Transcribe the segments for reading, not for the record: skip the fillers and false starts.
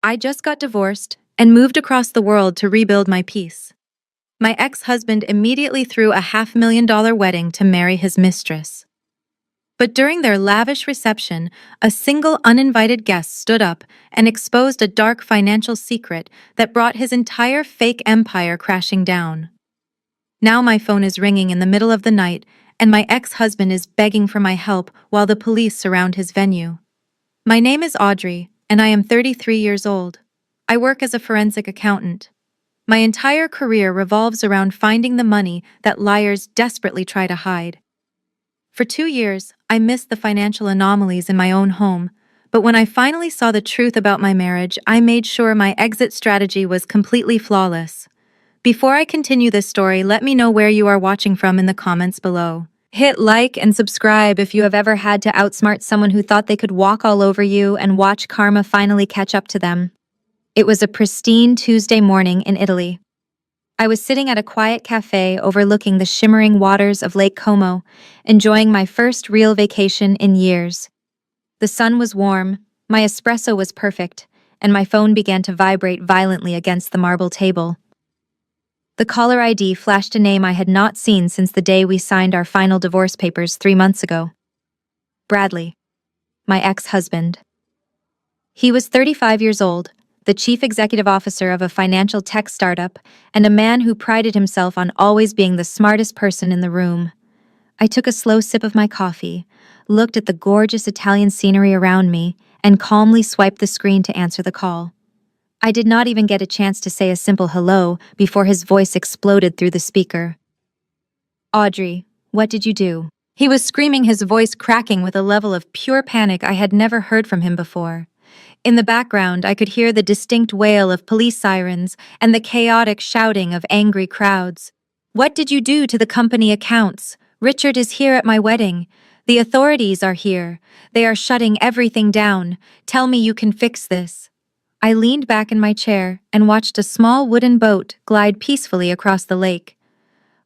I just got divorced and moved across the world to rebuild my peace. My ex-husband immediately threw a $500,000 wedding to marry his mistress. But during their lavish reception, a single uninvited guest stood up and exposed a dark financial secret that brought his entire fake empire crashing down. Now my phone is ringing in the middle of the night, and my ex-husband is begging for my help while the police surround his venue. My name is Audrey, and I am 33 years old. I work as a forensic accountant. My entire career revolves around finding the money that liars desperately try to hide. For 2 years, I missed the financial anomalies in my own home, but when I finally saw the truth about my marriage, I made sure my exit strategy was completely flawless. Before I continue this story, let me know where you are watching from in the comments below. Hit like and subscribe if you have ever had to outsmart someone who thought they could walk all over you and watch karma finally catch up to them. It was a pristine Tuesday morning in Italy. I was sitting at a quiet cafe overlooking the shimmering waters of Lake Como, enjoying my first real vacation in years. The sun was warm, my espresso was perfect, and my phone began to vibrate violently against the marble table. The caller ID flashed a name I had not seen since the day we signed our final divorce papers 3 months ago. Bradley, my ex-husband. He was 35 years old, the chief executive officer of a financial tech startup, and a man who prided himself on always being the smartest person in the room. I took a slow sip of my coffee, looked at the gorgeous Italian scenery around me, and calmly swiped the screen to answer the call. I did not even get a chance to say a simple hello before his voice exploded through the speaker. "Audrey, what did you do?" He was screaming, his voice cracking with a level of pure panic I had never heard from him before. In the background, I could hear the distinct wail of police sirens and the chaotic shouting of angry crowds. "What did you do to the company accounts? Richard is here at my wedding. The authorities are here. They are shutting everything down. Tell me you can fix this." I leaned back in my chair and watched a small wooden boat glide peacefully across the lake.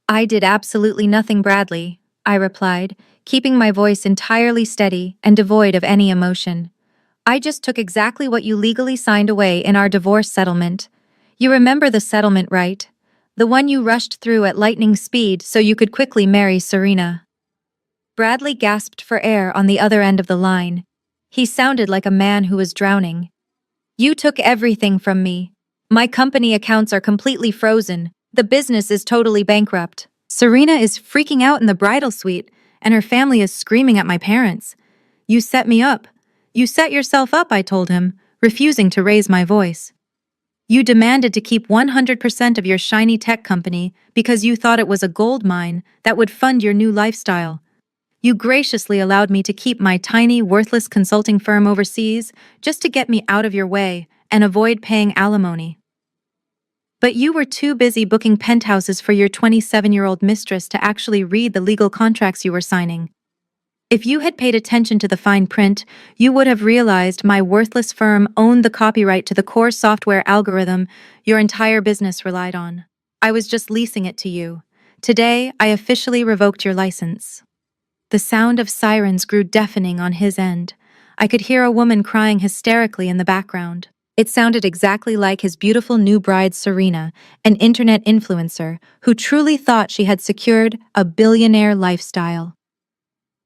"I did absolutely nothing, Bradley," I replied, keeping my voice entirely steady and devoid of any emotion. "I just took exactly what you legally signed away in our divorce settlement. You remember the settlement, right? The one you rushed through at lightning speed so you could quickly marry Serena." Bradley gasped for air on the other end of the line. He sounded like a man who was drowning. "You took everything from me. My company accounts are completely frozen. The business is totally bankrupt. Serena is freaking out in the bridal suite, and her family is screaming at my parents. You set me up. You set yourself up," I told him, refusing to raise my voice. "You demanded to keep 100% of your shiny tech company because you thought it was a gold mine that would fund your new lifestyle. You graciously allowed me to keep my tiny, worthless consulting firm overseas just to get me out of your way and avoid paying alimony. But you were too busy booking penthouses for your 27-year-old mistress to actually read the legal contracts you were signing. If you had paid attention to the fine print, you would have realized my worthless firm owned the copyright to the core software algorithm your entire business relied on. I was just leasing it to you. Today, I officially revoked your license." The sound of sirens grew deafening on his end. I could hear a woman crying hysterically in the background. It sounded exactly like his beautiful new bride Serena, an internet influencer who truly thought she had secured a billionaire lifestyle.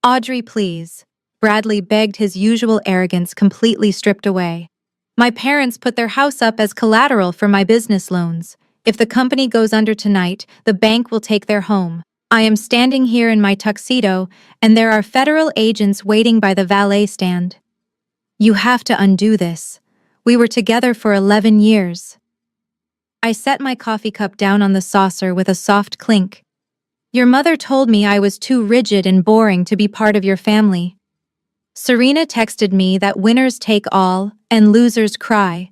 "Audrey, please." Bradley begged, his usual arrogance completely stripped away. "My parents put their house up as collateral for my business loans. If the company goes under tonight, the bank will take their home. I am standing here in my tuxedo, and there are federal agents waiting by the valet stand. You have to undo this. We were together for 11 years. I set my coffee cup down on the saucer with a soft clink. "Your mother told me I was too rigid and boring to be part of your family. Serena texted me that winners take all and losers cry.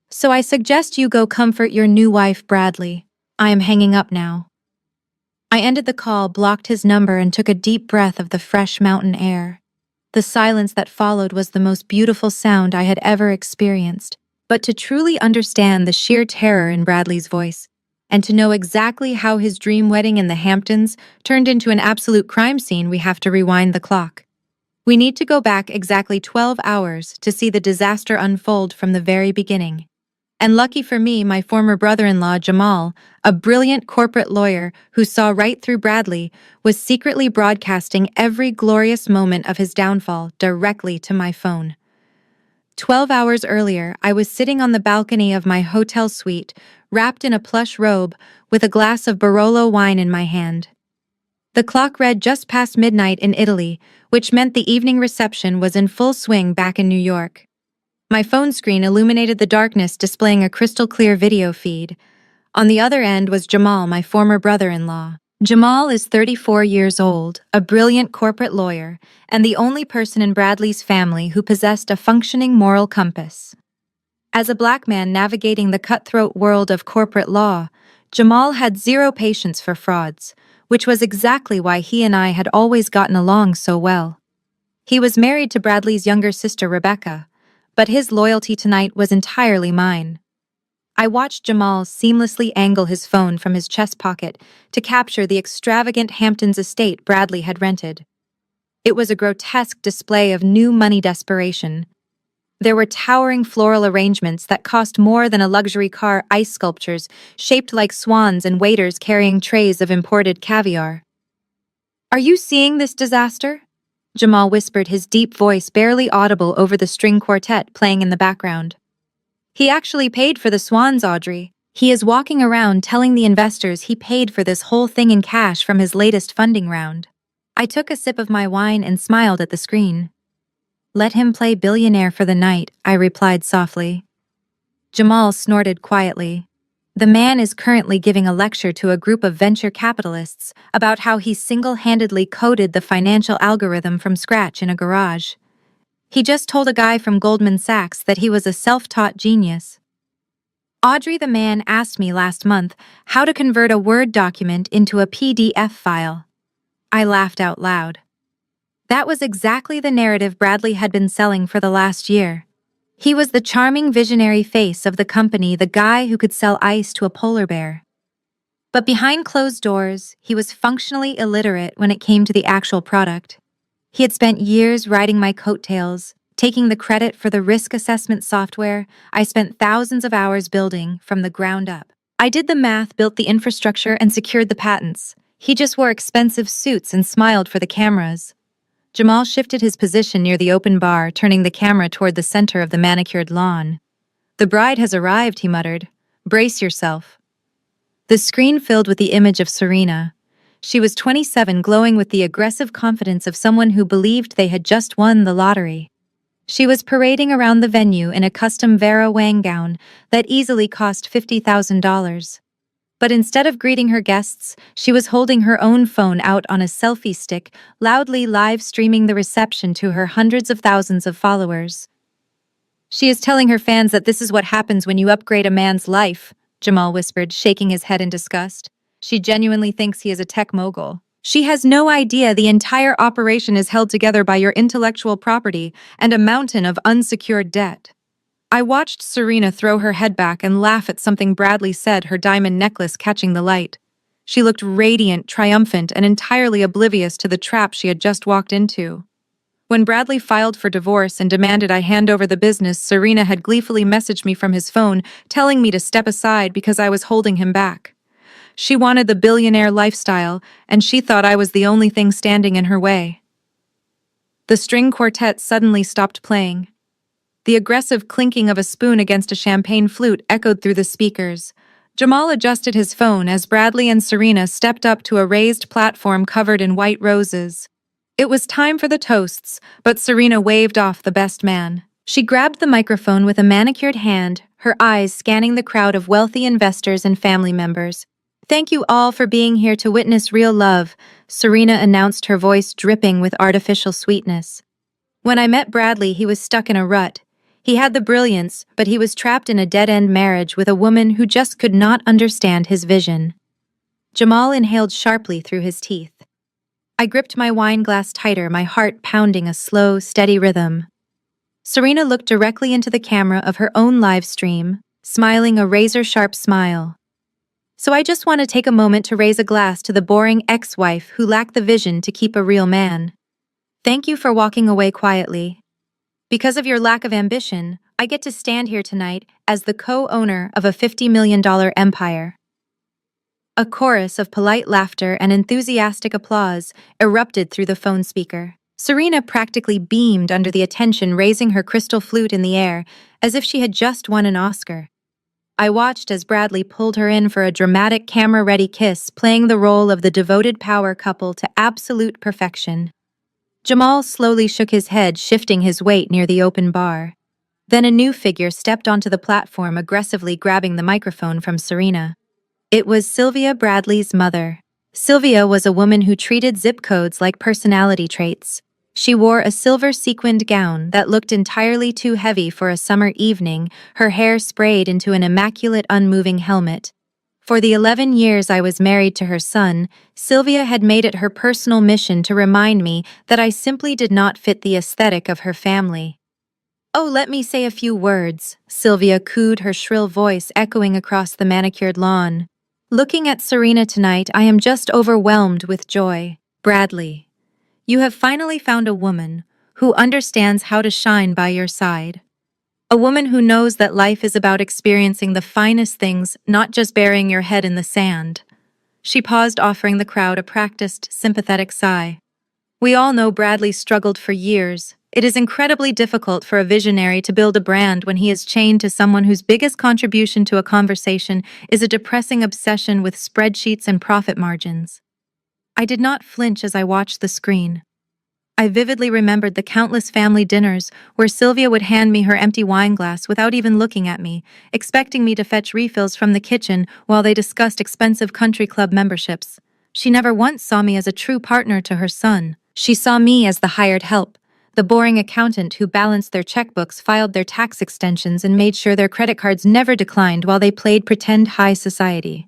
So I suggest you go comfort your new wife, Bradley. I am hanging up now." I ended the call, blocked his number, and took a deep breath of the fresh mountain air. The silence that followed was the most beautiful sound I had ever experienced. But to truly understand the sheer terror in Bradley's voice, and to know exactly how his dream wedding in the Hamptons turned into an absolute crime scene, we have to rewind the clock. We need to go back exactly 12 hours to see the disaster unfold from the very beginning. And lucky for me, my former brother-in-law, Jamal, a brilliant corporate lawyer who saw right through Bradley, was secretly broadcasting every glorious moment of his downfall directly to my phone. 12 hours earlier, I was sitting on the balcony of my hotel suite, wrapped in a plush robe, with a glass of Barolo wine in my hand. The clock read just past midnight in Italy, which meant the evening reception was in full swing back in New York. My phone screen illuminated the darkness, displaying a crystal-clear video feed. On the other end was Jamal, my former brother-in-law. Jamal is 34 years old, a brilliant corporate lawyer, and the only person in Bradley's family who possessed a functioning moral compass. As a black man navigating the cutthroat world of corporate law, Jamal had zero patience for frauds, which was exactly why he and I had always gotten along so well. He was married to Bradley's younger sister, Rebecca, but his loyalty tonight was entirely mine. I watched Jamal seamlessly angle his phone from his chest pocket to capture the extravagant Hamptons estate Bradley had rented. It was a grotesque display of new money desperation. There were towering floral arrangements that cost more than a luxury car, ice sculptures shaped like swans, and waiters carrying trays of imported caviar. "Are you seeing this disaster?" Jamal whispered, his deep voice barely audible over the string quartet playing in the background. "He actually paid for the swans, Audrey. He is walking around telling the investors he paid for this whole thing in cash from his latest funding round." I took a sip of my wine and smiled at the screen. "Let him play billionaire for the night," I replied softly. Jamal snorted quietly. The man is currently giving a lecture to a group of venture capitalists about how he single-handedly coded the financial algorithm from scratch in a garage. He just told a guy from Goldman Sachs that he was a self-taught genius. Audrey, the man, asked me last month how to convert a Word document into a PDF file. I laughed out loud. That was exactly the narrative Bradley had been selling for the last year. He was the charming visionary face of the company, the guy who could sell ice to a polar bear. But behind closed doors, he was functionally illiterate when it came to the actual product. He had spent years riding my coattails, taking the credit for the risk assessment software I spent thousands of hours building from the ground up. I did the math, built the infrastructure, and secured the patents. He just wore expensive suits and smiled for the cameras. Jamal shifted his position near the open bar, turning the camera toward the center of the manicured lawn. "The bride has arrived," he muttered. "Brace yourself." The screen filled with the image of Serena. She was 27, glowing with the aggressive confidence of someone who believed they had just won the lottery. She was parading around the venue in a custom Vera Wang gown that easily cost $50,000. But instead of greeting her guests, she was holding her own phone out on a selfie stick, loudly live-streaming the reception to her hundreds of thousands of followers. "She is telling her fans that this is what happens when you upgrade a man's life," Jamal whispered, shaking his head in disgust. "She genuinely thinks he is a tech mogul. She has no idea the entire operation is held together by your intellectual property and a mountain of unsecured debt." I watched Serena throw her head back and laugh at something Bradley said, her diamond necklace catching the light. She looked radiant, triumphant, and entirely oblivious to the trap she had just walked into. When Bradley filed for divorce and demanded I hand over the business, Serena had gleefully messaged me from his phone, telling me to step aside because I was holding him back. She wanted the billionaire lifestyle, and she thought I was the only thing standing in her way. The string quartet suddenly stopped playing. The aggressive clinking of a spoon against a champagne flute echoed through the speakers. Jamal adjusted his phone as Bradley and Serena stepped up to a raised platform covered in white roses. It was time for the toasts, but Serena waved off the best man. She grabbed the microphone with a manicured hand, her eyes scanning the crowd of wealthy investors and family members. "Thank you all for being here to witness real love," Serena announced, her voice dripping with artificial sweetness. "When I met Bradley, he was stuck in a rut. He had the brilliance, but he was trapped in a dead-end marriage with a woman who just could not understand his vision." Jamal inhaled sharply through his teeth. I gripped my wine glass tighter, my heart pounding a slow, steady rhythm. Serena looked directly into the camera of her own live stream, smiling a razor-sharp smile. "So I just want to take a moment to raise a glass to the boring ex-wife who lacked the vision to keep a real man." Thank you for walking away quietly. Because of your lack of ambition, I get to stand here tonight as the co-owner of a $50 million empire. A chorus of polite laughter and enthusiastic applause erupted through the phone speaker. Serena practically beamed under the attention, raising her crystal flute in the air as if she had just won an Oscar. I watched as Bradley pulled her in for a dramatic camera-ready kiss, playing the role of the devoted power couple to absolute perfection. Jamal slowly shook his head, shifting his weight near the open bar. Then a new figure stepped onto the platform, aggressively grabbing the microphone from Serena. It was Sylvia, Bradley's mother. Sylvia was a woman who treated zip codes like personality traits. She wore a silver sequined gown that looked entirely too heavy for a summer evening, her hair sprayed into an immaculate, unmoving helmet. For the 11 years I was married to her son, Sylvia had made it her personal mission to remind me that I simply did not fit the aesthetic of her family. "Oh, let me say a few words," Sylvia cooed, her shrill voice echoing across the manicured lawn. "Looking at Serena tonight, I am just overwhelmed with joy. Bradley, you have finally found a woman who understands how to shine by your side. A woman who knows that life is about experiencing the finest things, not just burying your head in the sand." She paused, offering the crowd a practiced, sympathetic sigh. We all know Bradley struggled for years. It is incredibly difficult for a visionary to build a brand when he is chained to someone whose biggest contribution to a conversation is a depressing obsession with spreadsheets and profit margins. I did not flinch as I watched the screen. I vividly remembered the countless family dinners where Sylvia would hand me her empty wine glass without even looking at me, expecting me to fetch refills from the kitchen while they discussed expensive country club memberships. She never once saw me as a true partner to her son. She saw me as the hired help, the boring accountant who balanced their checkbooks, filed their tax extensions, and made sure their credit cards never declined while they played pretend high society.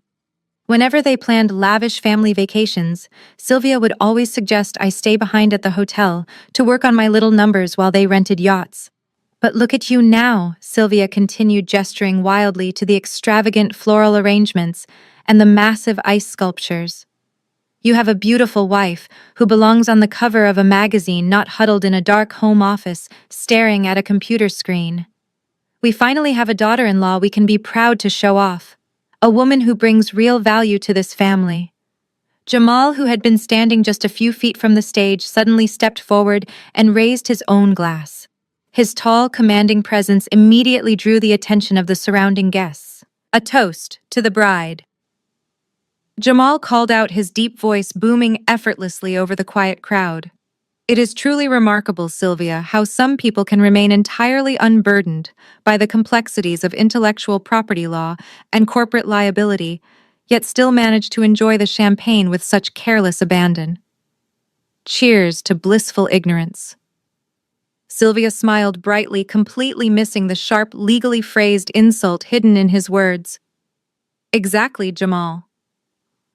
Whenever they planned lavish family vacations, Sylvia would always suggest I stay behind at the hotel to work on my little numbers while they rented yachts. "But look at you now," Sylvia continued, gesturing wildly to the extravagant floral arrangements and the massive ice sculptures. "You have a beautiful wife who belongs on the cover of a magazine, not huddled in a dark home office staring at a computer screen. We finally have a daughter-in-law we can be proud to show off. A woman who brings real value to this family." Jamal, who had been standing just a few feet from the stage, suddenly stepped forward and raised his own glass. His tall, commanding presence immediately drew the attention of the surrounding guests. "A toast to the bride." Jamal called out, his deep voice booming effortlessly over the quiet crowd. "It is truly remarkable, Sylvia, how some people can remain entirely unburdened by the complexities of intellectual property law and corporate liability, yet still manage to enjoy the champagne with such careless abandon. Cheers to blissful ignorance." Sylvia smiled brightly, completely missing the sharp, legally phrased insult hidden in his words. "Exactly, Jamal."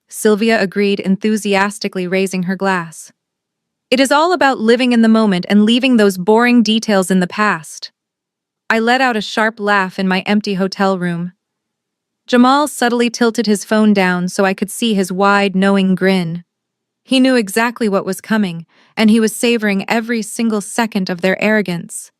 Sylvia agreed, enthusiastically raising her glass. "It is all about living in the moment and leaving those boring details in the past." I let out a sharp laugh in my empty hotel room. Jamal subtly tilted his phone down so I could see his wide, knowing grin. He knew exactly what was coming, and he was savoring every single second of their arrogance.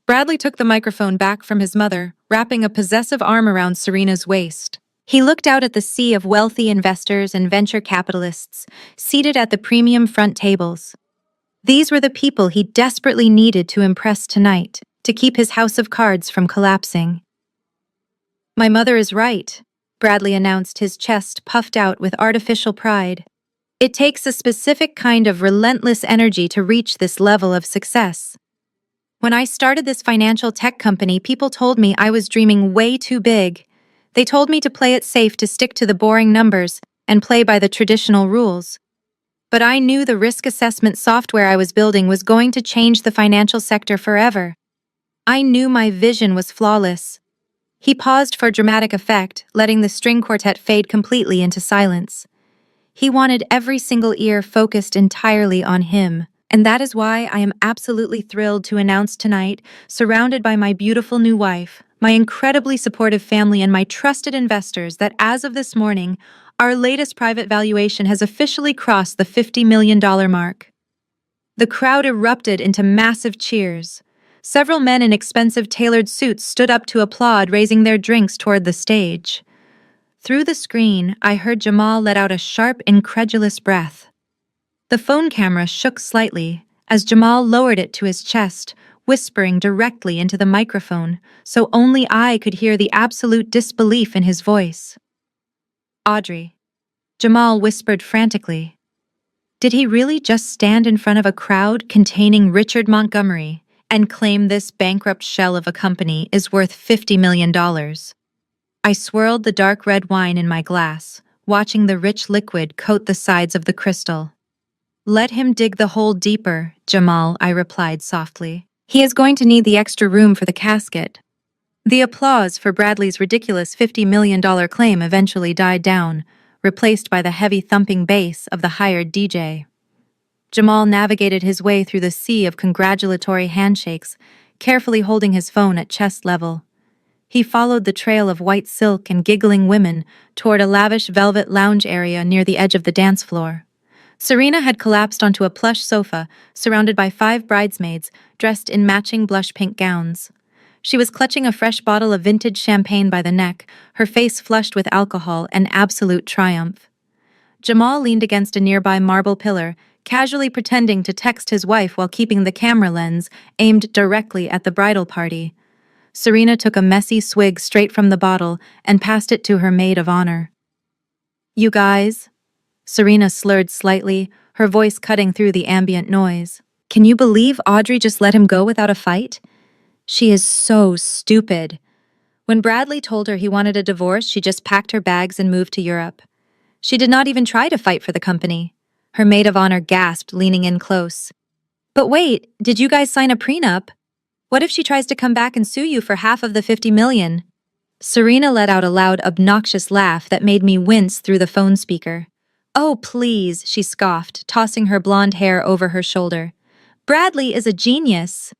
Bradley took the microphone back from his mother, wrapping a possessive arm around Serena's waist. He looked out at the sea of wealthy investors and venture capitalists seated at the premium front tables. These were the people he desperately needed to impress tonight, to keep his house of cards from collapsing. "My mother is right," Bradley announced, his chest puffed out with artificial pride. "It takes a specific kind of relentless energy to reach this level of success. When I started this financial tech company, people told me I was dreaming way too big. They told me to play it safe, to stick to the boring numbers, and play by the traditional rules. But I knew the risk assessment software I was building was going to change the financial sector forever. I knew my vision was flawless." He paused for dramatic effect, letting the string quartet fade completely into silence. He wanted every single ear focused entirely on him. And that is why I am absolutely thrilled to announce tonight, surrounded by my beautiful new wife, my incredibly supportive family, and my trusted investors, that as of this morning, our latest private valuation has officially crossed the $50 million mark. The crowd erupted into massive cheers. Several men in expensive tailored suits stood up to applaud, raising their drinks toward the stage. Through the screen, I heard Jamal let out a sharp, incredulous breath. The phone camera shook slightly as Jamal lowered it to his chest, whispering directly into the microphone, so only I could hear the absolute disbelief in his voice. "Audrey," Jamal whispered frantically. Did he really just stand in front of a crowd containing Richard Montgomery and claim this bankrupt shell of a company is worth $50 million? I swirled the dark red wine in my glass, watching the rich liquid coat the sides of the crystal. "Let him dig the hole deeper, Jamal," I replied softly. "He is going to need the extra room for the casket." The applause for Bradley's ridiculous $50 million claim eventually died down, replaced by the heavy thumping bass of the hired DJ. Jamal navigated his way through the sea of congratulatory handshakes, carefully holding his phone at chest level. He followed the trail of white silk and giggling women toward a lavish velvet lounge area near the edge of the dance floor. Serena had collapsed onto a plush sofa, surrounded by 5 bridesmaids dressed in matching blush pink gowns. She was clutching a fresh bottle of vintage champagne by the neck, her face flushed with alcohol and absolute triumph. Jamal leaned against a nearby marble pillar, casually pretending to text his wife while keeping the camera lens aimed directly at the bridal party. Serena took a messy swig straight from the bottle and passed it to her maid of honor. "You guys," Serena slurred slightly, her voice cutting through the ambient noise. "Can you believe Audrey just let him go without a fight? She is so stupid. When Bradley told her he wanted a divorce, she just packed her bags and moved to Europe. She did not even try to fight for the company." Her maid of honor gasped, leaning in close. "But wait, did you guys sign a prenup? What if she tries to come back and sue you for half of the $50 million? Serena let out a loud, obnoxious laugh that made me wince through the phone speaker. "Oh, please," she scoffed, tossing her blonde hair over her shoulder. "Bradley is a genius."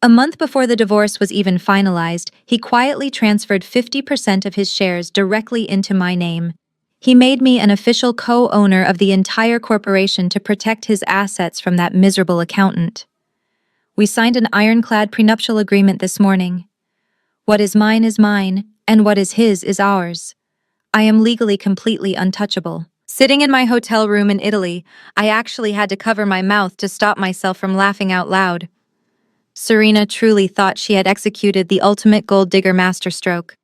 A month before the divorce was even finalized, he quietly transferred 50% of his shares directly into my name. He made me an official co-owner of the entire corporation to protect his assets from that miserable accountant. We signed an ironclad prenuptial agreement this morning. What is mine, and what is his is ours. I am legally completely untouchable. Sitting in my hotel room in Italy, I actually had to cover my mouth to stop myself from laughing out loud. Serena truly thought she had executed the ultimate gold digger masterstroke.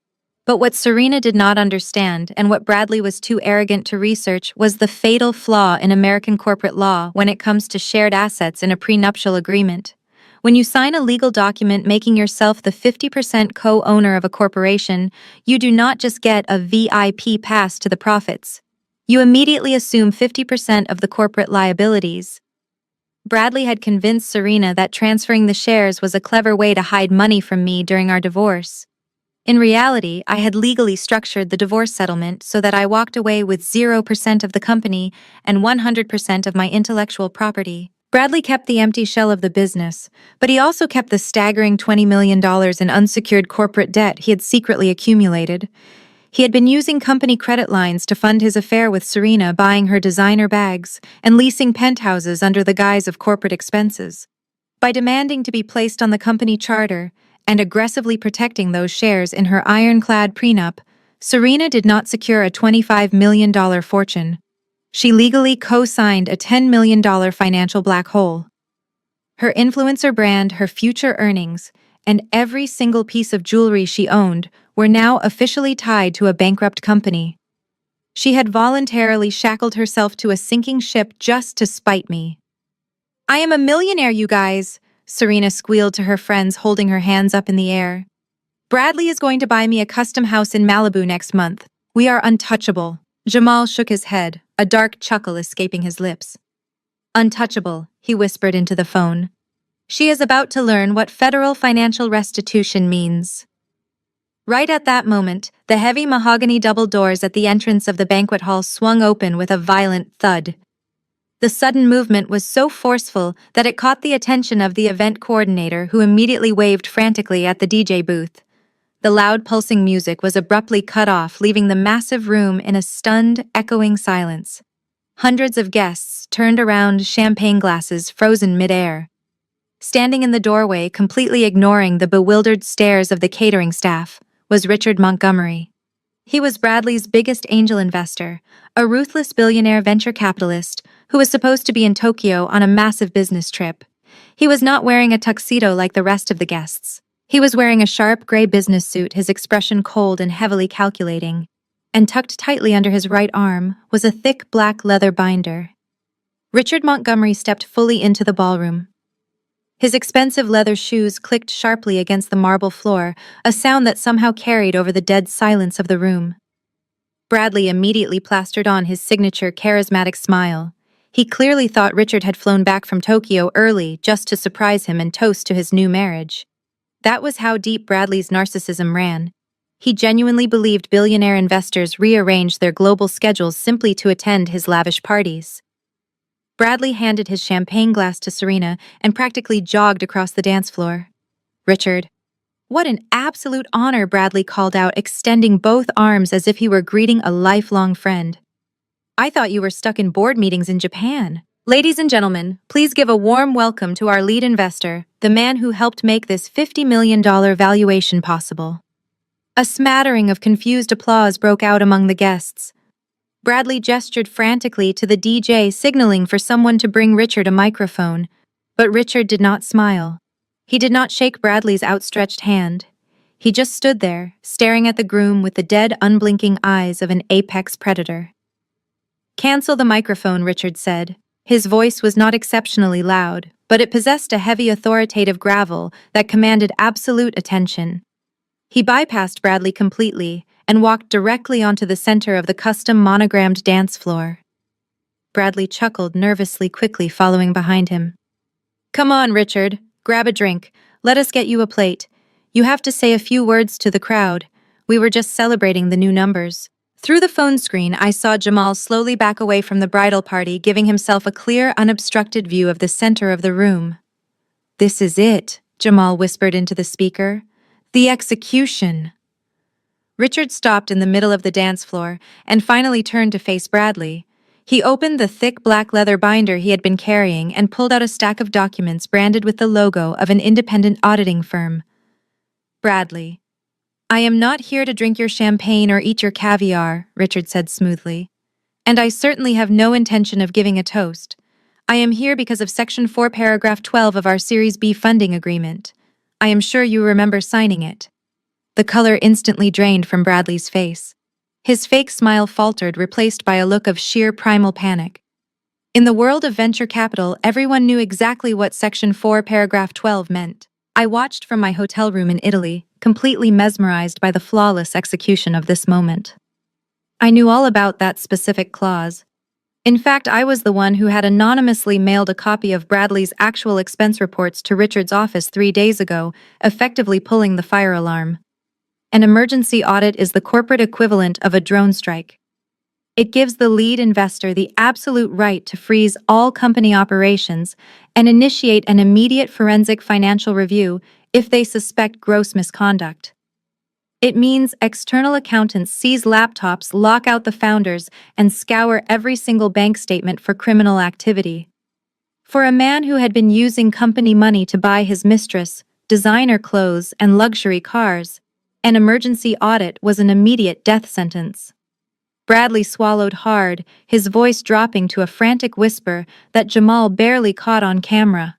But what Serena did not understand, and what Bradley was too arrogant to research, was the fatal flaw in American corporate law when it comes to shared assets in a prenuptial agreement. When you sign a legal document making yourself the 50% co-owner of a corporation, you do not just get a VIP pass to the profits. You immediately assume 50% of the corporate liabilities. Bradley had convinced Serena that transferring the shares was a clever way to hide money from me during our divorce. In reality, I had legally structured the divorce settlement so that I walked away with 0% of the company and 100% of my intellectual property. Bradley kept the empty shell of the business, but he also kept the staggering $20 million in unsecured corporate debt he had secretly accumulated. He had been using company credit lines to fund his affair with Serena, buying her designer bags and leasing penthouses under the guise of corporate expenses. By demanding to be placed on the company charter and aggressively protecting those shares in her ironclad prenup, Serena did not secure a $25 million fortune. She legally co-signed a $10 million financial black hole. Her influencer brand, her future earnings, and every single piece of jewelry she owned were now officially tied to a bankrupt company. She had voluntarily shackled herself to a sinking ship just to spite me. "I am a millionaire, you guys," Serena squealed to her friends, holding her hands up in the air. "Bradley is going to buy me a custom house in Malibu next month. We are untouchable." Jamal shook his head, a dark chuckle escaping his lips. "Untouchable," he whispered into the phone. "She is about to learn what federal financial restitution means." Right at that moment, the heavy mahogany double doors at the entrance of the banquet hall swung open with a violent thud. The sudden movement was so forceful that it caught the attention of the event coordinator, who immediately waved frantically at the DJ booth. The loud pulsing music was abruptly cut off, leaving the massive room in a stunned, echoing silence. Hundreds of guests turned around, champagne glasses frozen midair. Standing in the doorway, completely ignoring the bewildered stares of the catering staff, was Richard Montgomery. He was Bradley's biggest angel investor, a ruthless billionaire venture capitalist who was supposed to be in Tokyo on a massive business trip. He was not wearing a tuxedo like the rest of the guests. He was wearing a sharp gray business suit, his expression cold and heavily calculating. And tucked tightly under his right arm was a thick black leather binder. Richard Montgomery stepped fully into the ballroom. His expensive leather shoes clicked sharply against the marble floor, a sound that somehow carried over the dead silence of the room. Bradley immediately plastered on his signature charismatic smile. He clearly thought Richard had flown back from Tokyo early just to surprise him and toast to his new marriage. That was how deep Bradley's narcissism ran. He genuinely believed billionaire investors rearranged their global schedules simply to attend his lavish parties. Bradley handed his champagne glass to Serena and practically jogged across the dance floor. "Richard." "What an absolute honor," Bradley called out, extending both arms as if he were greeting a lifelong friend. "I thought you were stuck in board meetings in Japan." "Ladies and gentlemen, please give a warm welcome to our lead investor, the man who helped make this $50 million valuation possible." A smattering of confused applause broke out among the guests. Bradley gestured frantically to the DJ, signaling for someone to bring Richard a microphone, but Richard did not smile. He did not shake Bradley's outstretched hand. He just stood there, staring at the groom with the dead, unblinking eyes of an apex predator. "Cancel the microphone," Richard said. His voice was not exceptionally loud, but it possessed a heavy authoritative gravel that commanded absolute attention. He bypassed Bradley completely and walked directly onto the center of the custom monogrammed dance floor. Bradley chuckled nervously, quickly following behind him. "Come on, Richard. Grab a drink. Let us get you a plate. You have to say a few words to the crowd. We were just celebrating the new numbers." Through the phone screen, I saw Jamal slowly back away from the bridal party, giving himself a clear, unobstructed view of the center of the room. "This is it," Jamal whispered into the speaker. "The execution." Richard stopped in the middle of the dance floor and finally turned to face Bradley. He opened the thick black leather binder he had been carrying and pulled out a stack of documents branded with the logo of an independent auditing firm. "Bradley, I am not here to drink your champagne or eat your caviar," Richard said smoothly. "And I certainly have no intention of giving a toast. I am here because of Section 4, Paragraph 12 of our Series B funding agreement. I am sure you remember signing it." The color instantly drained from Bradley's face. His fake smile faltered, replaced by a look of sheer primal panic. In the world of venture capital, everyone knew exactly what Section 4, Paragraph 12 meant. I watched from my hotel room in Italy, completely mesmerized by the flawless execution of this moment. I knew all about that specific clause. In fact, I was the one who had anonymously mailed a copy of Bradley's actual expense reports to Richard's office 3 days ago, effectively pulling the fire alarm. An emergency audit is the corporate equivalent of a drone strike. It gives the lead investor the absolute right to freeze all company operations and initiate an immediate forensic financial review if they suspect gross misconduct. It means external accountants seize laptops, lock out the founders, and scour every single bank statement for criminal activity. For a man who had been using company money to buy his mistress, designer clothes, and luxury cars, an emergency audit was an immediate death sentence. Bradley swallowed hard, his voice dropping to a frantic whisper that Jamal barely caught on camera.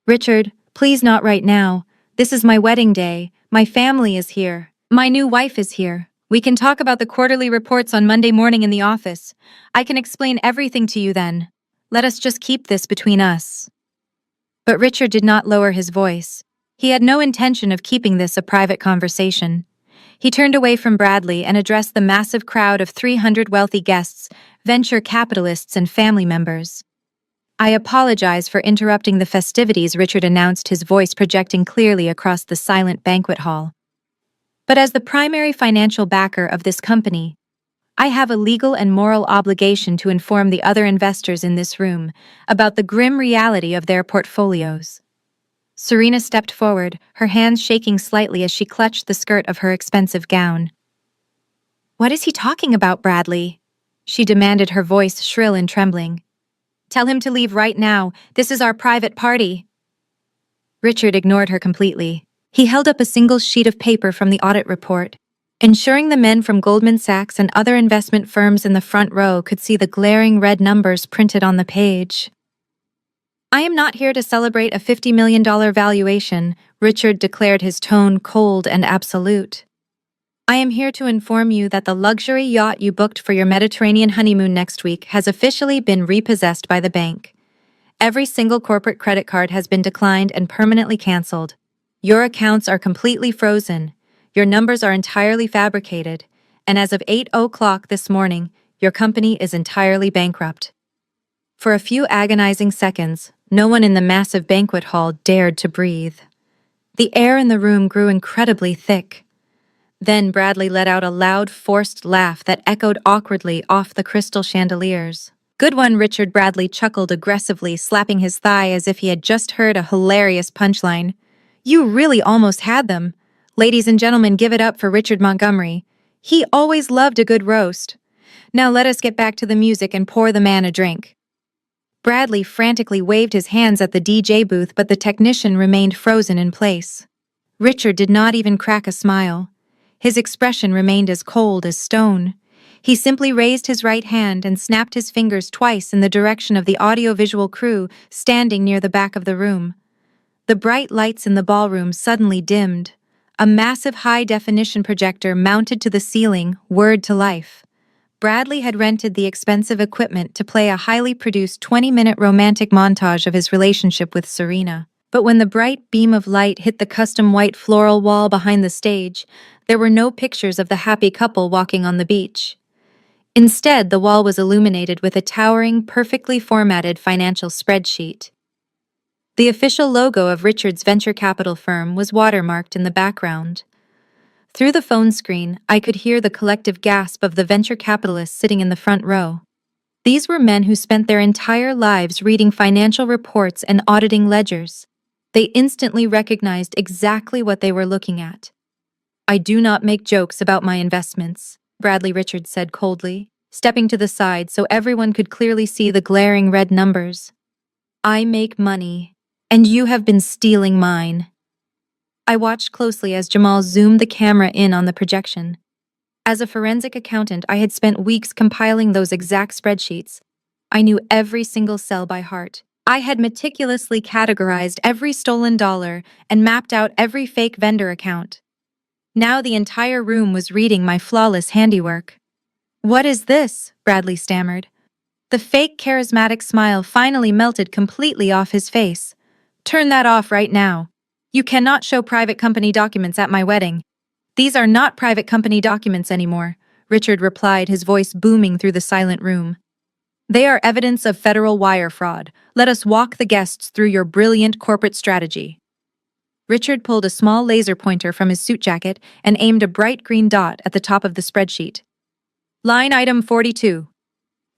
"Richard, please not right now. This is my wedding day. My family is here. My new wife is here. We can talk about the quarterly reports on Monday morning in the office. I can explain everything to you then. Let us just keep this between us." But Richard did not lower his voice. He had no intention of keeping this a private conversation. He turned away from Bradley and addressed the massive crowd of 300 wealthy guests, venture capitalists, and family members. "I apologize for interrupting the festivities," Richard announced, his voice projecting clearly across the silent banquet hall. "But as the primary financial backer of this company, I have a legal and moral obligation to inform the other investors in this room about the grim reality of their portfolios." Serena stepped forward, her hands shaking slightly as she clutched the skirt of her expensive gown. "What is he talking about, Bradley?" she demanded, her voice shrill and trembling. "Tell him to leave right now. This is our private party." Richard ignored her completely. He held up a single sheet of paper from the audit report, ensuring the men from Goldman Sachs and other investment firms in the front row could see the glaring red numbers printed on the page. "I am not here to celebrate a $50 million valuation," Richard declared, his tone cold and absolute. "I am here to inform you that the luxury yacht you booked for your Mediterranean honeymoon next week has officially been repossessed by the bank. Every single corporate credit card has been declined and permanently canceled. Your accounts are completely frozen, your numbers are entirely fabricated, and as of 8 o'clock this morning, your company is entirely bankrupt." For a few agonizing seconds, no one in the massive banquet hall dared to breathe. The air in the room grew incredibly thick. Then Bradley let out a loud, forced laugh that echoed awkwardly off the crystal chandeliers. "Good one," Richard Bradley chuckled aggressively, slapping his thigh as if he had just heard a hilarious punchline. "You really almost had them. Ladies and gentlemen, give it up for Richard Montgomery. He always loved a good roast. Now let us get back to the music and pour the man a drink." Bradley frantically waved his hands at the DJ booth, but the technician remained frozen in place. Richard did not even crack a smile. His expression remained as cold as stone. He simply raised his right hand and snapped his fingers twice in the direction of the audiovisual crew standing near the back of the room. The bright lights in the ballroom suddenly dimmed. A massive high-definition projector mounted to the ceiling whirred to life. Bradley had rented the expensive equipment to play a highly produced 20-minute romantic montage of his relationship with Serena. But when the bright beam of light hit the custom white floral wall behind the stage, there were no pictures of the happy couple walking on the beach. Instead, the wall was illuminated with a towering, perfectly formatted financial spreadsheet. The official logo of Richard's venture capital firm was watermarked in the background. Through the phone screen, I could hear the collective gasp of the venture capitalists sitting in the front row. These were men who spent their entire lives reading financial reports and auditing ledgers. They instantly recognized exactly what they were looking at. "I do not make jokes about my investments," Bradley Richards said coldly, stepping to the side so everyone could clearly see the glaring red numbers. "I make money, and you have been stealing mine." I watched closely as Jamal zoomed the camera in on the projection. As a forensic accountant, I had spent weeks compiling those exact spreadsheets. I knew every single cell by heart. I had meticulously categorized every stolen dollar and mapped out every fake vendor account. Now the entire room was reading my flawless handiwork. "What is this?" Bradley stammered. The fake charismatic smile finally melted completely off his face. "Turn that off right now. You cannot show private company documents at my wedding." "These are not private company documents anymore," Richard replied, his voice booming through the silent room. "They are evidence of federal wire fraud. Let us walk the guests through your brilliant corporate strategy." Richard pulled a small laser pointer from his suit jacket and aimed a bright green dot at the top of the spreadsheet. "Line item 42,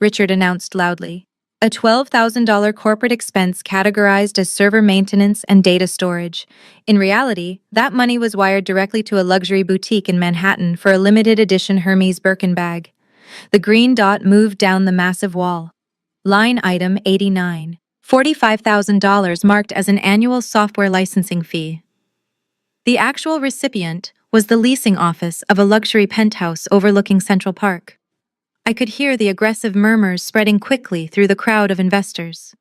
Richard announced loudly. "A $12,000 corporate expense categorized as server maintenance and data storage. In reality, that money was wired directly to a luxury boutique in Manhattan for a limited edition Hermes Birkin bag." The green dot moved down the massive wall. Line item 89, $45,000 marked as an annual software licensing fee. The actual recipient was the leasing office of a luxury penthouse overlooking Central Park. I could hear the aggressive murmurs spreading quickly through the crowd of investors.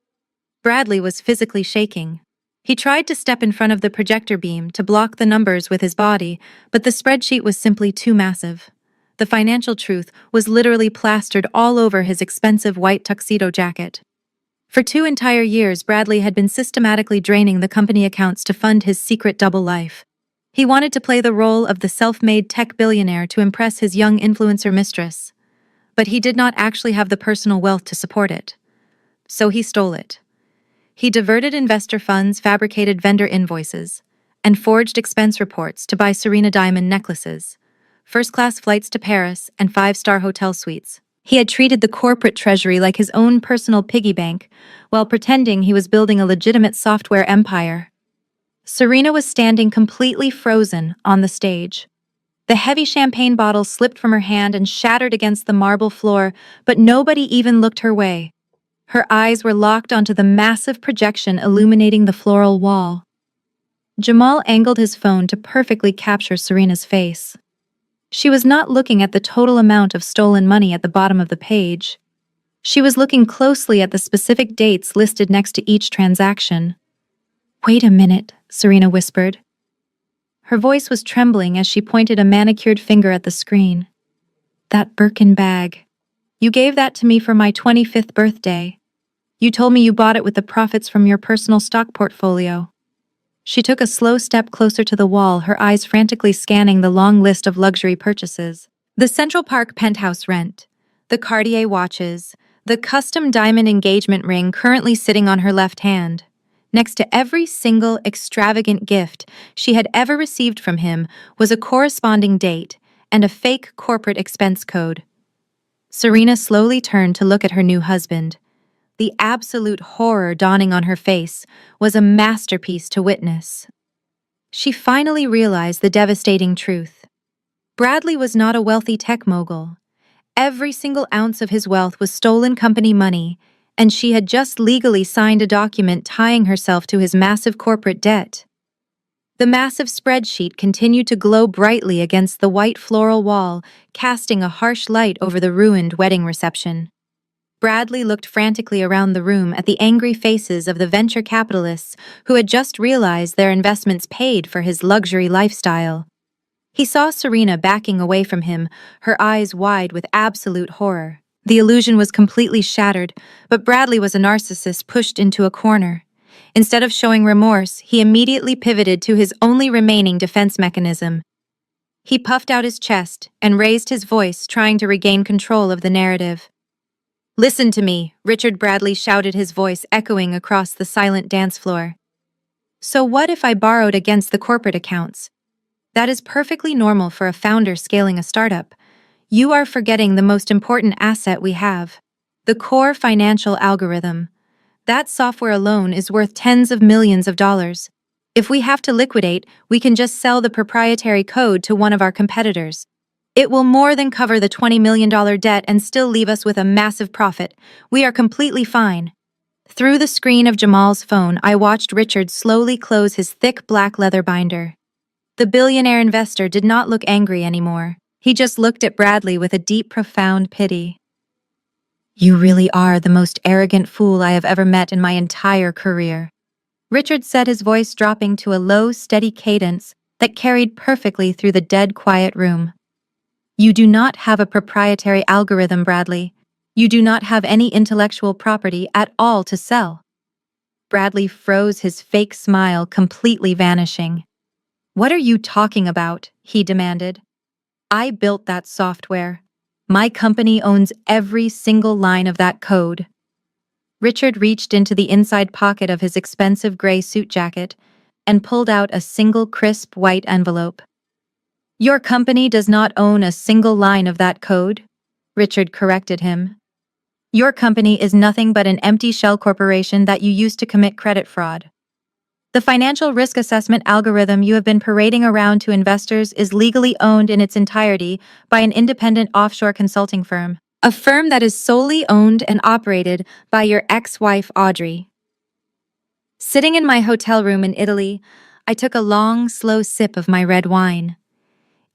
Bradley was physically shaking. He tried to step in front of the projector beam to block the numbers with his body, but the spreadsheet was simply too massive. The financial truth was literally plastered all over his expensive white tuxedo jacket. For 2 entire years, Bradley had been systematically draining the company accounts to fund his secret double life. He wanted to play the role of the self-made tech billionaire to impress his young influencer mistress. But he did not actually have the personal wealth to support it. So he stole it. He diverted investor funds, fabricated vendor invoices, and forged expense reports to buy Serena diamond necklaces, first-class flights to Paris, and 5-star hotel suites. He had treated the corporate treasury like his own personal piggy bank, while pretending he was building a legitimate software empire. Serena was standing completely frozen on the stage. The heavy champagne bottle slipped from her hand and shattered against the marble floor, but nobody even looked her way. Her eyes were locked onto the massive projection illuminating the floral wall. Jamal angled his phone to perfectly capture Serena's face. She was not looking at the total amount of stolen money at the bottom of the page. She was looking closely at the specific dates listed next to each transaction. "Wait a minute," Serena whispered. Her voice was trembling as she pointed a manicured finger at the screen. "That Birkin bag. You gave that to me for my 25th birthday. You told me you bought it with the profits from your personal stock portfolio." She took a slow step closer to the wall, her eyes frantically scanning the long list of luxury purchases. The Central Park penthouse rent, the Cartier watches, the custom diamond engagement ring currently sitting on her left hand. Next to every single extravagant gift she had ever received from him was a corresponding date and a fake corporate expense code. Serena slowly turned to look at her new husband. The absolute horror dawning on her face was a masterpiece to witness. She finally realized the devastating truth. Bradley was not a wealthy tech mogul. Every single ounce of his wealth was stolen company money, and she had just legally signed a document tying herself to his massive corporate debt. The massive spreadsheet continued to glow brightly against the white floral wall, casting a harsh light over the ruined wedding reception. Bradley looked frantically around the room at the angry faces of the venture capitalists who had just realized their investments paid for his luxury lifestyle. He saw Serena backing away from him, her eyes wide with absolute horror. The illusion was completely shattered, but Bradley was a narcissist pushed into a corner. Instead of showing remorse, he immediately pivoted to his only remaining defense mechanism. He puffed out his chest and raised his voice, trying to regain control of the narrative. "Listen to me," Richard Bradley shouted, his voice echoing across the silent dance floor. "So what if I borrowed against the corporate accounts? That is perfectly normal for a founder scaling a startup. You are forgetting the most important asset we have: the core financial algorithm. That software alone is worth tens of millions of dollars. If we have to liquidate, we can just sell the proprietary code to one of our competitors. It will more than cover the $20 million debt and still leave us with a massive profit. We are completely fine." Through the screen of Jamal's phone, I watched Richard slowly close his thick black leather binder. The billionaire investor did not look angry anymore. He just looked at Bradley with a deep, profound pity. "You really are the most arrogant fool I have ever met in my entire career," Richard said, his voice dropping to a low, steady cadence that carried perfectly through the dead quiet room. "You do not have a proprietary algorithm, Bradley. You do not have any intellectual property at all to sell." Bradley froze, his fake smile completely vanishing. "What are you talking about?" he demanded. "I built that software. My company owns every single line of that code." Richard reached into the inside pocket of his expensive gray suit jacket and pulled out a single crisp white envelope. "Your company does not own a single line of that code," Richard corrected him. "Your company is nothing but an empty shell corporation that you used to commit credit fraud. The financial risk assessment algorithm you have been parading around to investors is legally owned in its entirety by an independent offshore consulting firm, a firm that is solely owned and operated by your ex-wife, Audrey." Sitting in my hotel room in Italy, I took a long, slow sip of my red wine.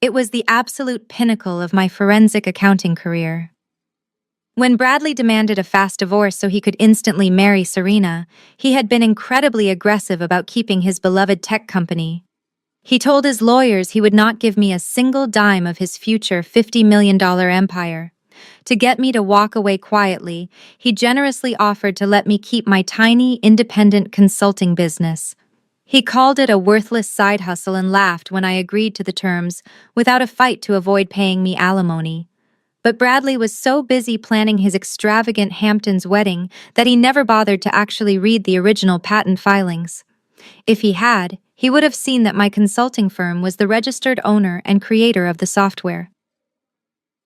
It was the absolute pinnacle of my forensic accounting career. When Bradley demanded a fast divorce so he could instantly marry Serena, he had been incredibly aggressive about keeping his beloved tech company. He told his lawyers he would not give me a single dime of his future $50 million empire. To get me to walk away quietly, he generously offered to let me keep my tiny, independent consulting business. He called it a worthless side hustle and laughed when I agreed to the terms, without a fight to avoid paying me alimony. But Bradley was so busy planning his extravagant Hamptons wedding that he never bothered to actually read the original patent filings. If he had, he would have seen that my consulting firm was the registered owner and creator of the software.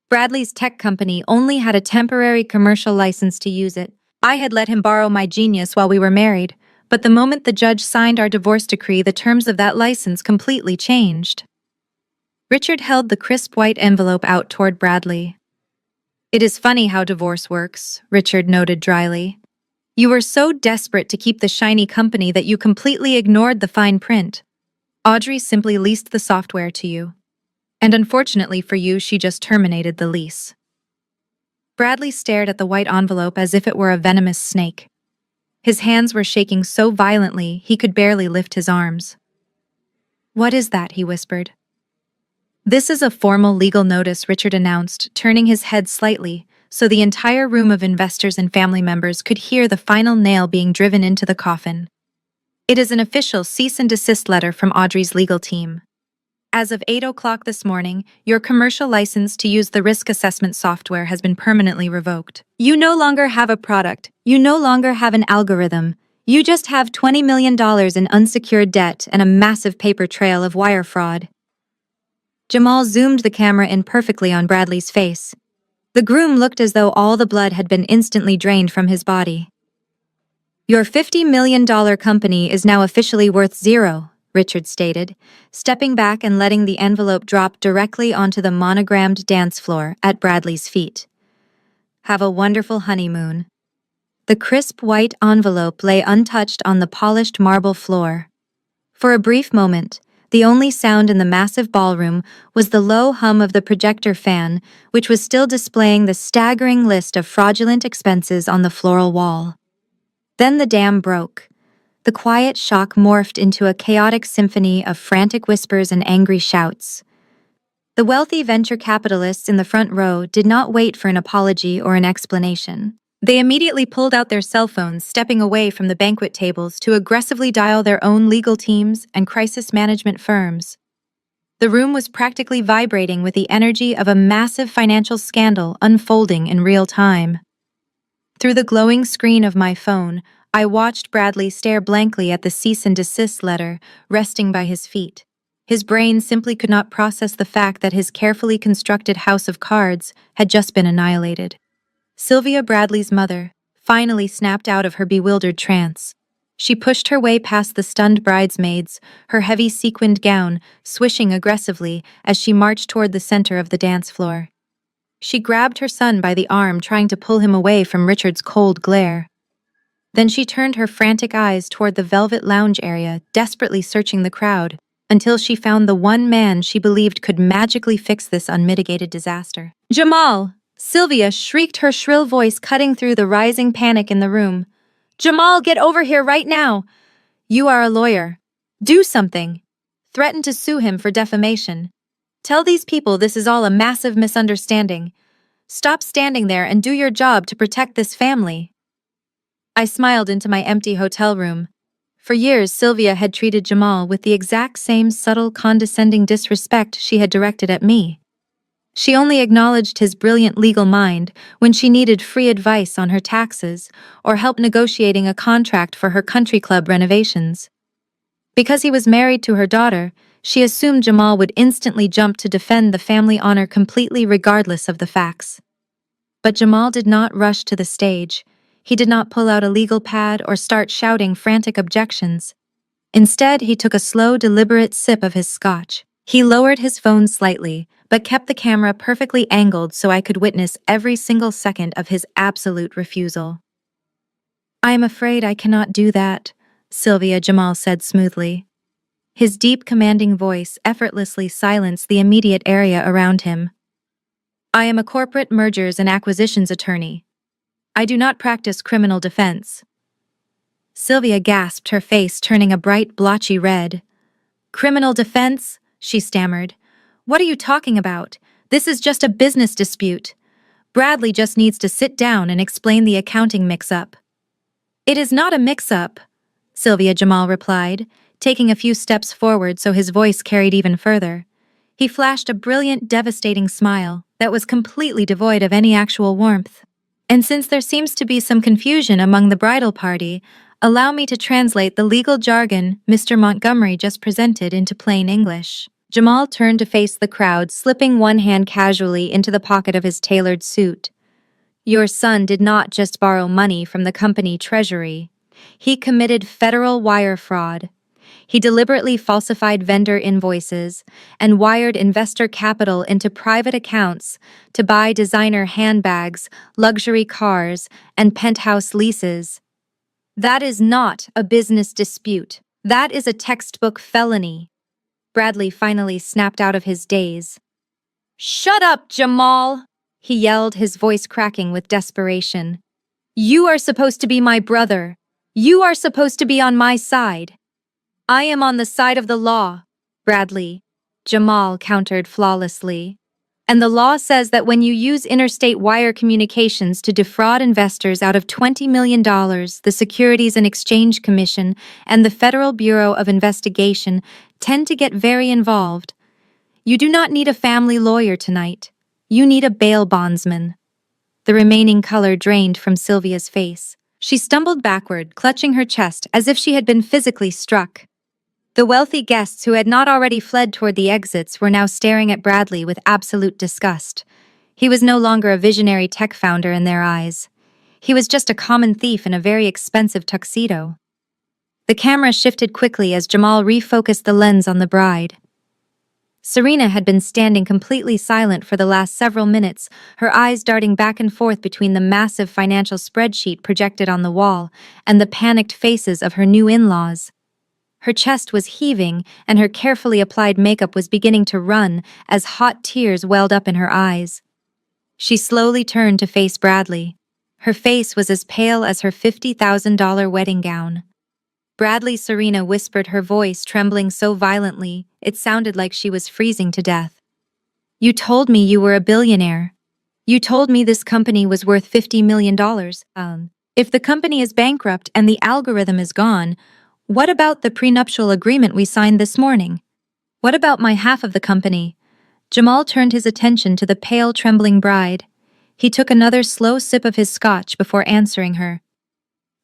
Bradley's tech company only had a temporary commercial license to use it. I had let him borrow my genius while we were married, but the moment the judge signed our divorce decree, the terms of that license completely changed. Richard held the crisp white envelope out toward Bradley. "It is funny how divorce works," Richard noted dryly. "You were so desperate to keep the shiny company that you completely ignored the fine print. Audrey simply leased the software to you. And unfortunately for you, she just terminated the lease." Bradley stared at the white envelope as if it were a venomous snake. His hands were shaking so violently he could barely lift his arms. "What is that?" he whispered. "This is a formal legal notice," Richard announced, turning his head slightly so the entire room of investors and family members could hear the final nail being driven into the coffin. "It is an official cease and desist letter from Audrey's legal team. As of 8 o'clock this morning, your commercial license to use the risk assessment software has been permanently revoked. You no longer have a product. You no longer have an algorithm. You just have $20 million in unsecured debt and a massive paper trail of wire fraud." Jamal zoomed the camera in perfectly on Bradley's face. The groom looked as though all the blood had been instantly drained from his body. "Your $50 million company is now officially worth zero," Richard stated, stepping back and letting the envelope drop directly onto the monogrammed dance floor at Bradley's feet. "Have a wonderful honeymoon." The crisp white envelope lay untouched on the polished marble floor. For a brief moment, the only sound in the massive ballroom was the low hum of the projector fan, which was still displaying the staggering list of fraudulent expenses on the floral wall. Then the dam broke. The quiet shock morphed into a chaotic symphony of frantic whispers and angry shouts. The wealthy venture capitalists in the front row did not wait for an apology or an explanation. They immediately pulled out their cell phones, stepping away from the banquet tables to aggressively dial their own legal teams and crisis management firms. The room was practically vibrating with the energy of a massive financial scandal unfolding in real time. Through the glowing screen of my phone, I watched Bradley stare blankly at the cease and desist letter resting by his feet. His brain simply could not process the fact that his carefully constructed house of cards had just been annihilated. Sylvia, Bradley's mother, finally snapped out of her bewildered trance. She pushed her way past the stunned bridesmaids, her heavy sequined gown swishing aggressively as she marched toward the center of the dance floor. She grabbed her son by the arm, trying to pull him away from Richard's cold glare. Then she turned her frantic eyes toward the velvet lounge area, desperately searching the crowd, until she found the one man she believed could magically fix this unmitigated disaster. "Jamal!" Sylvia shrieked, her shrill voice cutting through the rising panic in the room. "Jamal, get over here right now! You are a lawyer. Do something. Threaten to sue him for defamation. Tell these people this is all a massive misunderstanding. Stop standing there and do your job to protect this family." I smiled into my empty hotel room. For years, Sylvia had treated Jamal with the exact same subtle, condescending disrespect she had directed at me. She only acknowledged his brilliant legal mind when she needed free advice on her taxes or help negotiating a contract for her country club renovations. Because he was married to her daughter, she assumed Jamal would instantly jump to defend the family honor completely regardless of the facts. But Jamal did not rush to the stage. He did not pull out a legal pad or start shouting frantic objections. Instead, he took a slow, deliberate sip of his scotch. He lowered his phone slightly, but kept the camera perfectly angled so I could witness every single second of his absolute refusal. "I am afraid I cannot do that," Sylvia, Jamal said smoothly. His deep, commanding voice effortlessly silenced the immediate area around him. "I am a corporate mergers and acquisitions attorney. I do not practice criminal defense." Sylvia gasped, her face turning a bright, blotchy red. "Criminal defense?" she stammered. "What are you talking about? This is just a business dispute. Bradley just needs to sit down and explain the accounting mix-up." "It is not a mix-up," Sylvia, Jamal replied, taking a few steps forward so his voice carried even further. He flashed a brilliant, devastating smile that was completely devoid of any actual warmth. "And since there seems to be some confusion among the bridal party, allow me to translate the legal jargon Mr. Montgomery just presented into plain English." Jamal turned to face the crowd, slipping one hand casually into the pocket of his tailored suit. "Your son did not just borrow money from the company treasury. He committed federal wire fraud. He deliberately falsified vendor invoices and wired investor capital into private accounts to buy designer handbags, luxury cars, and penthouse leases. That is not a business dispute. That is a textbook felony. Bradley finally snapped out of his daze. "Shut up, Jamal!" he yelled, his voice cracking with desperation. "You are supposed to be my brother. You are supposed to be on my side." "I am on the side of the law, Bradley," Jamal countered flawlessly. "And the law says that when you use interstate wire communications to defraud investors out of $20 million, the Securities and Exchange Commission and the Federal Bureau of Investigation tend to get very involved. You do not need a family lawyer tonight. You need a bail bondsman." The remaining color drained from Sylvia's face. She stumbled backward, clutching her chest as if she had been physically struck. The wealthy guests who had not already fled toward the exits were now staring at Bradley with absolute disgust. He was no longer a visionary tech founder in their eyes. He was just a common thief in a very expensive tuxedo. The camera shifted quickly as Jamal refocused the lens on the bride. Serena had been standing completely silent for the last several minutes, her eyes darting back and forth between the massive financial spreadsheet projected on the wall and the panicked faces of her new in-laws. Her chest was heaving, and her carefully applied makeup was beginning to run as hot tears welled up in her eyes. She slowly turned to face Bradley. Her face was as pale as her $50,000 wedding gown. "Bradley," Serena whispered, her voice trembling so violently it sounded like she was freezing to death. "You told me you were a billionaire. You told me this company was worth $50 million. If the company is bankrupt and the algorithm is gone, what about the prenuptial agreement we signed this morning? What about my half of the company?" Jamal turned his attention to the pale, trembling bride. He took another slow sip of his scotch before answering her.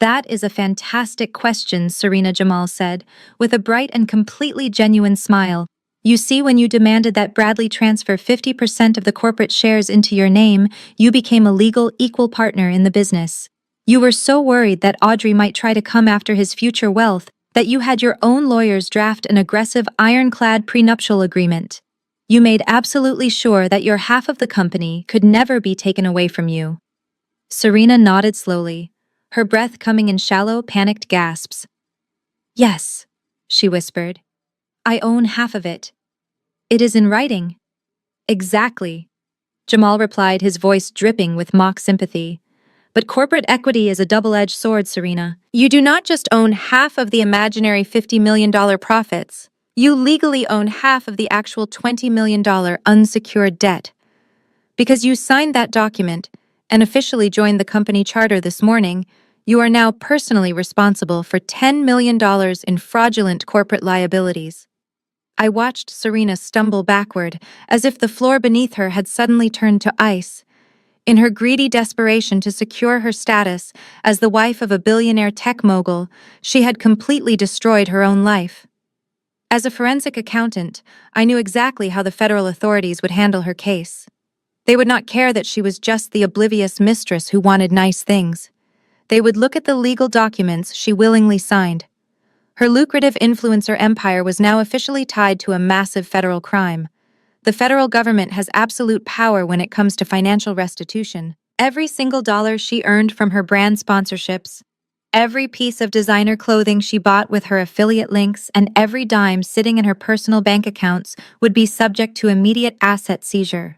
"That is a fantastic question," Serena Jamal said, with a bright and completely genuine smile. "You see, when you demanded that Bradley transfer 50% of the corporate shares into your name, you became a legal equal partner in the business. You were so worried that Audrey might try to come after his future wealth that you had your own lawyers draft an aggressive ironclad prenuptial agreement. You made absolutely sure that your half of the company could never be taken away from you." Serena nodded slowly, her breath coming in shallow, panicked gasps. "Yes," she whispered. "I own half of it. It is in writing." "Exactly," Jamal replied, his voice dripping with mock sympathy. "But corporate equity is a double-edged sword, Serena. You do not just own half of the imaginary $50 million profits. You legally own half of the actual $20 million unsecured debt. Because you signed that document and officially joined the company charter this morning, you are now personally responsible for $10 million in fraudulent corporate liabilities." I watched Serena stumble backward, as if the floor beneath her had suddenly turned to ice. In her greedy desperation to secure her status as the wife of a billionaire tech mogul, she had completely destroyed her own life. As a forensic accountant, I knew exactly how the federal authorities would handle her case. They would not care that she was just the oblivious mistress who wanted nice things. They would look at the legal documents she willingly signed. Her lucrative influencer empire was now officially tied to a massive federal crime. The federal government has absolute power when it comes to financial restitution. Every single dollar she earned from her brand sponsorships, every piece of designer clothing she bought with her affiliate links, and every dime sitting in her personal bank accounts would be subject to immediate asset seizure.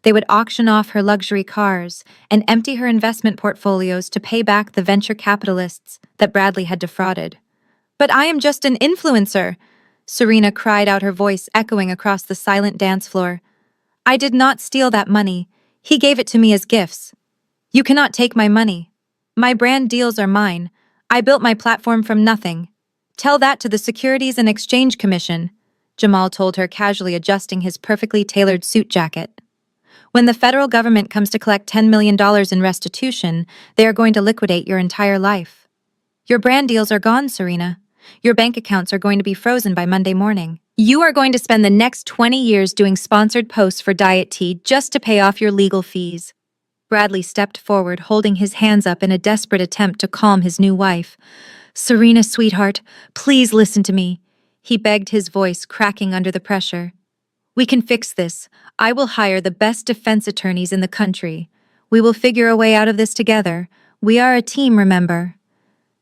They would auction off her luxury cars and empty her investment portfolios to pay back the venture capitalists that Bradley had defrauded. "But I am just an influencer," Serena cried out, her voice echoing across the silent dance floor. "I did not steal that money. He gave it to me as gifts. You cannot take my money. My brand deals are mine. I built my platform from nothing. Tell that to the Securities and Exchange Commission," Jamal told her, casually adjusting his perfectly tailored suit jacket. "When the federal government comes to collect $10 million in restitution, they are going to liquidate your entire life. Your brand deals are gone, Serena. Your bank accounts are going to be frozen by Monday morning. You are going to spend the next 20 years doing sponsored posts for Diet Tea just to pay off your legal fees." Bradley stepped forward, holding his hands up in a desperate attempt to calm his new wife. "Serena, sweetheart, please listen to me. he begged, his voice cracking under the pressure. "We can fix this. I will hire the best defense attorneys in the country. We will figure a way out of this together. We are a team, remember?"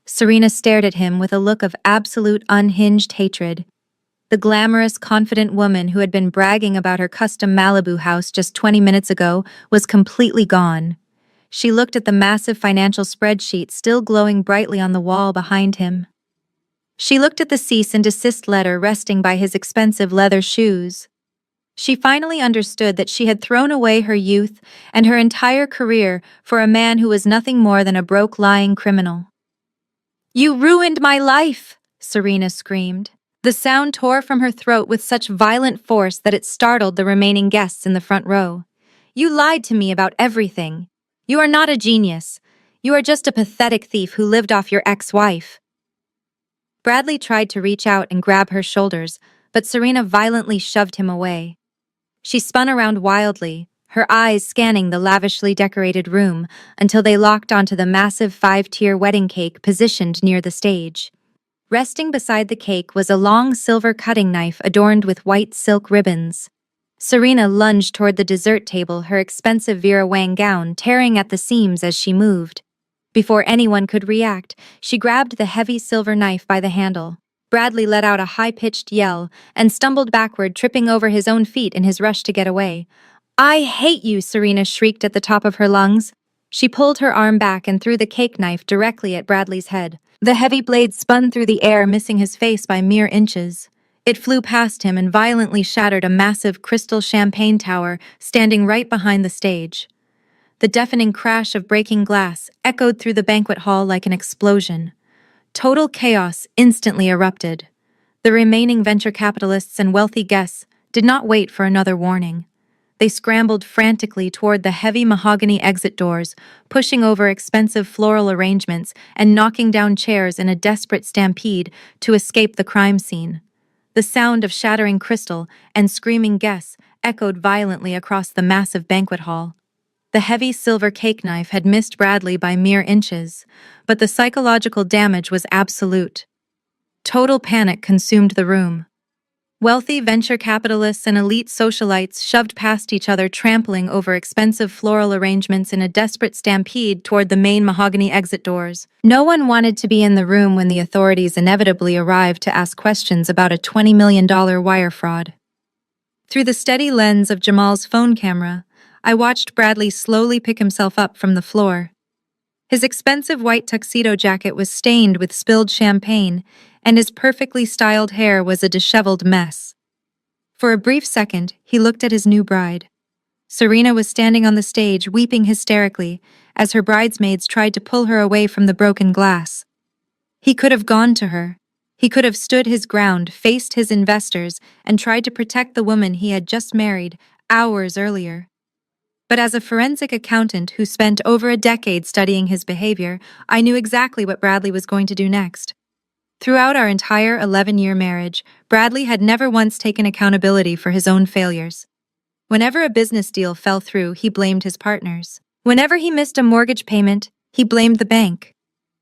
Serena stared at him with a look of absolute unhinged hatred. The glamorous, confident woman who had been bragging about her custom Malibu house just 20 minutes ago was completely gone. She looked at the massive financial spreadsheet still glowing brightly on the wall behind him. She looked at the cease and desist letter resting by his expensive leather shoes. She finally understood that she had thrown away her youth and her entire career for a man who was nothing more than a broke, lying criminal. "You ruined my life!" Serena screamed. The sound tore from her throat with such violent force that it startled the remaining guests in the front row. "You lied to me about everything. You are not a genius. You are just a pathetic thief who lived off your ex-wife." Bradley tried to reach out and grab her shoulders, but Serena violently shoved him away. She spun around wildly, her eyes scanning the lavishly decorated room until they locked onto the massive 5-tier wedding cake positioned near the stage. Resting beside the cake was a long silver cutting knife adorned with white silk ribbons. Serena lunged toward the dessert table, her expensive Vera Wang gown tearing at the seams as she moved. Before anyone could react, she grabbed the heavy silver knife by the handle. Bradley let out a high-pitched yell and stumbled backward, tripping over his own feet in his rush to get away. "I hate you!" Serena shrieked at the top of her lungs. She pulled her arm back and threw the cake knife directly at Bradley's head. The heavy blade spun through the air, missing his face by mere inches. It flew past him and violently shattered a massive crystal champagne tower standing right behind the stage. The deafening crash of breaking glass echoed through the banquet hall like an explosion. Total chaos instantly erupted. The remaining venture capitalists and wealthy guests did not wait for another warning. They scrambled frantically toward the heavy mahogany exit doors, pushing over expensive floral arrangements and knocking down chairs in a desperate stampede to escape the crime scene. The sound of shattering crystal and screaming guests echoed violently across the massive banquet hall. The heavy silver cake knife had missed Bradley by mere inches, but the psychological damage was absolute. Total panic consumed the room. Wealthy venture capitalists and elite socialites shoved past each other, trampling over expensive floral arrangements in a desperate stampede toward the main mahogany exit doors. No one wanted to be in the room when the authorities inevitably arrived to ask questions about a $20 million wire fraud. Through the steady lens of Jamal's phone camera, I watched Bradley slowly pick himself up from the floor. His expensive white tuxedo jacket was stained with spilled champagne, and his perfectly styled hair was a disheveled mess. For a brief second, he looked at his new bride. Serena was standing on the stage, weeping hysterically, as her bridesmaids tried to pull her away from the broken glass. He could have gone to her. He could have stood his ground, faced his investors, and tried to protect the woman he had just married hours earlier. But as a forensic accountant who spent over a decade studying his behavior, I knew exactly what Bradley was going to do next. Throughout our entire 11-year marriage, Bradley had never once taken accountability for his own failures. Whenever a business deal fell through, he blamed his partners. Whenever he missed a mortgage payment, he blamed the bank.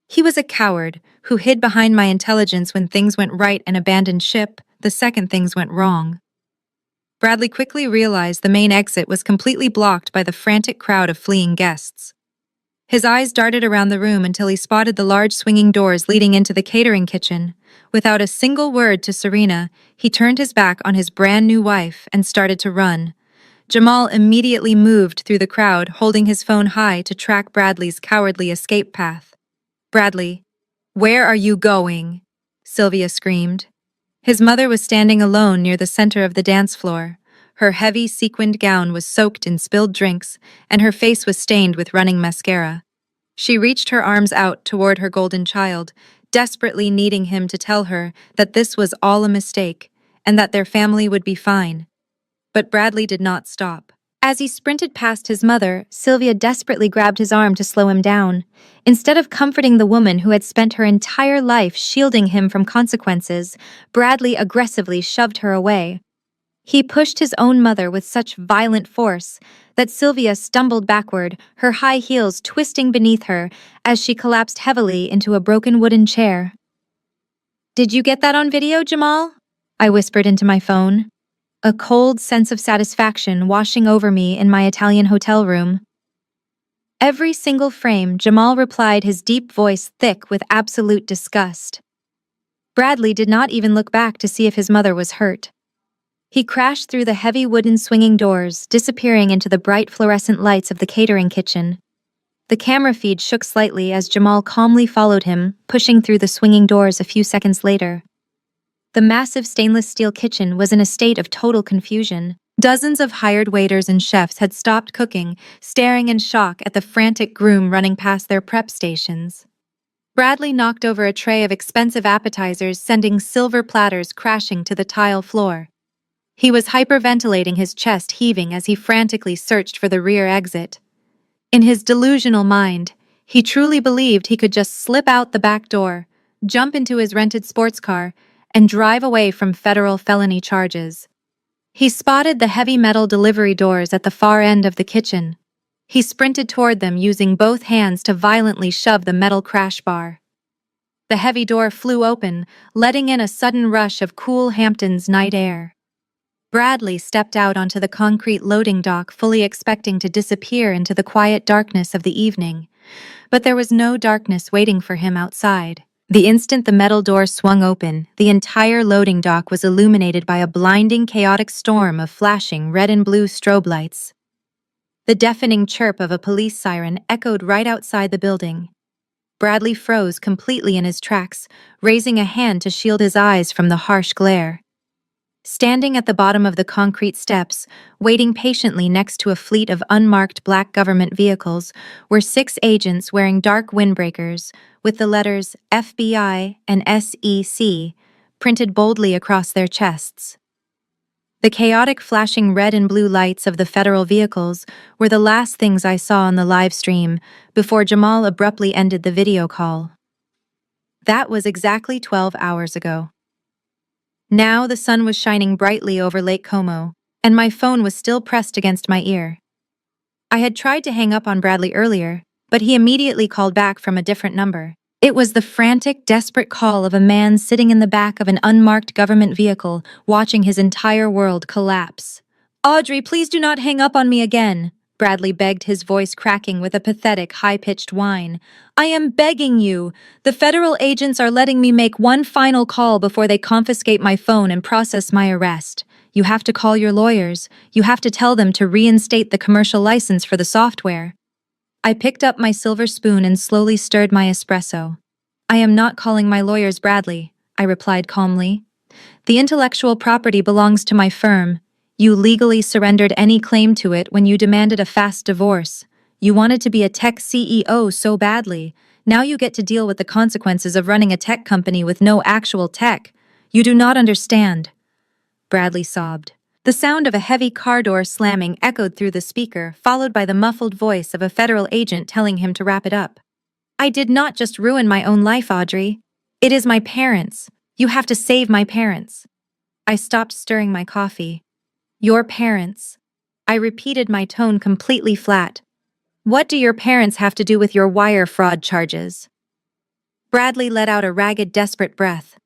He was a coward who hid behind my intelligence when things went right and abandoned ship the second things went wrong. Bradley quickly realized the main exit was completely blocked by the frantic crowd of fleeing guests. His eyes darted around the room until he spotted the large swinging doors leading into the catering kitchen. Without a single word to Serena, he turned his back on his brand-new wife and started to run. Jamal immediately moved through the crowd, holding his phone high to track Bradley's cowardly escape path. "Bradley, where are you going?" Sylvia screamed. His mother was standing alone near the center of the dance floor. Her heavy sequined gown was soaked in spilled drinks, and her face was stained with running mascara. She reached her arms out toward her golden child, desperately needing him to tell her that this was all a mistake, and that their family would be fine. But Bradley did not stop. As he sprinted past his mother, Sylvia desperately grabbed his arm to slow him down. Instead of comforting the woman who had spent her entire life shielding him from consequences, Bradley aggressively shoved her away. He pushed his own mother with such violent force that Sylvia stumbled backward, her high heels twisting beneath her as she collapsed heavily into a broken wooden chair. "Did you get that on video, Jamal?" I whispered into my phone, a cold sense of satisfaction washing over me in my Italian hotel room. Every single frame, Jamal replied, his deep voice thick with absolute disgust. Bradley did not even look back to see if his mother was hurt. He crashed through the heavy wooden swinging doors, disappearing into the bright fluorescent lights of the catering kitchen. The camera feed shook slightly as Jamal calmly followed him, pushing through the swinging doors a few seconds later. The massive stainless steel kitchen was in a state of total confusion. Dozens of hired waiters and chefs had stopped cooking, staring in shock at the frantic groom running past their prep stations. Bradley knocked over a tray of expensive appetizers, sending silver platters crashing to the tile floor. He was hyperventilating, his chest heaving as he frantically searched for the rear exit. In his delusional mind, he truly believed he could just slip out the back door, jump into his rented sports car, and drive away from federal felony charges. He spotted the heavy metal delivery doors at the far end of the kitchen. He sprinted toward them, using both hands to violently shove the metal crash bar. The heavy door flew open, letting in a sudden rush of cool Hampton's night air. Bradley stepped out onto the concrete loading dock, fully expecting to disappear into the quiet darkness of the evening. But there was no darkness waiting for him outside. The instant the metal door swung open, the entire loading dock was illuminated by a blinding, chaotic storm of flashing red and blue strobe lights. The deafening chirp of a police siren echoed right outside the building. Bradley froze completely in his tracks, raising a hand to shield his eyes from the harsh glare. Standing at the bottom of the concrete steps, waiting patiently next to a fleet of unmarked black government vehicles, were 6 agents wearing dark windbreakers, with the letters FBI and SEC printed boldly across their chests. The chaotic flashing red and blue lights of the federal vehicles were the last things I saw on the live stream before Jamal abruptly ended the video call. That was exactly 12 hours ago. Now the sun was shining brightly over Lake Como, and my phone was still pressed against my ear. I had tried to hang up on Bradley earlier, but he immediately called back from a different number. It was the frantic, desperate call of a man sitting in the back of an unmarked government vehicle, watching his entire world collapse. "Audrey, please do not hang up on me again," Bradley begged, his voice cracking with a pathetic, high-pitched whine. "I am begging you. The federal agents are letting me make one final call before they confiscate my phone and process my arrest. You have to call your lawyers. You have to tell them to reinstate the commercial license for the software." I picked up my silver spoon and slowly stirred my espresso. "I am not calling my lawyers, Bradley," I replied calmly. "The intellectual property belongs to my firm. You legally surrendered any claim to it when you demanded a fast divorce. You wanted to be a tech CEO so badly. Now you get to deal with the consequences of running a tech company with no actual tech. You do not understand." Bradley sobbed. The sound of a heavy car door slamming echoed through the speaker, followed by the muffled voice of a federal agent telling him to wrap it up. "I did not just ruin my own life, Audrey. It is my parents. You have to save my parents." I stopped stirring my coffee. "Your parents." I repeated, my tone completely flat. "What do your parents have to do with your wire fraud charges?" Bradley let out a ragged, desperate breath.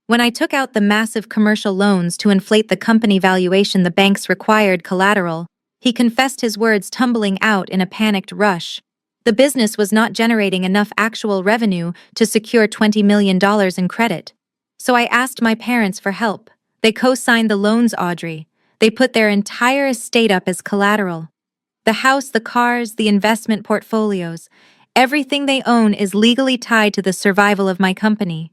"When I took out the massive commercial loans to inflate the company valuation, the banks required collateral," he confessed, his words tumbling out in a panicked rush. "The business was not generating enough actual revenue to secure $20 million in credit. So I asked my parents for help. They co-signed the loans, Audrey. They put their entire estate up as collateral. The house, the cars, the investment portfolios, everything they own is legally tied to the survival of my company."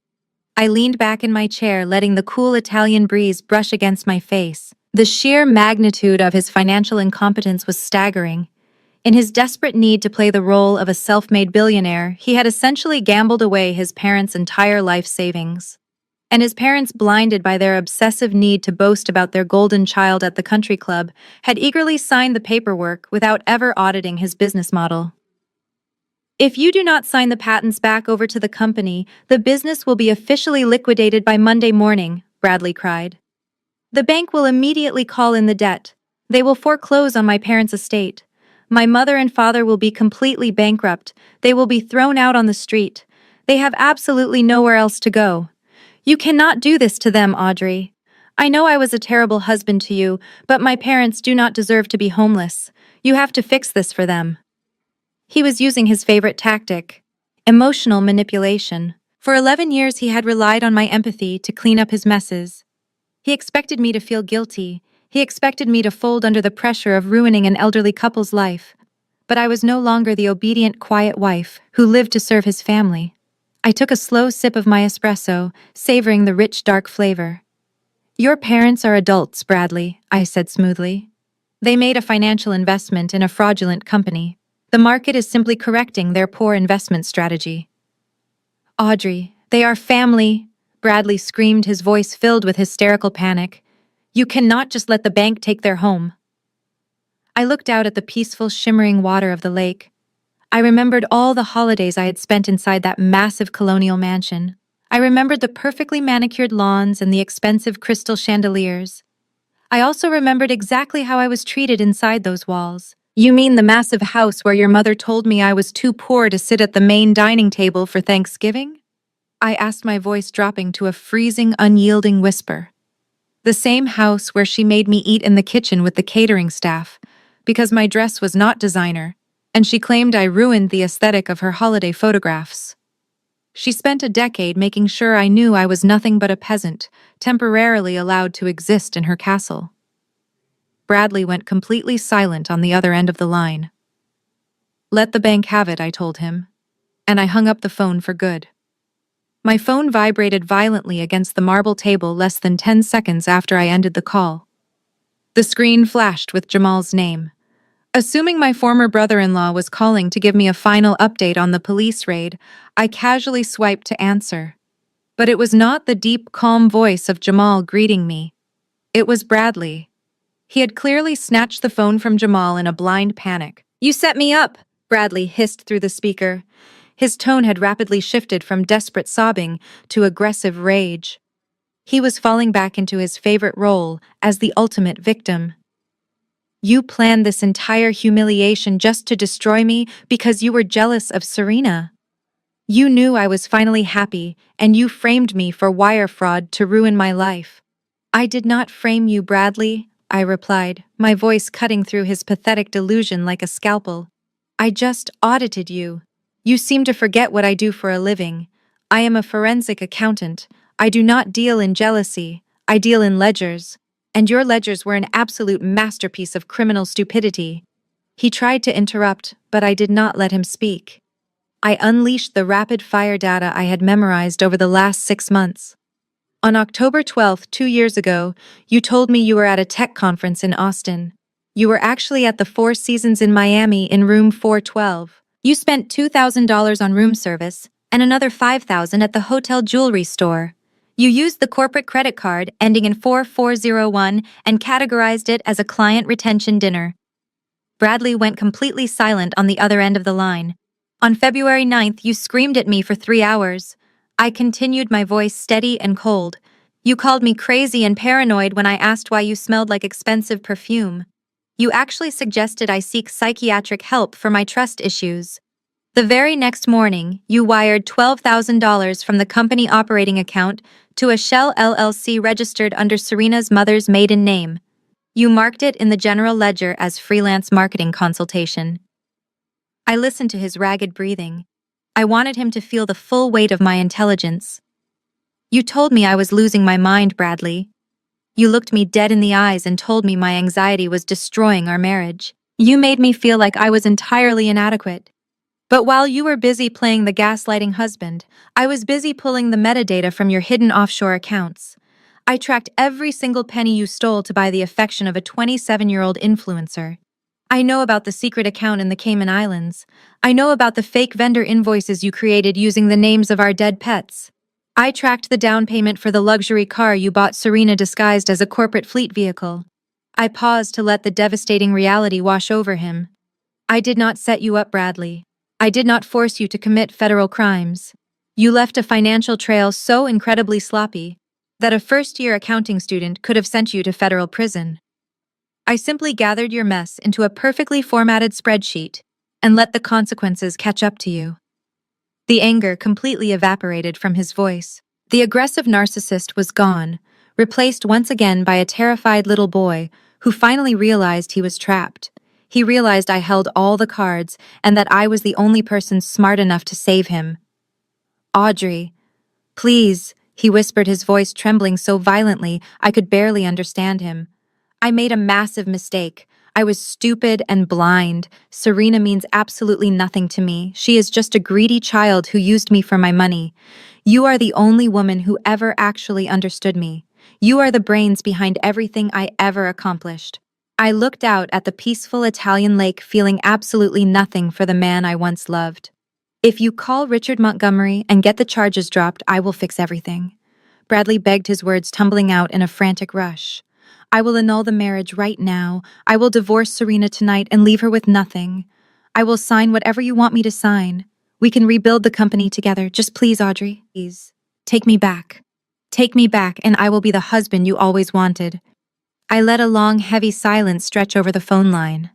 I leaned back in my chair, letting the cool Italian breeze brush against my face. The sheer magnitude of his financial incompetence was staggering. In his desperate need to play the role of a self-made billionaire, he had essentially gambled away his parents' entire life savings. And his parents, blinded by their obsessive need to boast about their golden child at the country club, had eagerly signed the paperwork without ever auditing his business model. "If you do not sign the patents back over to the company, the business will be officially liquidated by Monday morning," Bradley cried. "The bank will immediately call in the debt. They will foreclose on my parents' estate. My mother and father will be completely bankrupt. They will be thrown out on the street. They have absolutely nowhere else to go. You cannot do this to them, Audrey. I know I was a terrible husband to you, but my parents do not deserve to be homeless. You have to fix this for them. He was using his favorite tactic, emotional manipulation. For 11 years, he had relied on my empathy to clean up his messes. He expected me to feel guilty. He expected me to fold under the pressure of ruining an elderly couple's life. But I was no longer the obedient, quiet wife who lived to serve his family. I took a slow sip of my espresso, savoring the rich, dark flavor. Your parents are adults, Bradley, I said smoothly. They made a financial investment in a fraudulent company. The market is simply correcting their poor investment strategy. Audrey, they are family, Bradley screamed, his voice filled with hysterical panic. You cannot just let the bank take their home. I looked out at the peaceful, shimmering water of the lake. I remembered all the holidays I had spent inside that massive colonial mansion. I remembered the perfectly manicured lawns and the expensive crystal chandeliers. I also remembered exactly how I was treated inside those walls. You mean the massive house where your mother told me I was too poor to sit at the main dining table for Thanksgiving? I asked, my voice dropping to a freezing, unyielding whisper. The same house where she made me eat in the kitchen with the catering staff, because my dress was not designer, and she claimed I ruined the aesthetic of her holiday photographs. She spent a decade making sure I knew I was nothing but a peasant, temporarily allowed to exist in her castle. Bradley went completely silent on the other end of the line. Let the bank have it, I told him, and I hung up the phone for good. My phone vibrated violently against the marble table less than 10 seconds after I ended the call. The screen flashed with Jamal's name. Assuming my former brother-in-law was calling to give me a final update on the police raid, I casually swiped to answer. But it was not the deep, calm voice of Jamal greeting me. It was Bradley. He had clearly snatched the phone from Jamal in a blind panic. You set me up, Bradley hissed through the speaker. His tone had rapidly shifted from desperate sobbing to aggressive rage. He was falling back into his favorite role as the ultimate victim. You planned this entire humiliation just to destroy me because you were jealous of Serena. You knew I was finally happy, and you framed me for wire fraud to ruin my life. I did not frame you, Bradley, I replied, my voice cutting through his pathetic delusion like a scalpel. I just audited you. You seem to forget what I do for a living. I am a forensic accountant. I do not deal in jealousy. I deal in ledgers. And your ledgers were an absolute masterpiece of criminal stupidity. He tried to interrupt, but I did not let him speak. I unleashed the rapid-fire data I had memorized over the last 6 months. On October 12th, 2 years ago, you told me you were at a tech conference in Austin. You were actually at the Four Seasons in Miami in room 412. You spent $2,000 on room service and another $5,000 at the hotel jewelry store. You used the corporate credit card ending in 4401 and categorized it as a client retention dinner. Bradley went completely silent on the other end of the line. On February 9th, you screamed at me for 3 hours. I continued, my voice steady and cold. You called me crazy and paranoid when I asked why you smelled like expensive perfume. You actually suggested I seek psychiatric help for my trust issues. The very next morning, you wired $12,000 from the company operating account to a Shell LLC registered under Serena's mother's maiden name. You marked it in the general ledger as freelance marketing consultation. I listened to his ragged breathing. I wanted him to feel the full weight of my intelligence. You told me I was losing my mind, Bradley. You looked me dead in the eyes and told me my anxiety was destroying our marriage. You made me feel like I was entirely inadequate. But while you were busy playing the gaslighting husband, I was busy pulling the metadata from your hidden offshore accounts. I tracked every single penny you stole to buy the affection of a 27-year-old influencer. I know about the secret account in the Cayman Islands. I know about the fake vendor invoices you created using the names of our dead pets. I tracked the down payment for the luxury car you bought Serena disguised as a corporate fleet vehicle. I paused to let the devastating reality wash over him. I did not set you up, Bradley. I did not force you to commit federal crimes. You left a financial trail so incredibly sloppy that a first-year accounting student could have sent you to federal prison. I simply gathered your mess into a perfectly formatted spreadsheet and let the consequences catch up to you. The anger completely evaporated from his voice. The aggressive narcissist was gone, replaced once again by a terrified little boy who finally realized he was trapped. He realized I held all the cards and that I was the only person smart enough to save him. Audrey, please, he whispered, his voice trembling so violently I could barely understand him. I made a massive mistake. I was stupid and blind. Serena means absolutely nothing to me. She is just a greedy child who used me for my money. You are the only woman who ever actually understood me. You are the brains behind everything I ever accomplished. I looked out at the peaceful Italian lake, feeling absolutely nothing for the man I once loved. If you call Richard Montgomery and get the charges dropped, I will fix everything. Bradley begged, his words tumbling out in a frantic rush. I will annul the marriage right now. I will divorce Serena tonight and leave her with nothing. I will sign whatever you want me to sign. We can rebuild the company together. Just please, Audrey. Please. Take me back. Take me back, and I will be the husband you always wanted. I let a long, heavy silence stretch over the phone line.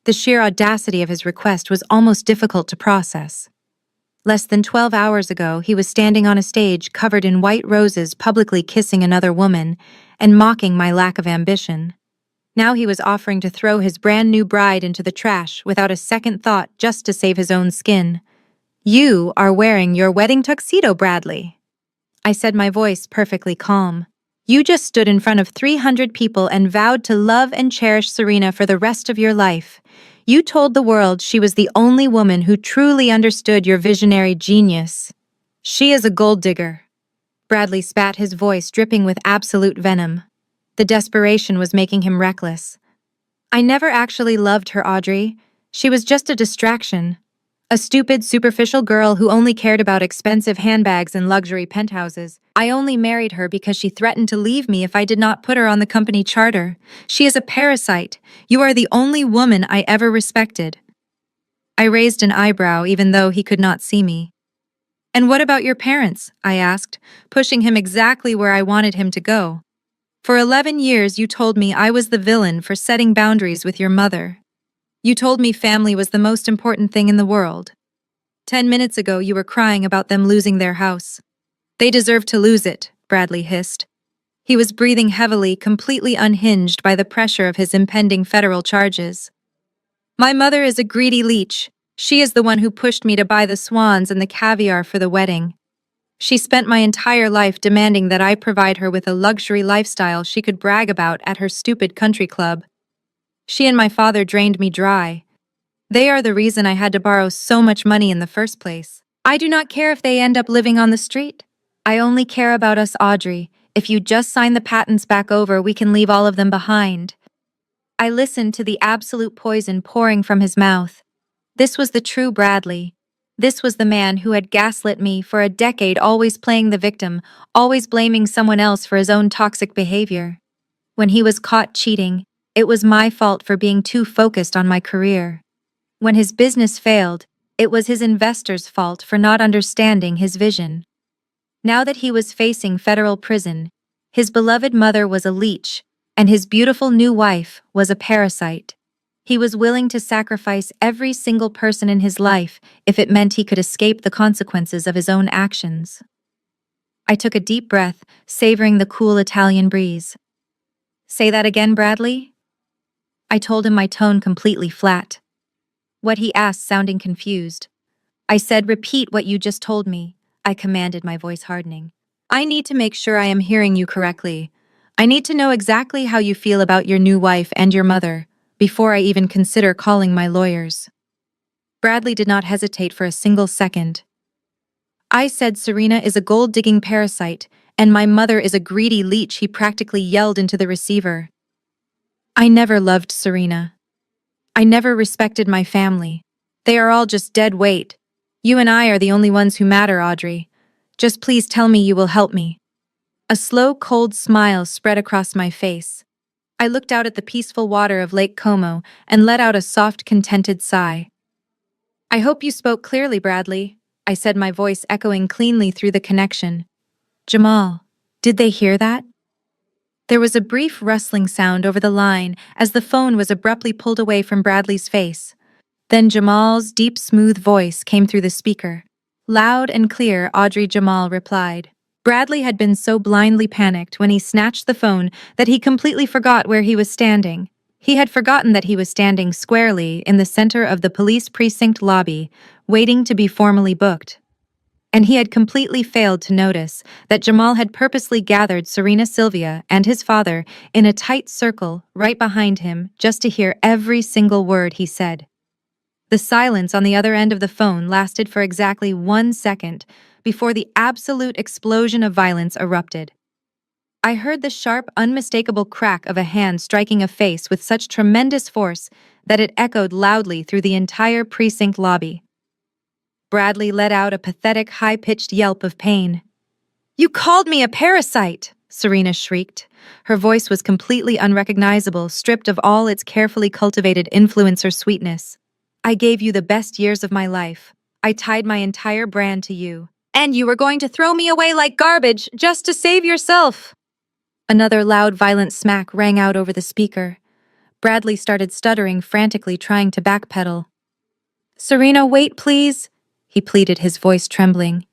The sheer audacity of his request was almost difficult to process. Less than 12 hours ago, he was standing on a stage covered in white roses, publicly kissing another woman and mocking my lack of ambition. Now he was offering to throw his brand new bride into the trash without a second thought, just to save his own skin. You are wearing your wedding tuxedo, Bradley, I said, my voice perfectly calm. You just stood in front of 300 people and vowed to love and cherish Serena for the rest of your life. You told the world she was the only woman who truly understood your visionary genius. She is a gold digger. Bradley spat, his voice dripping with absolute venom. The desperation was making him reckless. I never actually loved her, Audrey. She was just a distraction. A stupid, superficial girl who only cared about expensive handbags and luxury penthouses. I only married her because she threatened to leave me if I did not put her on the company charter. She is a parasite. You are the only woman I ever respected. I raised an eyebrow, even though he could not see me. And what about your parents? I asked, pushing him exactly where I wanted him to go. For 11 years, you told me I was the villain for setting boundaries with your mother. You told me family was the most important thing in the world. 10 minutes ago, you were crying about them losing their house. They deserve to lose it, Bradley hissed. He was breathing heavily, completely unhinged by the pressure of his impending federal charges. My mother is a greedy leech. She is the one who pushed me to buy the swans and the caviar for the wedding. She spent my entire life demanding that I provide her with a luxury lifestyle she could brag about at her stupid country club. She and my father drained me dry. They are the reason I had to borrow so much money in the first place. I do not care if they end up living on the street. I only care about us, Audrey. If you just sign the patents back over, we can leave all of them behind. I listened to the absolute poison pouring from his mouth. This was the true Bradley. This was the man who had gaslit me for a decade, always playing the victim, always blaming someone else for his own toxic behavior. When he was caught cheating, it was my fault for being too focused on my career. When his business failed, it was his investors' fault for not understanding his vision. Now that he was facing federal prison, his beloved mother was a leech, and his beautiful new wife was a parasite. He was willing to sacrifice every single person in his life if it meant he could escape the consequences of his own actions. I took a deep breath, savoring the cool Italian breeze. Say that again, Bradley? I told him, my tone completely flat. What he asked sounding confused. I said, repeat what you just told me, I commanded, my voice hardening. I need to make sure I am hearing you correctly. I need to know exactly how you feel about your new wife and your mother, before I even consider calling my lawyers. Bradley did not hesitate for a single second. I said Serena is a gold-digging parasite, and my mother is a greedy leech, he practically yelled into the receiver. I never loved Serena. I never respected my family. They are all just dead weight. You and I are the only ones who matter, Audrey. Just please tell me you will help me. A slow, cold smile spread across my face. I looked out at the peaceful water of Lake Como and let out a soft, contented sigh. I hope you spoke clearly, Bradley, I said, my voice echoing cleanly through the connection. Jamal, did they hear that? There was a brief rustling sound over the line as the phone was abruptly pulled away from Bradley's face. Then Jamal's deep, smooth voice came through the speaker. Loud and clear, Audrey, Jamal replied. Bradley had been so blindly panicked when he snatched the phone that he completely forgot where he was standing. He had forgotten that he was standing squarely in the center of the police precinct lobby, waiting to be formally booked. And he had completely failed to notice that Jamal had purposely gathered Serena Sylvia and his father in a tight circle right behind him just to hear every single word he said. The silence on the other end of the phone lasted for exactly 1 second before the absolute explosion of violence erupted. I heard the sharp, unmistakable crack of a hand striking a face with such tremendous force that it echoed loudly through the entire precinct lobby. Bradley let out a pathetic, high-pitched yelp of pain. "You called me a parasite!" Serena shrieked. Her voice was completely unrecognizable, stripped of all its carefully cultivated influencer sweetness. "I gave you the best years of my life. I tied my entire brand to you. And you were going to throw me away like garbage just to save yourself!" Another loud, violent smack rang out over the speaker. Bradley started stuttering, frantically trying to backpedal. "Serena, wait, please," he pleaded, his voice trembling.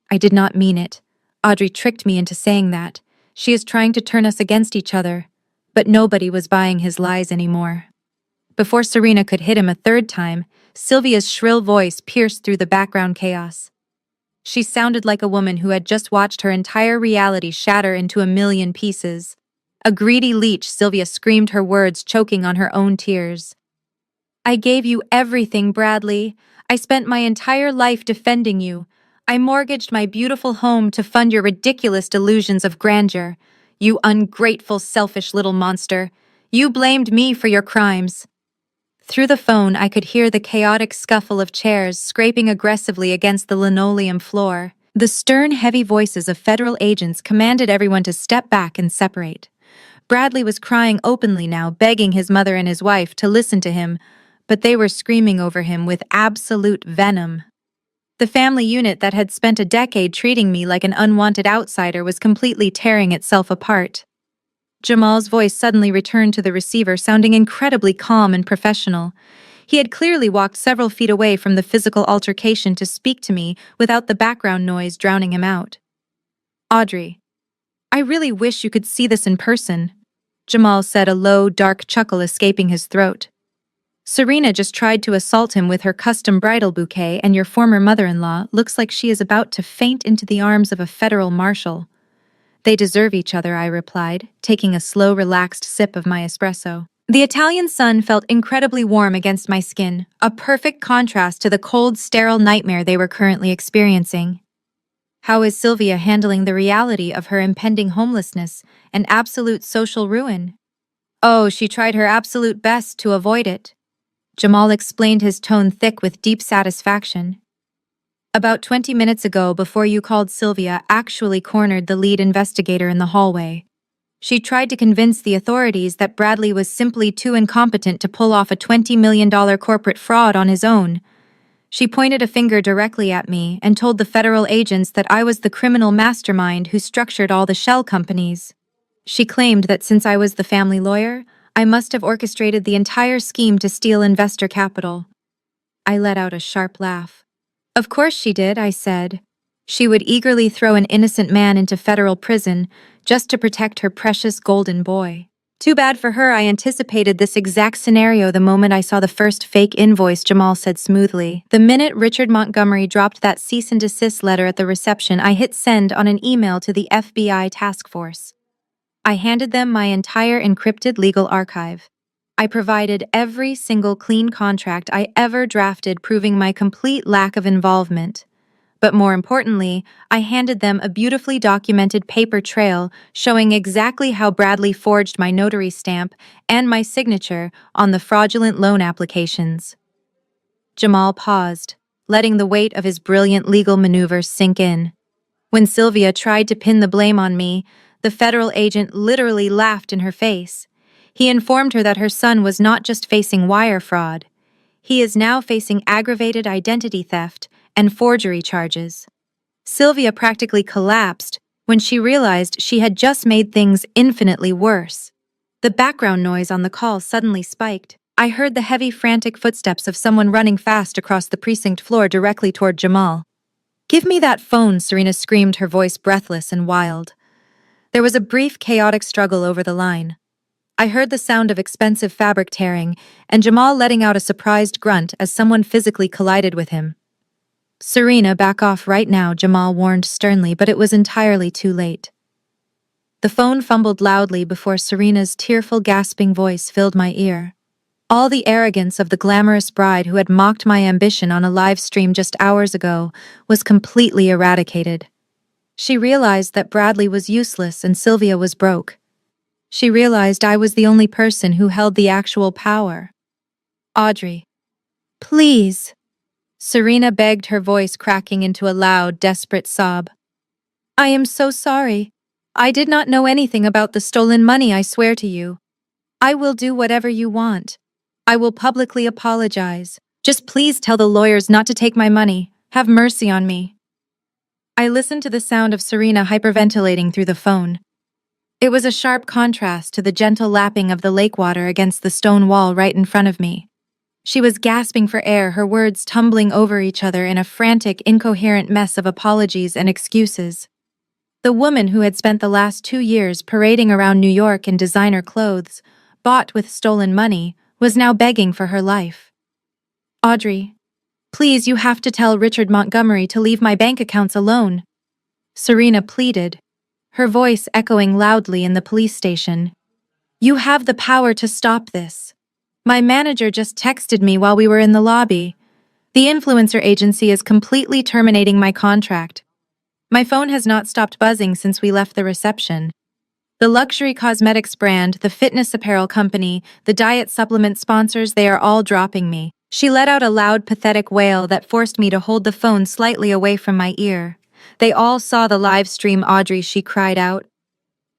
"I did not mean it. Audrey tricked me into saying that. She is trying to turn us against each other." But nobody was buying his lies anymore. Before Serena could hit him a third time, Sylvia's shrill voice pierced through the background chaos. She sounded like a woman who had just watched her entire reality shatter into a million pieces. A greedy leech, Sylvia screamed, her words choking on her own tears. "I gave you everything, Bradley. I spent my entire life defending you. I mortgaged my beautiful home to fund your ridiculous delusions of grandeur. You ungrateful, selfish little monster. You blamed me for your crimes." Through the phone, I could hear the chaotic scuffle of chairs scraping aggressively against the linoleum floor. The stern, heavy voices of federal agents commanded everyone to step back and separate. Bradley was crying openly now, begging his mother and his wife to listen to him, but they were screaming over him with absolute venom. The family unit that had spent a decade treating me like an unwanted outsider was completely tearing itself apart. Jamal's voice suddenly returned to the receiver, sounding incredibly calm and professional. He had clearly walked several feet away from the physical altercation to speak to me without the background noise drowning him out. "Audrey, I really wish you could see this in person," Jamal said, a low, dark chuckle escaping his throat. "Serena just tried to assault him with her custom bridal bouquet, and your former mother-in-law looks like she is about to faint into the arms of a federal marshal." "They deserve each other," I replied, taking a slow, relaxed sip of my espresso. The Italian sun felt incredibly warm against my skin, a perfect contrast to the cold, sterile nightmare they were currently experiencing. "How is Sylvia handling the reality of her impending homelessness and absolute social ruin?" "Oh, she tried her absolute best to avoid it," Jamal explained, his tone thick with deep satisfaction. "About 20 minutes ago, before you called, Sylvia actually cornered the lead investigator in the hallway. She tried to convince the authorities that Bradley was simply too incompetent to pull off a $20 million corporate fraud on his own. She pointed a finger directly at me and told the federal agents that I was the criminal mastermind who structured all the shell companies. She claimed that since I was the family lawyer, I must have orchestrated the entire scheme to steal investor capital." I let out a sharp laugh. "Of course she did," I said. "She would eagerly throw an innocent man into federal prison just to protect her precious golden boy." "Too bad for her. I anticipated this exact scenario the moment I saw the first fake invoice," Jamal said smoothly. "The minute Richard Montgomery dropped that cease and desist letter at the reception, I hit send on an email to the FBI task force. I handed them my entire encrypted legal archive. I provided every single clean contract I ever drafted, proving my complete lack of involvement. But more importantly, I handed them a beautifully documented paper trail showing exactly how Bradley forged my notary stamp and my signature on the fraudulent loan applications." Jamal paused, letting the weight of his brilliant legal maneuvers sink in. When Sylvia tried to pin the blame on me, the federal agent literally laughed in her face. He informed her that her son was not just facing wire fraud. He is now facing aggravated identity theft and forgery charges. Sylvia practically collapsed when she realized she had just made things infinitely worse. The background noise on the call suddenly spiked. I heard the heavy, frantic footsteps of someone running fast across the precinct floor directly toward Jamal. "Give me that phone," Serena screamed, her voice breathless and wild. There was a brief, chaotic struggle over the line. I heard the sound of expensive fabric tearing, and Jamal letting out a surprised grunt as someone physically collided with him. "Serena, back off right now," Jamal warned sternly, but it was entirely too late. The phone fumbled loudly before Serena's tearful, gasping voice filled my ear. All the arrogance of the glamorous bride who had mocked my ambition on a live stream just hours ago was completely eradicated. She realized that Bradley was useless and Sylvia was broke. She realized I was the only person who held the actual power. "Audrey, please," Serena begged, her voice cracking into a loud, desperate sob. "I am so sorry. I did not know anything about the stolen money, I swear to you. I will do whatever you want. I will publicly apologize. Just please tell the lawyers not to take my money. Have mercy on me." I listened to the sound of Serena hyperventilating through the phone. It was a sharp contrast to the gentle lapping of the lake water against the stone wall right in front of me. She was gasping for air, her words tumbling over each other in a frantic, incoherent mess of apologies and excuses. The woman who had spent the last 2 years parading around New York in designer clothes, bought with stolen money, was now begging for her life. "Audrey, please, you have to tell Richard Montgomery to leave my bank accounts alone," Serena pleaded, her voice echoing loudly in the police station. "You have the power to stop this. My manager just texted me while we were in the lobby. The influencer agency is completely terminating my contract. My phone has not stopped buzzing since we left the reception. The luxury cosmetics brand, the fitness apparel company, the diet supplement sponsors, they are all dropping me." She let out a loud, pathetic wail that forced me to hold the phone slightly away from my ear. "They all saw the live stream, Audrey," she cried out.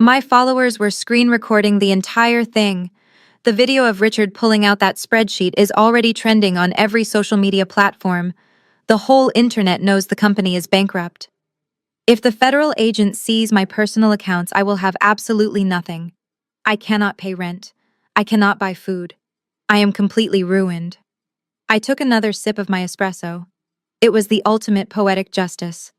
"My followers were screen recording the entire thing. The video of Richard pulling out that spreadsheet is already trending on every social media platform. The whole internet knows the company is bankrupt. If the federal agent sees my personal accounts, I will have absolutely nothing. I cannot pay rent. I cannot buy food. I am completely ruined." I took another sip of my espresso. It was the ultimate poetic justice.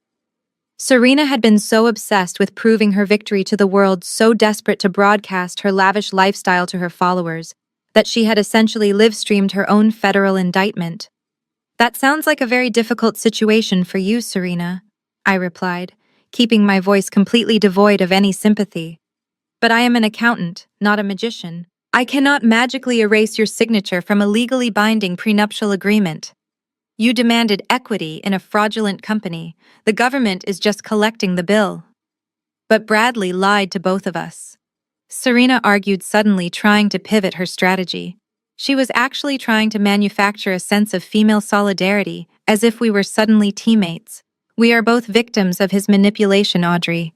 Serena had been so obsessed with proving her victory to the world, so desperate to broadcast her lavish lifestyle to her followers, that she had essentially live-streamed her own federal indictment. "That sounds like a very difficult situation for you, Serena," I replied, keeping my voice completely devoid of any sympathy. "But I am an accountant, not a magician. I cannot magically erase your signature from a legally binding prenuptial agreement. You demanded equity in a fraudulent company. The government is just collecting the bill." "But Bradley lied to both of us," Serena argued, suddenly trying to pivot her strategy. She was actually trying to manufacture a sense of female solidarity, as if we were suddenly teammates. "We are both victims of his manipulation, Audrey.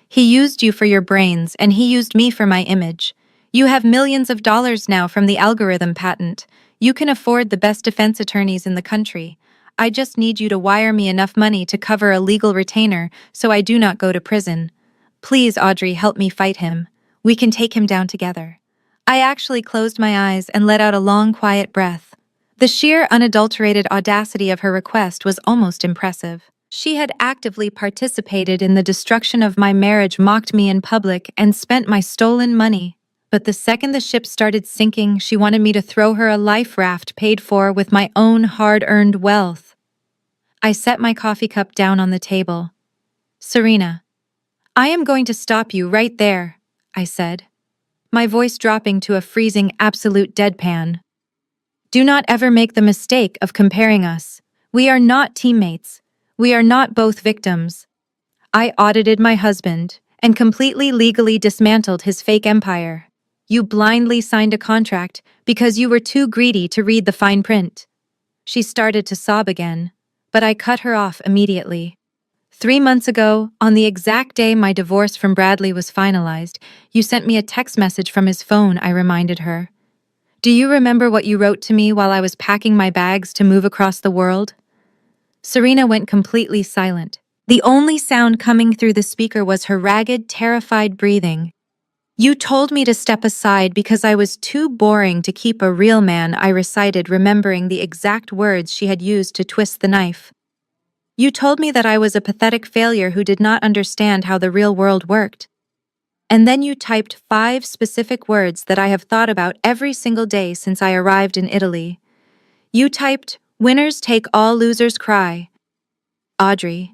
He used you for your brains, and he used me for my image. You have millions of dollars now from the algorithm patent. You can afford the best defense attorneys in the country. I just need you to wire me enough money to cover a legal retainer so I do not go to prison. Please, Audrey, help me fight him. We can take him down together." I actually closed my eyes and let out a long, quiet breath. The sheer, unadulterated audacity of her request was almost impressive. She had actively participated in the destruction of my marriage, mocked me in public, and spent my stolen money. But the second the ship started sinking, she wanted me to throw her a life raft paid for with my own hard-earned wealth. I set my coffee cup down on the table. "Serena, I am going to stop you right there," I said, my voice dropping to a freezing, absolute deadpan. "Do not ever make the mistake of comparing us. We are not teammates. We are not both victims. I audited my husband and completely legally dismantled his fake empire. You blindly signed a contract because you were too greedy to read the fine print." She started to sob again, but I cut her off immediately. 3 months ago, on the exact day my divorce from Bradley was finalized, you sent me a text message from his phone, I reminded her. "Do you remember what you wrote to me while I was packing my bags to move across the world?" Serena went completely silent. The only sound coming through the speaker was her ragged, terrified breathing. "You told me to step aside because I was too boring to keep a real man," I recited, remembering the exact words she had used to twist the knife. You told me that I was a pathetic failure who did not understand how the real world worked. And then you typed 5 specific words that I have thought about every single day since I arrived in Italy. You typed, "Winners take all, losers cry." Audrey,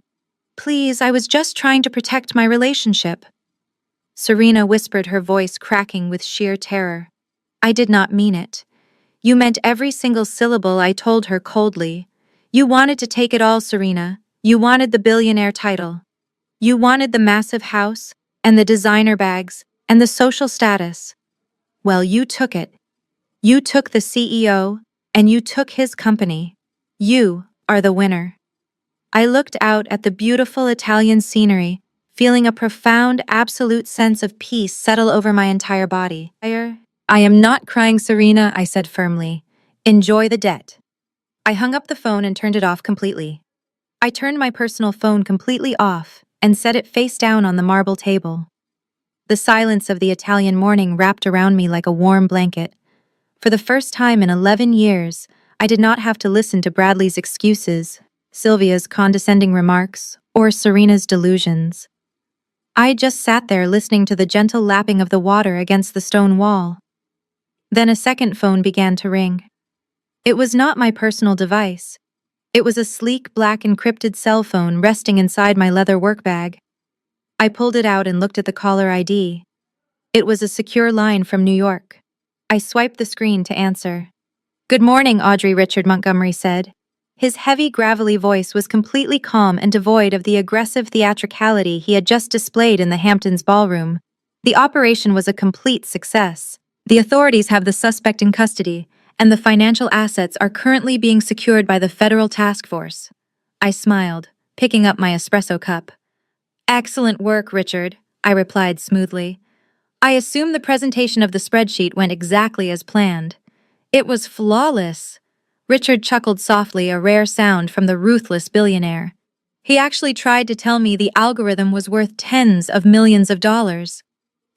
please, I was just trying to protect my relationship. Serena whispered, her voice cracking with sheer terror. I did not mean it. You meant every single syllable, I told her coldly. You wanted to take it all, Serena. You wanted the billionaire title. You wanted the massive house, and the designer bags, and the social status. Well, you took it. You took the CEO, and you took his company. You are the winner. I looked out at the beautiful Italian scenery, feeling a profound, absolute sense of peace settle over my entire body. I am not crying, Serena, I said firmly. Enjoy the debt. I hung up the phone and turned it off completely. I turned my personal phone completely off and set it face down on the marble table. The silence of the Italian morning wrapped around me like a warm blanket. For the first time in 11 years, I did not have to listen to Bradley's excuses, Sylvia's condescending remarks, or Serena's delusions. I just sat there listening to the gentle lapping of the water against the stone wall. Then a second phone began to ring. It was not my personal device. It was a sleek, black, encrypted cell phone resting inside my leather work bag. I pulled it out and looked at the caller ID. It was a secure line from New York. I swiped the screen to answer. Good morning, Audrey, Richard Montgomery said. His heavy, gravelly voice was completely calm and devoid of the aggressive theatricality he had just displayed in the Hamptons ballroom. The operation was a complete success. The authorities have the suspect in custody, and the financial assets are currently being secured by the federal task force. I smiled, picking up my espresso cup. Excellent work, Richard, I replied smoothly. I assume the presentation of the spreadsheet went exactly as planned. It was flawless. Richard chuckled softly, a rare sound from the ruthless billionaire. He actually tried to tell me the algorithm was worth tens of millions of dollars.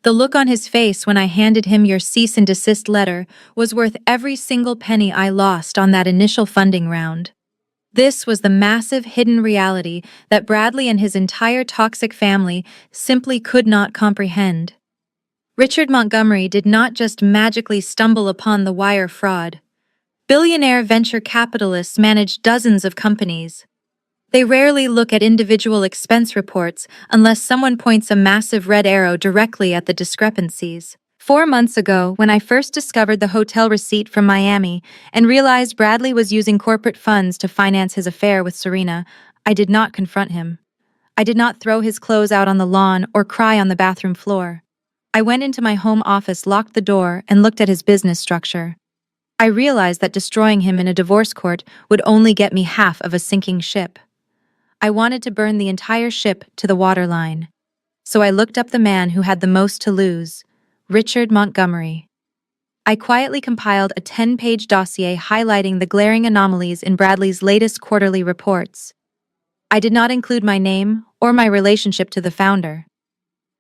The look on his face when I handed him your cease and desist letter was worth every single penny I lost on that initial funding round. This was the massive hidden reality that Bradley and his entire toxic family simply could not comprehend. Richard Montgomery did not just magically stumble upon the wire fraud. Billionaire venture capitalists manage dozens of companies. They rarely look at individual expense reports unless someone points a massive red arrow directly at the discrepancies. 4 months ago, when I first discovered the hotel receipt from Miami and realized Bradley was using corporate funds to finance his affair with Serena, I did not confront him. I did not throw his clothes out on the lawn or cry on the bathroom floor. I went into my home office, locked the door, and looked at his business structure. I realized that destroying him in a divorce court would only get me half of a sinking ship. I wanted to burn the entire ship to the waterline. So I looked up the man who had the most to lose, Richard Montgomery. I quietly compiled a 10-page dossier highlighting the glaring anomalies in Bradley's latest quarterly reports. I did not include my name or my relationship to the founder.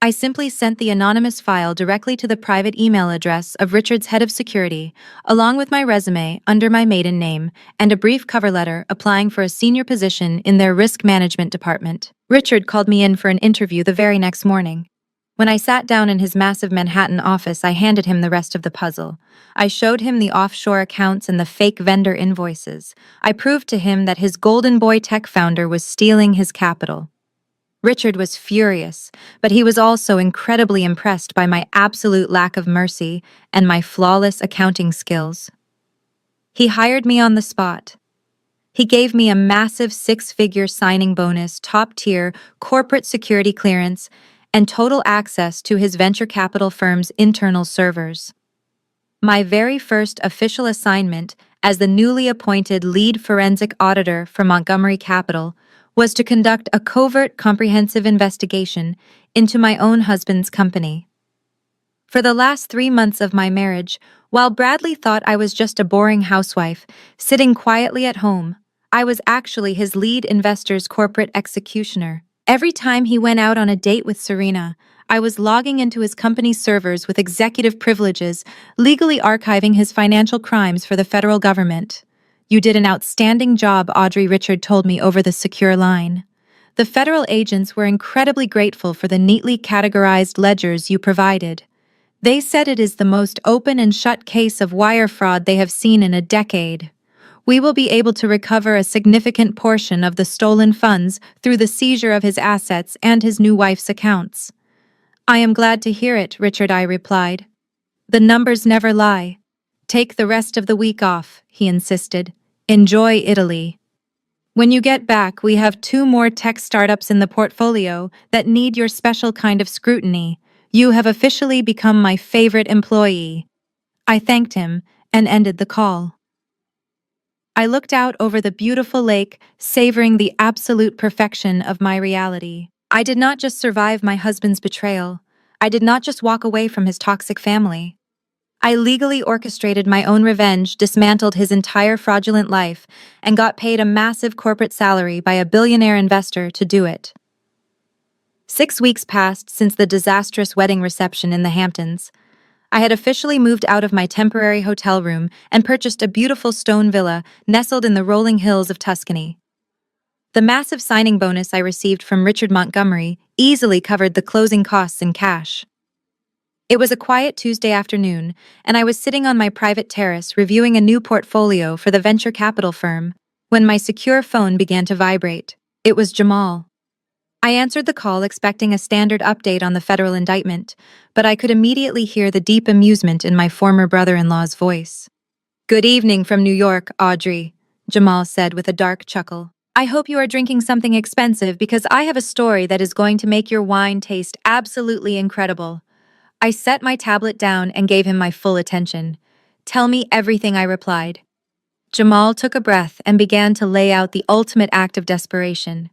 I simply sent the anonymous file directly to the private email address of Richard's head of security, along with my resume under my maiden name and a brief cover letter applying for a senior position in their risk management department. Richard called me in for an interview the very next morning. When I sat down in his massive Manhattan office, I handed him the rest of the puzzle. I showed him the offshore accounts and the fake vendor invoices. I proved to him that his golden boy tech founder was stealing his capital. Richard was furious, but he was also incredibly impressed by my absolute lack of mercy and my flawless accounting skills. He hired me on the spot. He gave me a massive 6-figure signing bonus, top-tier corporate security clearance, and total access to his venture capital firm's internal servers. My very first official assignment as the newly appointed lead forensic auditor for Montgomery Capital was to conduct a covert, comprehensive investigation into my own husband's company. For the last 3 months of my marriage, while Bradley thought I was just a boring housewife sitting quietly at home, I was actually his lead investor's corporate executioner. Every time he went out on a date with Serena, I was logging into his company's servers with executive privileges, legally archiving his financial crimes for the federal government. You did an outstanding job, Audrey, Richard told me over the secure line. The federal agents were incredibly grateful for the neatly categorized ledgers you provided. They said it is the most open and shut case of wire fraud they have seen in a decade. We will be able to recover a significant portion of the stolen funds through the seizure of his assets and his new wife's accounts. I am glad to hear it, Richard, I replied. The numbers never lie. Take the rest of the week off, he insisted. Enjoy Italy. When you get back, we have 2 more tech startups in the portfolio that need your special kind of scrutiny. You have officially become my favorite employee. I thanked him and ended the call. I looked out over the beautiful lake, savoring the absolute perfection of my reality. I did not just survive my husband's betrayal. I did not just walk away from his toxic family. I legally orchestrated my own revenge, dismantled his entire fraudulent life, and got paid a massive corporate salary by a billionaire investor to do it. 6 weeks passed since the disastrous wedding reception in the Hamptons. I had officially moved out of my temporary hotel room and purchased a beautiful stone villa nestled in the rolling hills of Tuscany. The massive signing bonus I received from Richard Montgomery easily covered the closing costs in cash. It was a quiet Tuesday afternoon, and I was sitting on my private terrace reviewing a new portfolio for the venture capital firm, when my secure phone began to vibrate. It was Jamal. I answered the call expecting a standard update on the federal indictment, but I could immediately hear the deep amusement in my former brother-in-law's voice. "Good evening from New York, Audrey," Jamal said with a dark chuckle. "I hope you are drinking something expensive because I have a story that is going to make your wine taste absolutely incredible." I set my tablet down and gave him my full attention. "Tell me everything," I replied. Jamal took a breath and began to lay out the ultimate act of desperation.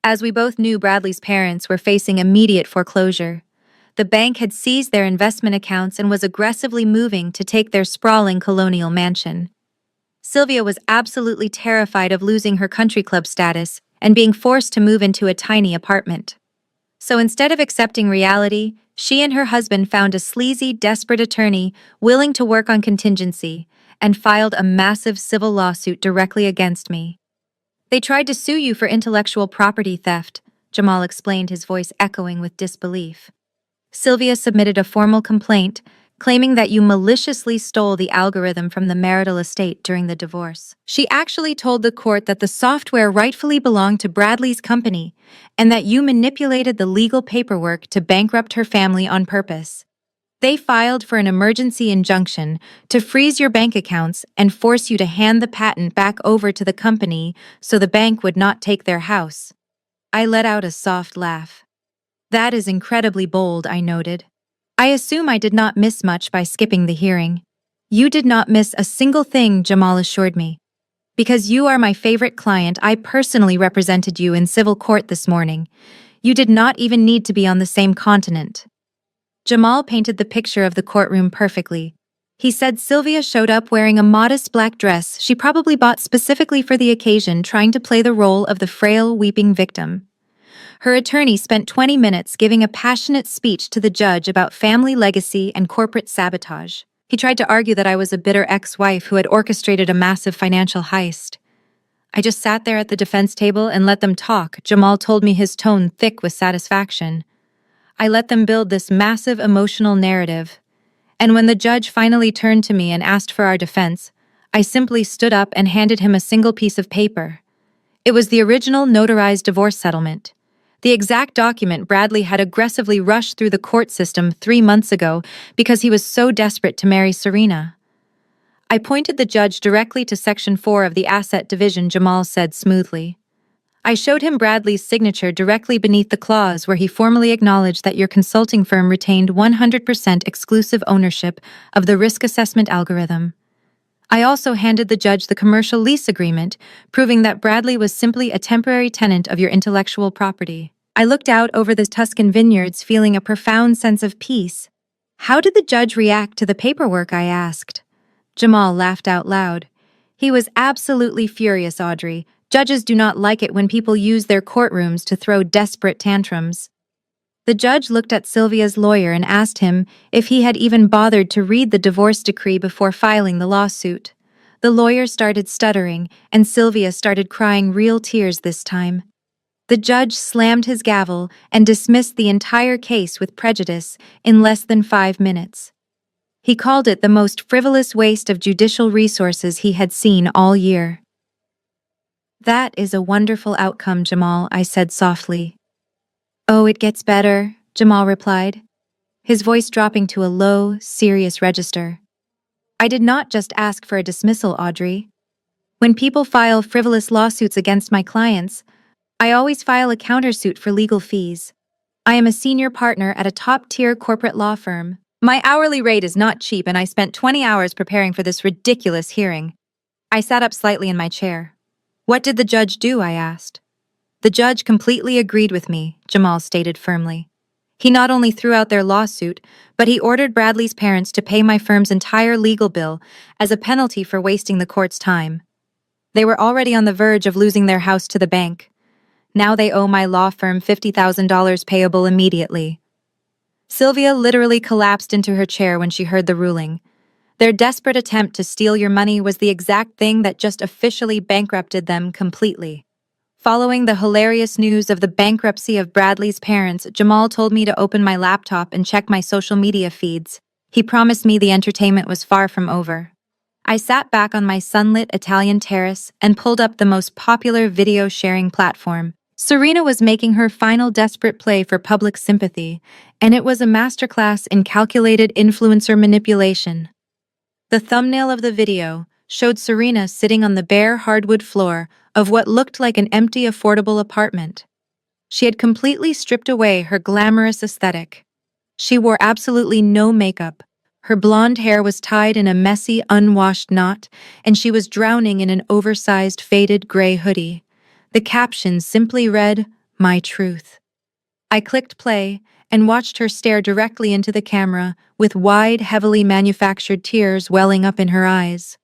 As we both knew, Bradley's parents were facing immediate foreclosure. The bank had seized their investment accounts and was aggressively moving to take their sprawling colonial mansion. Sylvia was absolutely terrified of losing her country club status and being forced to move into a tiny apartment. So instead of accepting reality, she and her husband found a sleazy, desperate attorney willing to work on contingency and filed a massive civil lawsuit directly against me. "They tried to sue you for intellectual property theft," Jamal explained, his voice echoing with disbelief. "Sylvia submitted a formal complaint, claiming that you maliciously stole the algorithm from the marital estate during the divorce. She actually told the court that the software rightfully belonged to Bradley's company and that you manipulated the legal paperwork to bankrupt her family on purpose. They filed for an emergency injunction to freeze your bank accounts and force you to hand the patent back over to the company so the bank would not take their house." I let out a soft laugh. "That is incredibly bold," I noted. "I assume I did not miss much by skipping the hearing." "You did not miss a single thing," Jamal assured me. "Because you are my favorite client, I personally represented you in civil court this morning. You did not even need to be on the same continent." Jamal painted the picture of the courtroom perfectly. He said Sylvia showed up wearing a modest black dress she probably bought specifically for the occasion, trying to play the role of the frail, weeping victim. Her attorney spent 20 minutes giving a passionate speech to the judge about family legacy and corporate sabotage. He tried to argue that I was a bitter ex-wife who had orchestrated a massive financial heist. I just sat there at the defense table and let them talk, Jamal told me, his tone thick with satisfaction. I let them build this massive emotional narrative. And when the judge finally turned to me and asked for our defense, I simply stood up and handed him a single piece of paper. It was the original notarized divorce settlement. The exact document Bradley had aggressively rushed through the court system 3 months ago because he was so desperate to marry Serena. I pointed the judge directly to Section 4 of the Asset Division, Jamal said smoothly. I showed him Bradley's signature directly beneath the clause where he formally acknowledged that your consulting firm retained 100% exclusive ownership of the risk assessment algorithm. I also handed the judge the commercial lease agreement, proving that Bradley was simply a temporary tenant of your intellectual property. I looked out over the Tuscan vineyards, feeling a profound sense of peace. "How did the judge react to the paperwork?" I asked. Jamal laughed out loud. "He was absolutely furious, Audrey. Judges do not like it when people use their courtrooms to throw desperate tantrums." The judge looked at Sylvia's lawyer and asked him if he had even bothered to read the divorce decree before filing the lawsuit. The lawyer started stuttering, and Sylvia started crying real tears this time. The judge slammed his gavel and dismissed the entire case with prejudice in less than 5 minutes. He called it the most frivolous waste of judicial resources he had seen all year. "That is a wonderful outcome, Jamal," I said softly. "Oh, it gets better," Jamal replied, his voice dropping to a low, serious register. "I did not just ask for a dismissal, Audrey. When people file frivolous lawsuits against my clients, I always file a countersuit for legal fees. I am a senior partner at a top-tier corporate law firm. My hourly rate is not cheap, and I spent 20 hours preparing for this ridiculous hearing." I sat up slightly in my chair. "What did the judge do?" I asked. "The judge completely agreed with me," Jamal stated firmly. "He not only threw out their lawsuit, but he ordered Bradley's parents to pay my firm's entire legal bill as a penalty for wasting the court's time. They were already on the verge of losing their house to the bank. Now they owe my law firm $50,000 payable immediately." Sylvia literally collapsed into her chair when she heard the ruling. Their desperate attempt to steal your money was the exact thing that just officially bankrupted them completely. Following the hilarious news of the bankruptcy of Bradley's parents, Jamal told me to open my laptop and check my social media feeds. He promised me the entertainment was far from over. I sat back on my sunlit Italian terrace and pulled up the most popular video sharing platform. Serena was making her final desperate play for public sympathy, and it was a masterclass in calculated influencer manipulation. The thumbnail of the video showed Serena sitting on the bare hardwood floor of what looked like an empty, affordable apartment. She had completely stripped away her glamorous aesthetic. She wore absolutely no makeup. Her blonde hair was tied in a messy, unwashed knot, and she was drowning in an oversized, faded gray hoodie. The caption simply read, "My truth." I clicked play and watched her stare directly into the camera, with wide, heavily manufactured tears welling up in her eyes.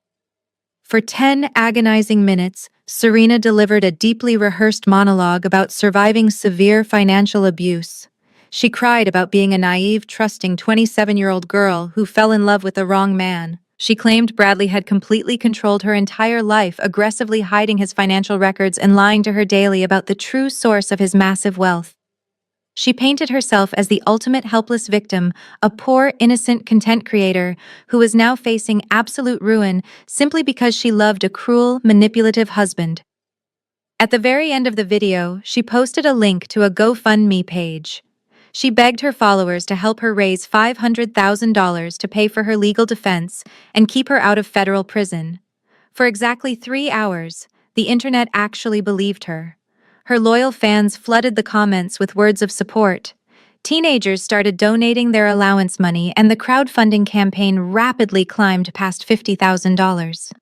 For 10 agonizing minutes, Serena delivered a deeply rehearsed monologue about surviving severe financial abuse. She cried about being a naive, trusting 27-year-old girl who fell in love with the wrong man. She claimed Bradley had completely controlled her entire life, aggressively hiding his financial records and lying to her daily about the true source of his massive wealth. She painted herself as the ultimate helpless victim, a poor, innocent content creator who was now facing absolute ruin simply because she loved a cruel, manipulative husband. At the very end of the video, she posted a link to a GoFundMe page. She begged her followers to help her raise $500,000 to pay for her legal defense and keep her out of federal prison. For exactly 3 hours, the internet actually believed her. Her loyal fans flooded the comments with words of support. Teenagers started donating their allowance money, and the crowdfunding campaign rapidly climbed past $50,000.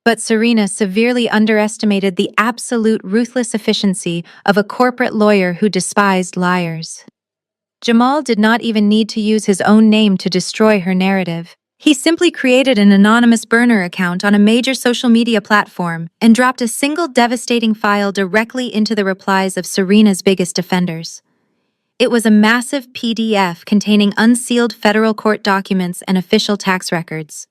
But Serena severely underestimated the absolute ruthless efficiency of a corporate lawyer who despised liars. Jamal did not even need to use his own name to destroy her narrative. He simply created an anonymous burner account on a major social media platform and dropped a single devastating file directly into the replies of Serena's biggest defenders. It was a massive PDF containing unsealed federal court documents and official tax records.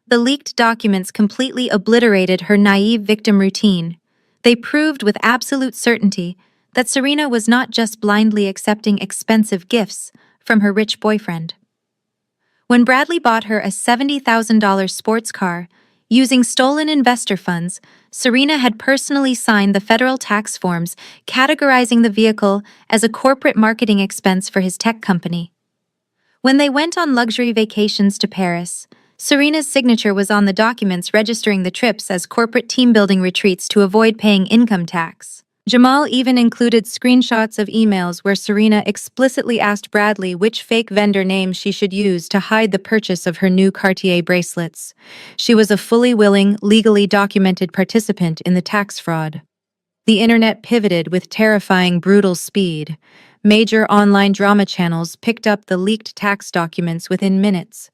The leaked documents completely obliterated her naive victim routine. They proved with absolute certainty that Serena was not just blindly accepting expensive gifts from her rich boyfriend. When Bradley bought her a $70,000 sports car, using stolen investor funds, Serena had personally signed the federal tax forms categorizing the vehicle as a corporate marketing expense for his tech company. When they went on luxury vacations to Paris, Serena's signature was on the documents registering the trips as corporate team-building retreats to avoid paying income tax. Jamal even included screenshots of emails where Serena explicitly asked Bradley which fake vendor name she should use to hide the purchase of her new Cartier bracelets. She was a fully willing, legally documented participant in the tax fraud. The internet pivoted with terrifying, brutal speed. Major online drama channels picked up the leaked tax documents within minutes.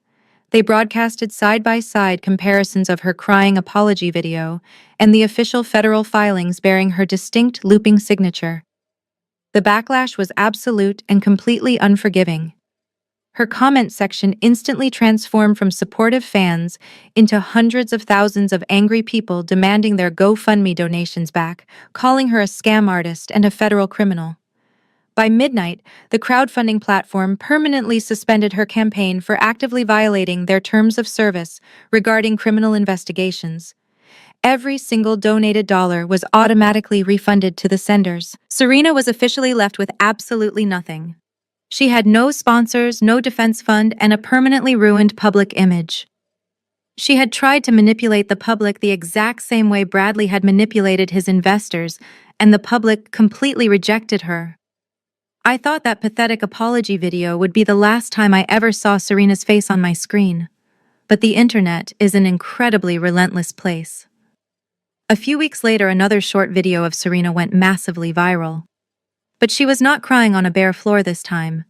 They broadcasted side-by-side comparisons of her crying apology video and the official federal filings bearing her distinct looping signature. The backlash was absolute and completely unforgiving. Her comment section instantly transformed from supportive fans into hundreds of thousands of angry people demanding their GoFundMe donations back, calling her a scam artist and a federal criminal. By midnight, the crowdfunding platform permanently suspended her campaign for actively violating their terms of service regarding criminal investigations. Every single donated dollar was automatically refunded to the senders. Serena was officially left with absolutely nothing. She had no sponsors, no defense fund, and a permanently ruined public image. She had tried to manipulate the public the exact same way Bradley had manipulated his investors, and the public completely rejected her. I thought that pathetic apology video would be the last time I ever saw Serena's face on my screen. But the internet is an incredibly relentless place. A few weeks later, another short video of Serena went massively viral. But she was not crying on a bare floor this time.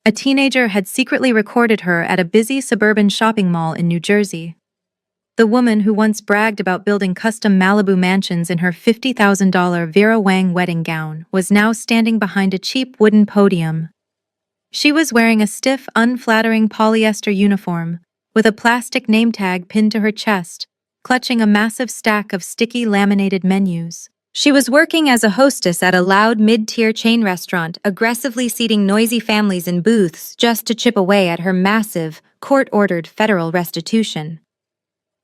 A teenager had secretly recorded her at a busy suburban shopping mall in New Jersey. The woman who once bragged about building custom Malibu mansions in her $50,000 Vera Wang wedding gown was now standing behind a cheap wooden podium. She was wearing a stiff, unflattering polyester uniform, with a plastic name tag pinned to her chest, clutching a massive stack of sticky laminated menus. She was working as a hostess at a loud mid-tier chain restaurant, aggressively seating noisy families in booths just to chip away at her massive, court-ordered federal restitution.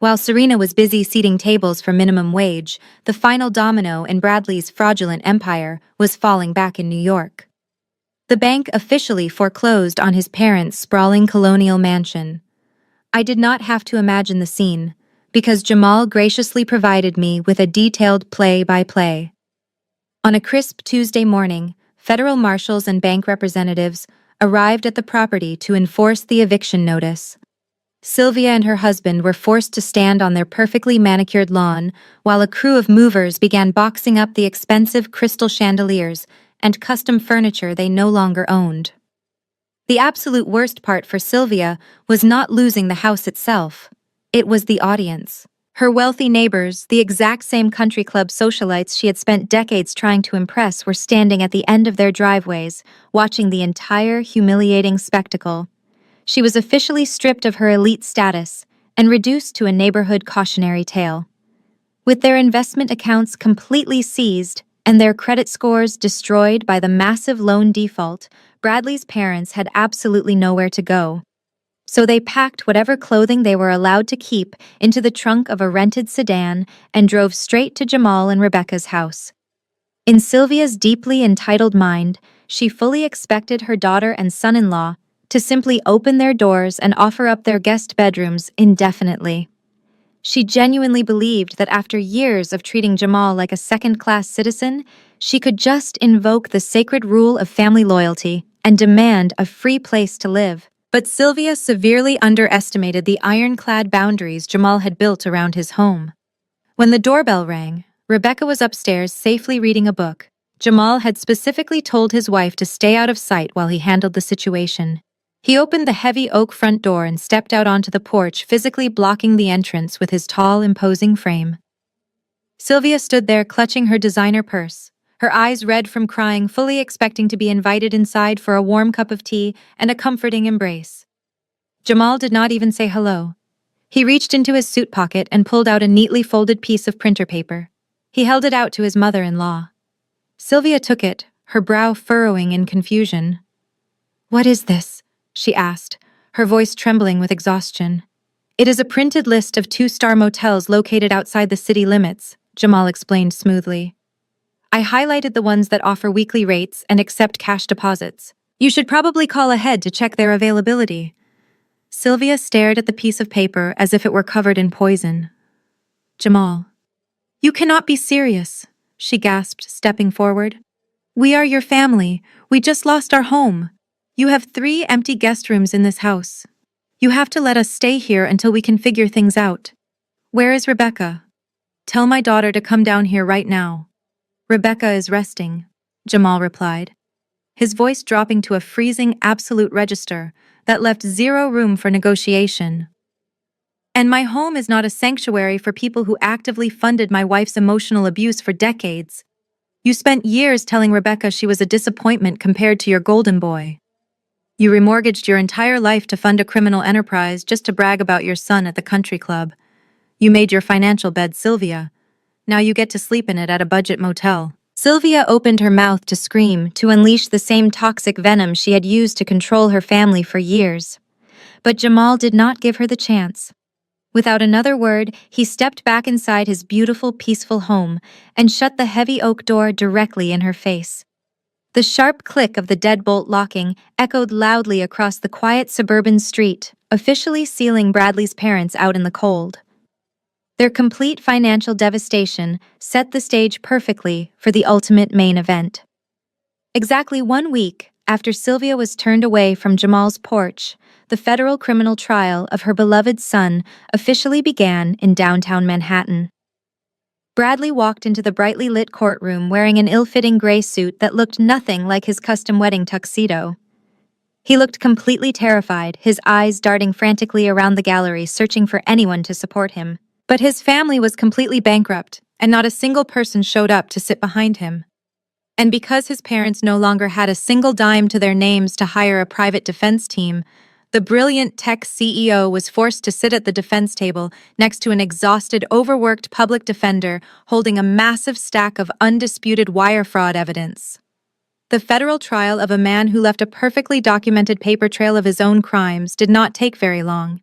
While Serena was busy seating tables for minimum wage, the final domino in Bradley's fraudulent empire was falling back in New York. The bank officially foreclosed on his parents' sprawling colonial mansion. I did not have to imagine the scene, because Jamal graciously provided me with a detailed play-by-play. On a crisp Tuesday morning, federal marshals and bank representatives arrived at the property to enforce the eviction notice. Sylvia and her husband were forced to stand on their perfectly manicured lawn while a crew of movers began boxing up the expensive crystal chandeliers and custom furniture they no longer owned. The absolute worst part for Sylvia was not losing the house itself. It was the audience. Her wealthy neighbors, the exact same country club socialites she had spent decades trying to impress, were standing at the end of their driveways, watching the entire humiliating spectacle. She was officially stripped of her elite status and reduced to a neighborhood cautionary tale. With their investment accounts completely seized and their credit scores destroyed by the massive loan default, Bradley's parents had absolutely nowhere to go. So they packed whatever clothing they were allowed to keep into the trunk of a rented sedan and drove straight to Jamal and Rebecca's house. In Sylvia's deeply entitled mind, she fully expected her daughter and son-in-law to simply open their doors and offer up their guest bedrooms indefinitely. She genuinely believed that after years of treating Jamal like a second-class citizen, she could just invoke the sacred rule of family loyalty and demand a free place to live. But Sylvia severely underestimated the ironclad boundaries Jamal had built around his home. When the doorbell rang, Rebecca was upstairs safely reading a book. Jamal had specifically told his wife to stay out of sight while he handled the situation. He opened the heavy oak front door and stepped out onto the porch, physically blocking the entrance with his tall, imposing frame. Sylvia stood there clutching her designer purse, her eyes red from crying, fully expecting to be invited inside for a warm cup of tea and a comforting embrace. Jamal did not even say hello. He reached into his suit pocket and pulled out a neatly folded piece of printer paper. He held it out to his mother-in-law. Sylvia took it, her brow furrowing in confusion. "What is this?" she asked, her voice trembling with exhaustion. "It is a printed list of 2-star motels located outside the city limits," Jamal explained smoothly. "I highlighted the ones that offer weekly rates and accept cash deposits. You should probably call ahead to check their availability." Sylvia stared at the piece of paper as if it were covered in poison. "Jamal, you cannot be serious," she gasped, stepping forward. "We are your family. We just lost our home. You have 3 empty guest rooms in this house. You have to let us stay here until we can figure things out. Where is Rebecca? Tell my daughter to come down here right now." "Rebecca is resting," Jamal replied, his voice dropping to a freezing absolute register that left zero room for negotiation. "And my home is not a sanctuary for people who actively funded my wife's emotional abuse for decades. You spent years telling Rebecca she was a disappointment compared to your golden boy." You remortgaged your entire life to fund a criminal enterprise just to brag about your son at the country club. You made your financial bed, Sylvia. Now you get to sleep in it at a budget motel. Sylvia opened her mouth to scream, to unleash the same toxic venom she had used to control her family for years. But Jamal did not give her the chance. Without another word, he stepped back inside his beautiful, peaceful home and shut the heavy oak door directly in her face. The sharp click of the deadbolt locking echoed loudly across the quiet suburban street, officially sealing Bradley's parents out in the cold. Their complete financial devastation set the stage perfectly for the ultimate main event. Exactly 1 week after Sylvia was turned away from Jamal's porch, the federal criminal trial of her beloved son officially began in downtown Manhattan. Bradley walked into the brightly lit courtroom wearing an ill-fitting gray suit that looked nothing like his custom wedding tuxedo. He looked completely terrified, his eyes darting frantically around the gallery, searching for anyone to support him. But his family was completely bankrupt, and not a single person showed up to sit behind him. And because his parents no longer had a single dime to their names to hire a private defense team, the brilliant tech CEO was forced to sit at the defense table next to an exhausted, overworked public defender holding a massive stack of undisputed wire fraud evidence. The federal trial of a man who left a perfectly documented paper trail of his own crimes did not take very long.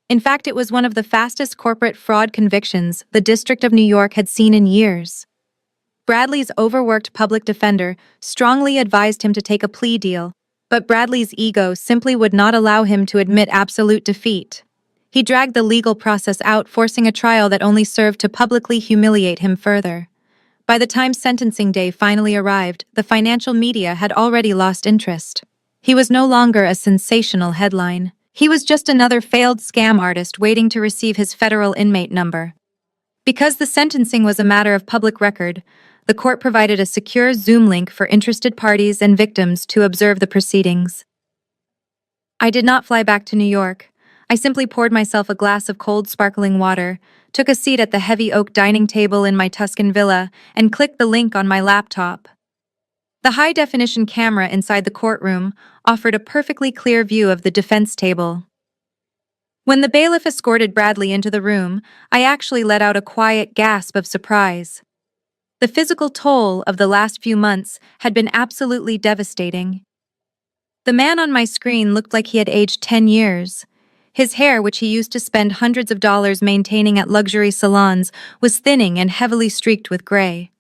In fact, it was one of the fastest corporate fraud convictions the District of New York had seen in years. Bradley's overworked public defender strongly advised him to take a plea deal, but Bradley's ego simply would not allow him to admit absolute defeat. He dragged the legal process out, forcing a trial that only served to publicly humiliate him further. By the time sentencing day finally arrived, the financial media had already lost interest. He was no longer a sensational headline. He was just another failed scam artist waiting to receive his federal inmate number. Because the sentencing was a matter of public record, the court provided a secure Zoom link for interested parties and victims to observe the proceedings. I did not fly back to New York. I simply poured myself a glass of cold, sparkling water, took a seat at the heavy oak dining table in my Tuscan villa, and clicked the link on my laptop. The high-definition camera inside the courtroom offered a perfectly clear view of the defense table. When the bailiff escorted Bradley into the room, I actually let out a quiet gasp of surprise. The physical toll of the last few months had been absolutely devastating. The man on my screen looked like he had aged 10 years. His hair, which he used to spend hundreds of dollars maintaining at luxury salons, was thinning and heavily streaked with gray.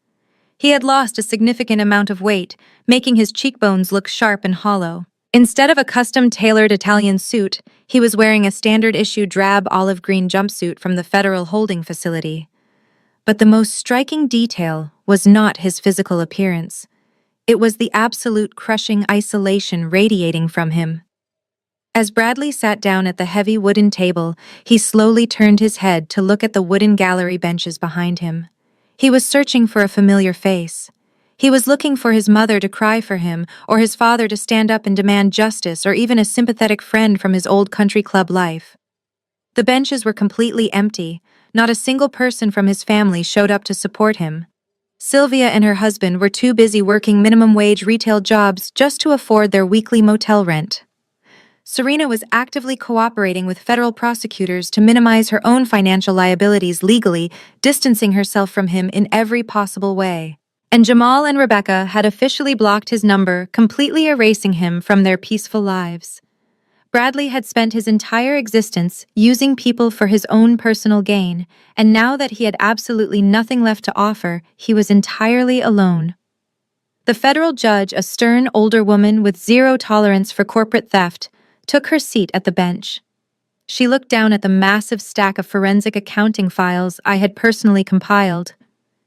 He had lost a significant amount of weight, making his cheekbones look sharp and hollow. Instead of a custom-tailored Italian suit, he was wearing a standard-issue drab olive green jumpsuit from the federal holding facility. But the most striking detail was not his physical appearance. It was the absolute crushing isolation radiating from him. As Bradley sat down at the heavy wooden table, he slowly turned his head to look at the wooden gallery benches behind him. He was searching for a familiar face. He was looking for his mother to cry for him, or his father to stand up and demand justice, or even a sympathetic friend from his old country club life. The benches were completely empty. Not a single person from his family showed up to support him. Sylvia and her husband were too busy working minimum-wage retail jobs just to afford their weekly motel rent. Serena was actively cooperating with federal prosecutors to minimize her own financial liabilities legally, distancing herself from him in every possible way. And Jamal and Rebecca had officially blocked his number, completely erasing him from their peaceful lives. Bradley had spent his entire existence using people for his own personal gain, and now that he had absolutely nothing left to offer, he was entirely alone. The federal judge, a stern older woman with zero tolerance for corporate theft, took her seat at the bench. She looked down at the massive stack of forensic accounting files I had personally compiled.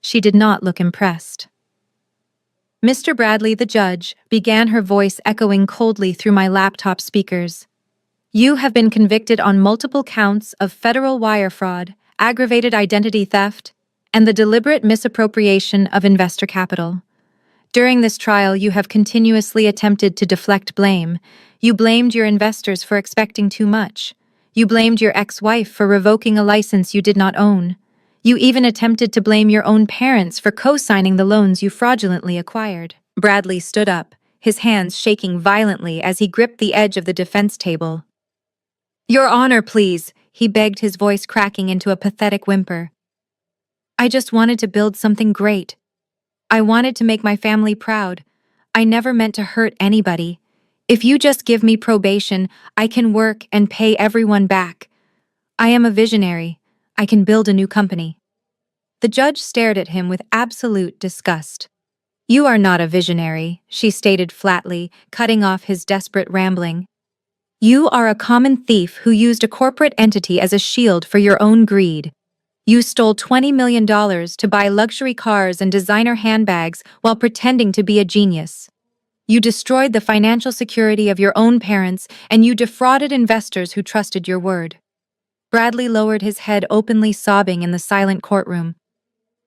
She did not look impressed. "Mr. Bradley, the judge," began, her voice echoing coldly through my laptop speakers. "You have been convicted on multiple counts of federal wire fraud, aggravated identity theft, and the deliberate misappropriation of investor capital. During this trial, you have continuously attempted to deflect blame. You blamed your investors for expecting too much. You blamed your ex-wife for revoking a license you did not own. You even attempted to blame your own parents for co-signing the loans you fraudulently acquired." Bradley stood up, his hands shaking violently as he gripped the edge of the defense table. "Your Honor, please," he begged, his voice cracking into a pathetic whimper. "I just wanted to build something great. I wanted to make my family proud. I never meant to hurt anybody. If you just give me probation, I can work and pay everyone back. I am a visionary. I can build a new company." The judge stared at him with absolute disgust. "You are not a visionary," she stated flatly, cutting off his desperate rambling. "You are a common thief who used a corporate entity as a shield for your own greed. You stole $20 million to buy luxury cars and designer handbags while pretending to be a genius. You destroyed the financial security of your own parents, and you defrauded investors who trusted your word." Bradley lowered his head, openly sobbing in the silent courtroom.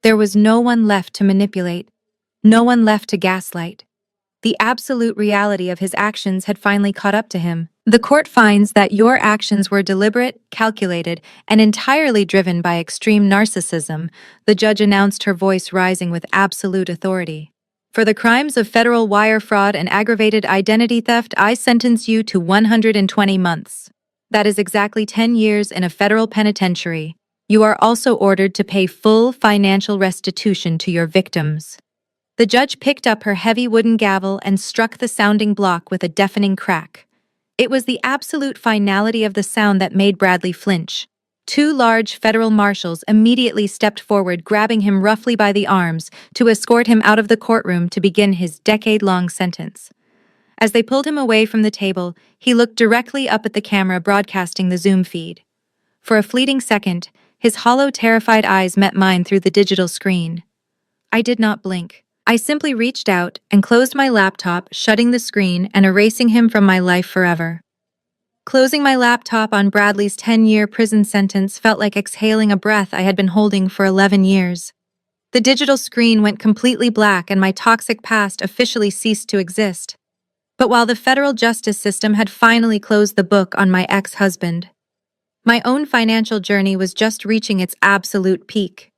There was no one left to manipulate, no one left to gaslight. The absolute reality of his actions had finally caught up to him. "The court finds that your actions were deliberate, calculated, and entirely driven by extreme narcissism," the judge announced, her voice rising with absolute authority. "For the crimes of federal wire fraud and aggravated identity theft, I sentence you to 120 months. That is exactly 10 years in a federal penitentiary. You are also ordered to pay full financial restitution to your victims." The judge picked up her heavy wooden gavel and struck the sounding block with a deafening crack. It was the absolute finality of the sound that made Bradley flinch. Two large federal marshals immediately stepped forward, grabbing him roughly by the arms to escort him out of the courtroom to begin his decade-long sentence. As they pulled him away from the table, he looked directly up at the camera broadcasting the Zoom feed. For a fleeting second, his hollow, terrified eyes met mine through the digital screen. I did not blink. I simply reached out and closed my laptop, shutting the screen and erasing him from my life forever. Closing my laptop on Bradley's 10-year prison sentence felt like exhaling a breath I had been holding for 11 years. The digital screen went completely black and my toxic past officially ceased to exist. But while the federal justice system had finally closed the book on my ex-husband, my own financial journey was just reaching its absolute peak.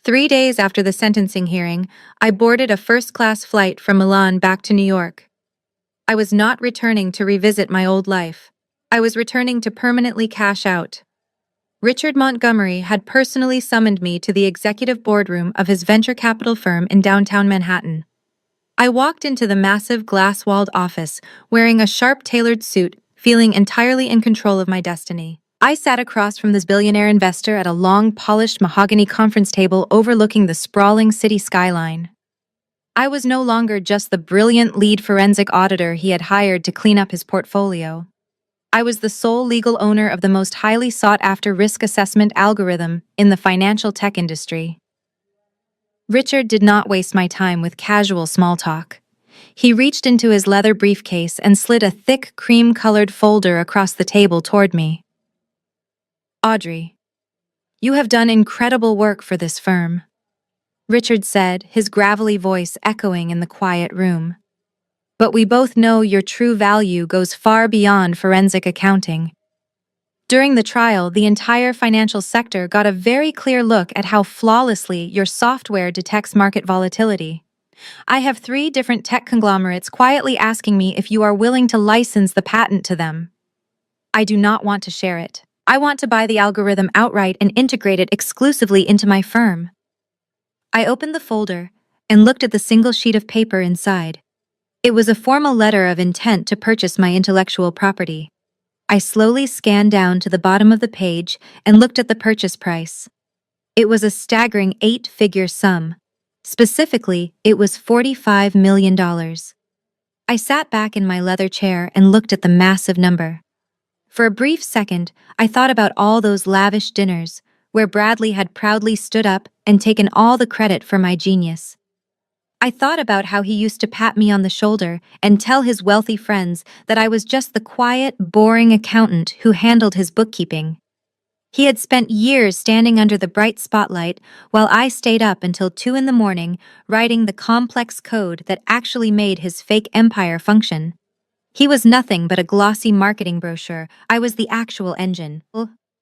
3 days after the sentencing hearing, I boarded a first-class flight from Milan back to New York. I was not returning to revisit my old life. I was returning to permanently cash out. Richard Montgomery had personally summoned me to the executive boardroom of his venture capital firm in downtown Manhattan. I walked into the massive glass-walled office, wearing a sharp-tailored suit, feeling entirely in control of my destiny. I sat across from this billionaire investor at a long, polished mahogany conference table overlooking the sprawling city skyline. I was no longer just the brilliant lead forensic auditor he had hired to clean up his portfolio. I was the sole legal owner of the most highly sought-after risk assessment algorithm in the financial tech industry. Richard did not waste my time with casual small talk. He reached into his leather briefcase and slid a thick, cream-colored folder across the table toward me. "Audrey, you have done incredible work for this firm," Richard said, his gravelly voice echoing in the quiet room. "But we both know your true value goes far beyond forensic accounting." During the trial, the entire financial sector got a very clear look at how flawlessly your software detects market volatility. I have 3 different tech conglomerates quietly asking me if you are willing to license the patent to them. I do not want to share it. I want to buy the algorithm outright and integrate it exclusively into my firm. I opened the folder and looked at the single sheet of paper inside. It was a formal letter of intent to purchase my intellectual property. I slowly scanned down to the bottom of the page and looked at the purchase price. It was a staggering 8-figure sum. Specifically, it was $45 million. I sat back in my leather chair and looked at the massive number. For a brief second, I thought about all those lavish dinners, where Bradley had proudly stood up and taken all the credit for my genius. I thought about how he used to pat me on the shoulder and tell his wealthy friends that I was just the quiet, boring accountant who handled his bookkeeping. He had spent years standing under the bright spotlight while I stayed up until 2 in the morning writing the complex code that actually made his fake empire function. He was nothing but a glossy marketing brochure. I was the actual engine.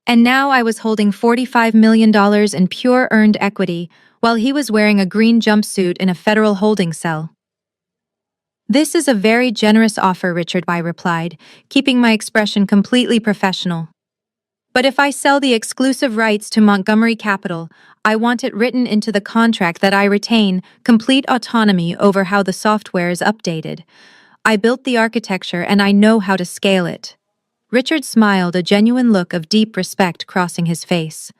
And now I was holding $45 million in pure earned equity, while he was wearing a green jumpsuit in a federal holding cell. "This is a very generous offer," Richard I replied, keeping my expression completely professional. "But if I sell the exclusive rights to Montgomery Capital, I want it written into the contract that I retain complete autonomy over how the software is updated. I built the architecture and I know how to scale it." Richard smiled, a genuine look of deep respect crossing his face.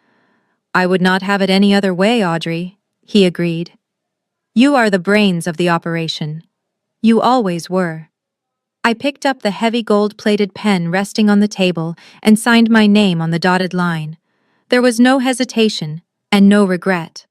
"I would not have it any other way, Audrey," he agreed. "You are the brains of the operation. You always were." I picked up the heavy gold-plated pen resting on the table and signed my name on the dotted line. There was no hesitation and no regret.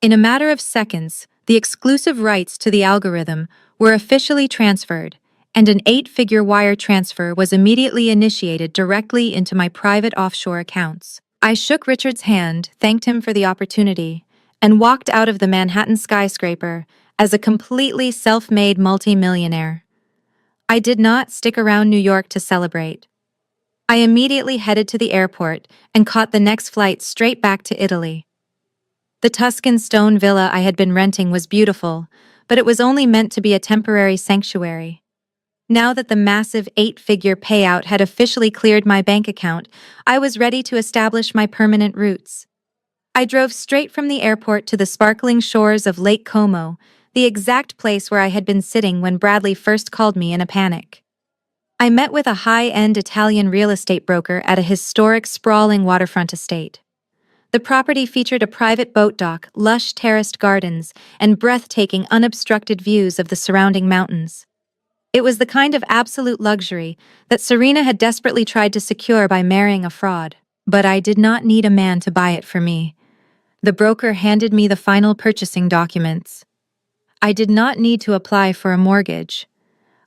In a matter of seconds, the exclusive rights to the algorithm were officially transferred, and an 8-figure wire transfer was immediately initiated directly into my private offshore accounts. I shook Richard's hand, thanked him for the opportunity, and walked out of the Manhattan skyscraper as a completely self-made multimillionaire. I did not stick around New York to celebrate. I immediately headed to the airport and caught the next flight straight back to Italy. The Tuscan stone villa I had been renting was beautiful, but it was only meant to be a temporary sanctuary. Now that the massive 8-figure payout had officially cleared my bank account, I was ready to establish my permanent roots. I drove straight from the airport to the sparkling shores of Lake Como, the exact place where I had been sitting when Bradley first called me in a panic. I met with a high-end Italian real estate broker at a historic, sprawling waterfront estate. The property featured a private boat dock, lush terraced gardens, and breathtaking, unobstructed views of the surrounding mountains. It was the kind of absolute luxury that Serena had desperately tried to secure by marrying a fraud. But I did not need a man to buy it for me. The broker handed me the final purchasing documents. I did not need to apply for a mortgage.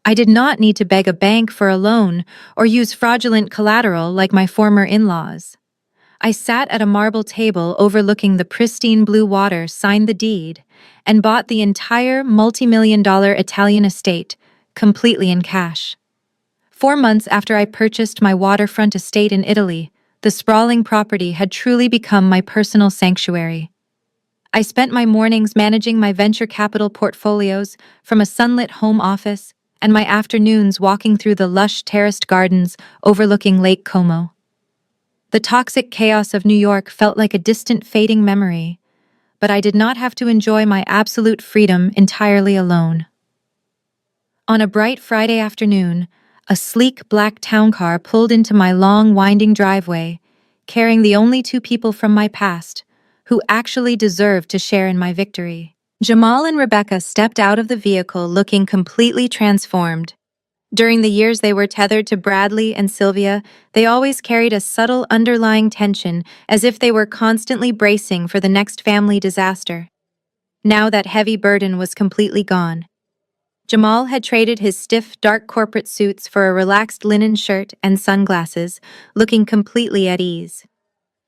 I did not need to beg a bank for a loan or use fraudulent collateral like my former in-laws. I sat at a marble table overlooking the pristine blue water, signed the deed, and bought the entire multi-million-dollar Italian estate completely in cash. 4 months after I purchased my waterfront estate in Italy, the sprawling property had truly become my personal sanctuary. I spent my mornings managing my venture capital portfolios from a sunlit home office and my afternoons walking through the lush terraced gardens overlooking Lake Como. The toxic chaos of New York felt like a distant, fading memory, but I did not have to enjoy my absolute freedom entirely alone. On a bright Friday afternoon, a sleek black town car pulled into my long, winding driveway, carrying the only 2 people from my past who actually deserved to share in my victory. Jamal and Rebecca stepped out of the vehicle looking completely transformed. During the years they were tethered to Bradley and Sylvia, they always carried a subtle underlying tension, as if they were constantly bracing for the next family disaster. Now that heavy burden was completely gone. Jamal had traded his stiff, dark corporate suits for a relaxed linen shirt and sunglasses, looking completely at ease.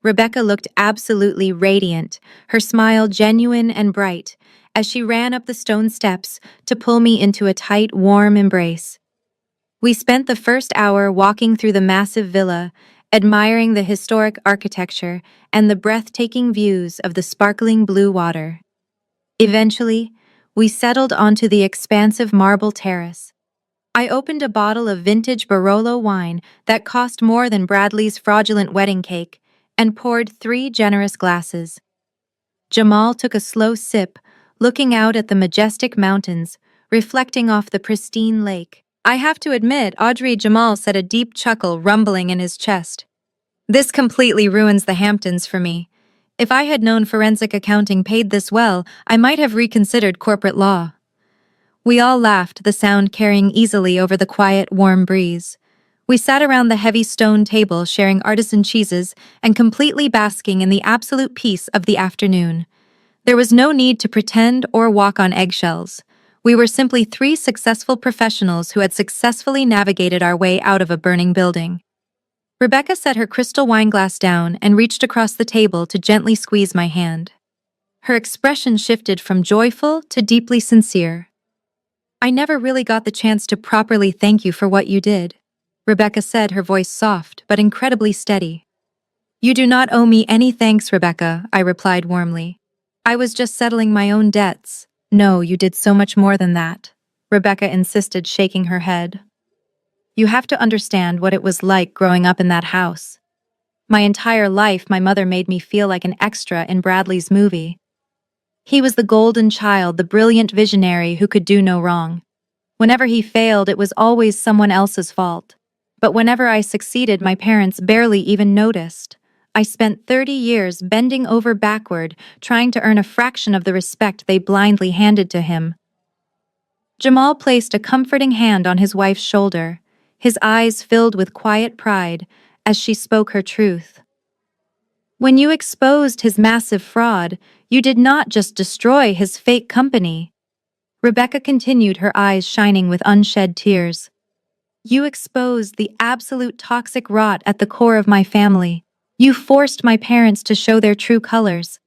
Rebecca looked absolutely radiant, her smile genuine and bright, as she ran up the stone steps to pull me into a tight, warm embrace. We spent the first hour walking through the massive villa, admiring the historic architecture and the breathtaking views of the sparkling blue water. Eventually, we settled onto the expansive marble terrace. I opened a bottle of vintage Barolo wine that cost more than Bradley's fraudulent wedding cake and poured 3 generous glasses. Jamal took a slow sip, looking out at the majestic mountains, reflecting off the pristine lake. I have to admit, Audrey, Jamal said, a deep chuckle rumbling in his chest. "This completely ruins the Hamptons for me. If I had known forensic accounting paid this well, I might have reconsidered corporate law." We all laughed, the sound carrying easily over the quiet, warm breeze. We sat around the heavy stone table sharing artisan cheeses and completely basking in the absolute peace of the afternoon. There was no need to pretend or walk on eggshells. We were simply 3 successful professionals who had successfully navigated our way out of a burning building. Rebecca set her crystal wine glass down and reached across the table to gently squeeze my hand. Her expression shifted from joyful to deeply sincere. "I never really got the chance to properly thank you for what you did," Rebecca said, her voice soft but incredibly steady. "You do not owe me any thanks, Rebecca," I replied warmly. "I was just settling my own debts." "No, you did so much more than that," Rebecca insisted, shaking her head. You have to understand what it was like growing up in that house. My entire life, my mother made me feel like an extra in Bradley's movie. He was the golden child, the brilliant visionary who could do no wrong. Whenever he failed, it was always someone else's fault. But whenever I succeeded, my parents barely even noticed. I spent 30 years bending over backward, trying to earn a fraction of the respect they blindly handed to him. Jamal placed a comforting hand on his wife's shoulder, his eyes filled with quiet pride as she spoke her truth. When you exposed his massive fraud, you did not just destroy his fake company. Rebecca continued, her eyes shining with unshed tears. You exposed the absolute toxic rot at the core of my family. You forced my parents to show their true colors.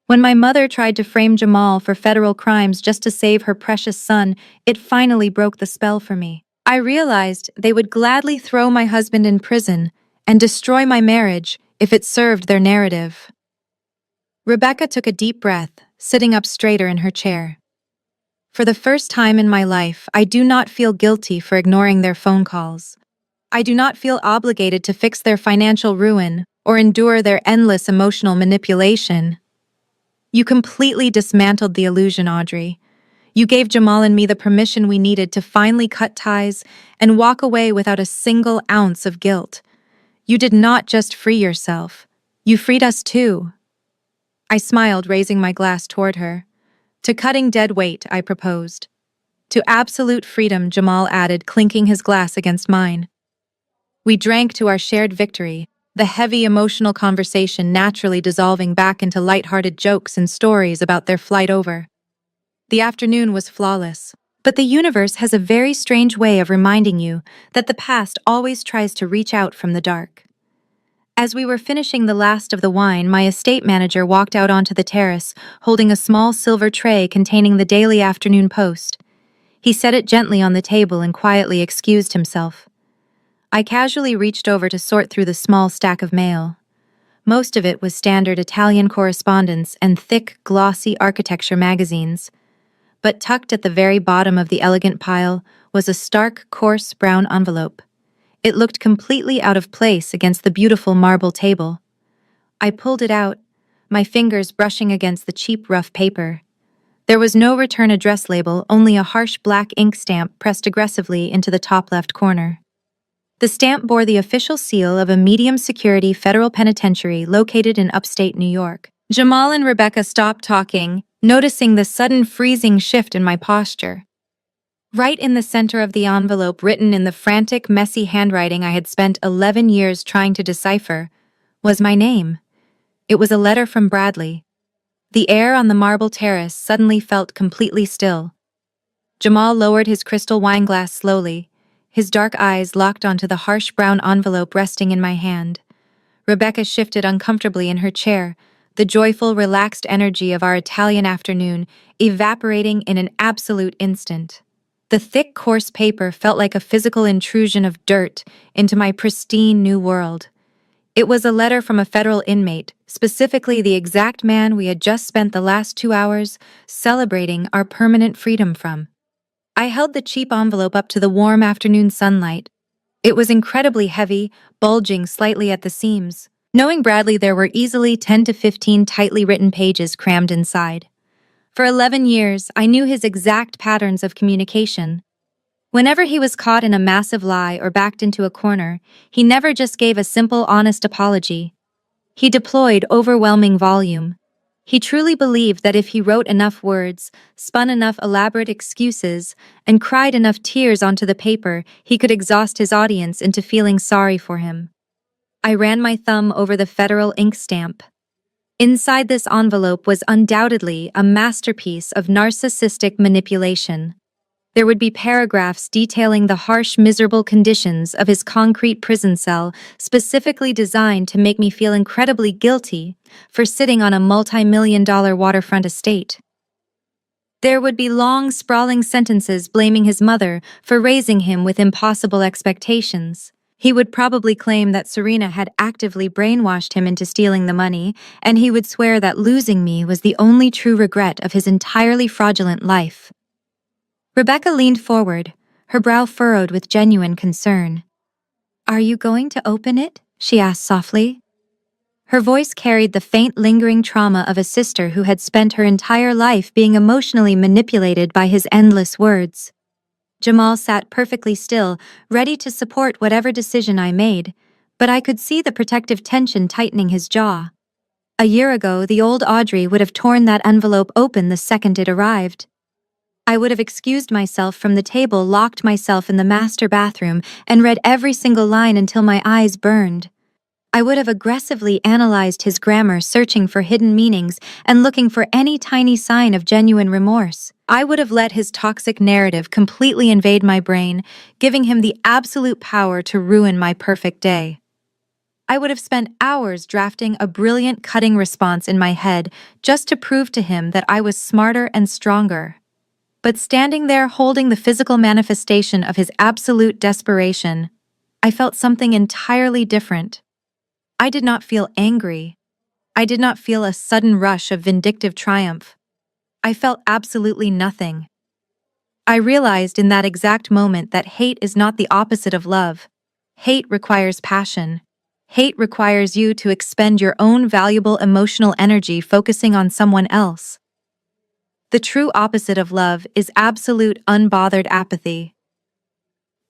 When my mother tried to frame Jamal for federal crimes just to save her precious son, it finally broke the spell for me. I realized they would gladly throw my husband in prison and destroy my marriage if it served their narrative. Rebecca took a deep breath, sitting up straighter in her chair. For the first time in my life, I do not feel guilty for ignoring their phone calls. I do not feel obligated to fix their financial ruin or endure their endless emotional manipulation. You completely dismantled the illusion, Audrey. You gave Jamal and me the permission we needed to finally cut ties and walk away without a single ounce of guilt. You did not just free yourself. You freed us too. I smiled, raising my glass toward her. To cutting dead weight, I proposed. To absolute freedom, Jamal added, clinking his glass against mine. We drank to our shared victory, the heavy emotional conversation naturally dissolving back into light-hearted jokes and stories about their flight over. The afternoon was flawless, but the universe has a very strange way of reminding you that the past always tries to reach out from the dark. As we were finishing the last of the wine, my estate manager walked out onto the terrace, holding a small silver tray containing the daily afternoon post. He set it gently on the table and quietly excused himself. I casually reached over to sort through the small stack of mail. Most of it was standard Italian correspondence and thick, glossy architecture magazines. But tucked at the very bottom of the elegant pile was a stark, coarse brown envelope. It looked completely out of place against the beautiful marble table. I pulled it out, my fingers brushing against the cheap, rough paper. There was no return address label, only a harsh black ink stamp pressed aggressively into the top left corner. The stamp bore the official seal of a medium-security federal penitentiary located in upstate New York. Jamal and Rebecca stopped talking, noticing the sudden freezing shift in my posture. Right in the center of the envelope, written in the frantic, messy handwriting I had spent 11 years trying to decipher, was my name. It was a letter from Bradley. The air on the marble terrace suddenly felt completely still. Jamal lowered his crystal wineglass slowly, his dark eyes locked onto the harsh brown envelope resting in my hand. Rebecca shifted uncomfortably in her chair, the joyful, relaxed energy of our Italian afternoon evaporating in an absolute instant. The thick, coarse paper felt like a physical intrusion of dirt into my pristine new world. It was a letter from a federal inmate, specifically the exact man we had just spent the last 2 hours celebrating our permanent freedom from. I held the cheap envelope up to the warm afternoon sunlight. It was incredibly heavy, bulging slightly at the seams. Knowing Bradley, there were easily 10 to 15 tightly written pages crammed inside. For 11 years, I knew his exact patterns of communication. Whenever he was caught in a massive lie or backed into a corner, he never just gave a simple, honest apology. He deployed overwhelming volume. He truly believed that if he wrote enough words, spun enough elaborate excuses, and cried enough tears onto the paper, he could exhaust his audience into feeling sorry for him. I ran my thumb over the federal ink stamp. Inside this envelope was undoubtedly a masterpiece of narcissistic manipulation. There would be paragraphs detailing the harsh, miserable conditions of his concrete prison cell, specifically designed to make me feel incredibly guilty for sitting on a multi-million-dollar waterfront estate. There would be long, sprawling sentences blaming his mother for raising him with impossible expectations. He would probably claim that Serena had actively brainwashed him into stealing the money, and he would swear that losing me was the only true regret of his entirely fraudulent life. Rebecca leaned forward, her brow furrowed with genuine concern. "Are you going to open it?" she asked softly. Her voice carried the faint lingering trauma of a sister who had spent her entire life being emotionally manipulated by his endless words. Jamal sat perfectly still, ready to support whatever decision I made, but I could see the protective tension tightening his jaw. A year ago, the old Audrey would have torn that envelope open the second it arrived. I would have excused myself from the table, locked myself in the master bathroom, and read every single line until my eyes burned. I would have aggressively analyzed his grammar, searching for hidden meanings and looking for any tiny sign of genuine remorse. I would have let his toxic narrative completely invade my brain, giving him the absolute power to ruin my perfect day. I would have spent hours drafting a brilliant, cutting response in my head just to prove to him that I was smarter and stronger. But standing there holding the physical manifestation of his absolute desperation, I felt something entirely different. I did not feel angry. I did not feel a sudden rush of vindictive triumph. I felt absolutely nothing. I realized in that exact moment that hate is not the opposite of love. Hate requires passion. Hate requires you to expend your own valuable emotional energy focusing on someone else. The true opposite of love is absolute unbothered apathy.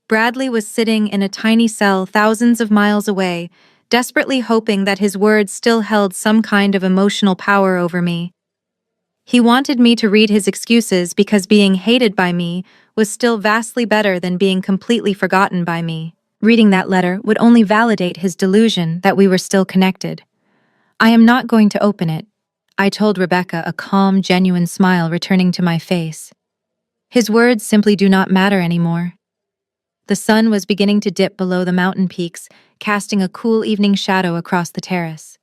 Bradley was sitting in a tiny cell thousands of miles away, desperately hoping that his words still held some kind of emotional power over me. He wanted me to read his excuses because being hated by me was still vastly better than being completely forgotten by me. Reading that letter would only validate his delusion that we were still connected. "I am not going to open it," I told Rebecca, a calm, genuine smile returning to my face. His words simply do not matter anymore. The sun was beginning to dip below the mountain peaks, casting a cool evening shadow across the terrace.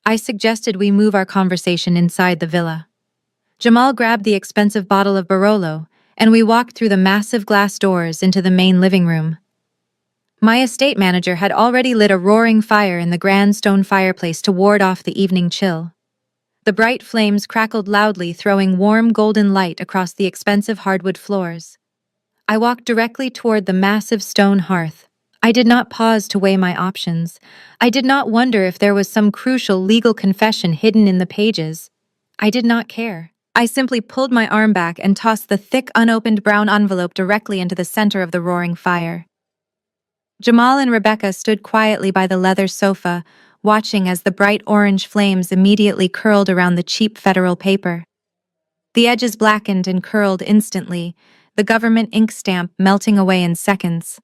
I suggested we move our conversation inside the villa. Jamal grabbed the expensive bottle of Barolo, and we walked through the massive glass doors into the main living room. My estate manager had already lit a roaring fire in the grand stone fireplace to ward off the evening chill. The bright flames crackled loudly, throwing warm golden light across the expensive hardwood floors. I walked directly toward the massive stone hearth. I did not pause to weigh my options. I did not wonder if there was some crucial legal confession hidden in the pages. I did not care. I simply pulled my arm back and tossed the thick, unopened brown envelope directly into the center of the roaring fire. Jamal and Rebecca stood quietly by the leather sofa, watching as the bright orange flames immediately curled around the cheap federal paper. The edges blackened and curled instantly, the government ink stamp melting away in seconds.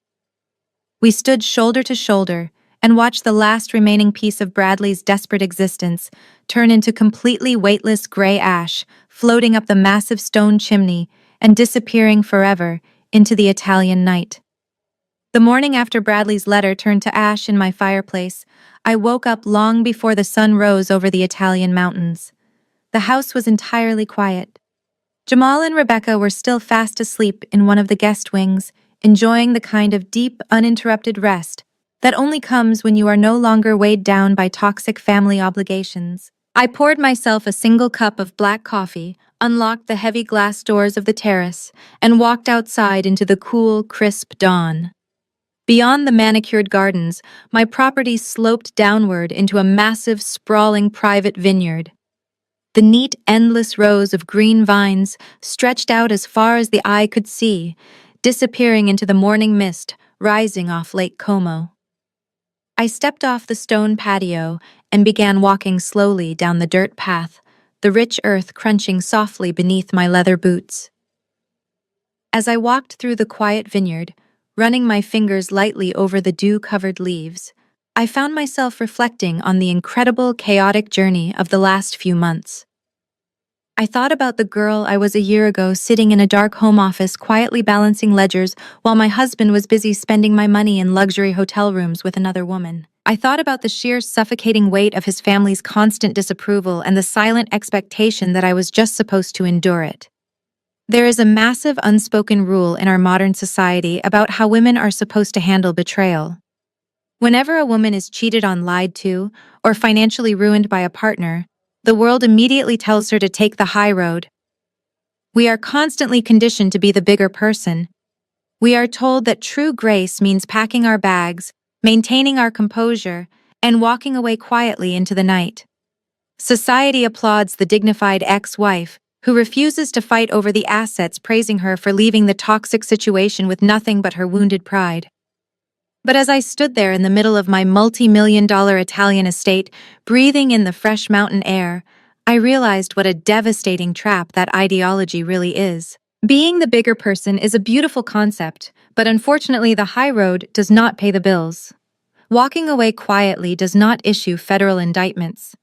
We stood shoulder to shoulder and watched the last remaining piece of Bradley's desperate existence turn into completely weightless gray ash, floating up the massive stone chimney and disappearing forever into the Italian night. The morning after Bradley's letter turned to ash in my fireplace, I woke up long before the sun rose over the Italian mountains. The house was entirely quiet. Jamal and Rebecca were still fast asleep in one of the guest wings, enjoying the kind of deep, uninterrupted rest that only comes when you are no longer weighed down by toxic family obligations. I poured myself a single cup of black coffee, unlocked the heavy glass doors of the terrace, and walked outside into the cool, crisp dawn. Beyond the manicured gardens, my property sloped downward into a massive, sprawling private vineyard. The neat, endless rows of green vines stretched out as far as the eye could see, disappearing into the morning mist rising off Lake Como. I stepped off the stone patio and began walking slowly down the dirt path, the rich earth crunching softly beneath my leather boots. As I walked through the quiet vineyard, running my fingers lightly over the dew-covered leaves, I found myself reflecting on the incredible, chaotic journey of the last few months. I thought about the girl I was a year ago, sitting in a dark home office quietly balancing ledgers while my husband was busy spending my money in luxury hotel rooms with another woman. I thought about the sheer suffocating weight of his family's constant disapproval and the silent expectation that I was just supposed to endure it. There is a massive unspoken rule in our modern society about how women are supposed to handle betrayal. Whenever a woman is cheated on, lied to, or financially ruined by a partner, the world immediately tells her to take the high road. We are constantly conditioned to be the bigger person. We are told that true grace means packing our bags, maintaining our composure, and walking away quietly into the night. Society applauds the dignified ex-wife who refuses to fight over the assets, praising her for leaving the toxic situation with nothing but her wounded pride. But as I stood there in the middle of my multi-million-dollar Italian estate, breathing in the fresh mountain air, I realized what a devastating trap that ideology really is. Being the bigger person is a beautiful concept, but unfortunately the high road does not pay the bills. Walking away quietly does not issue federal indictments.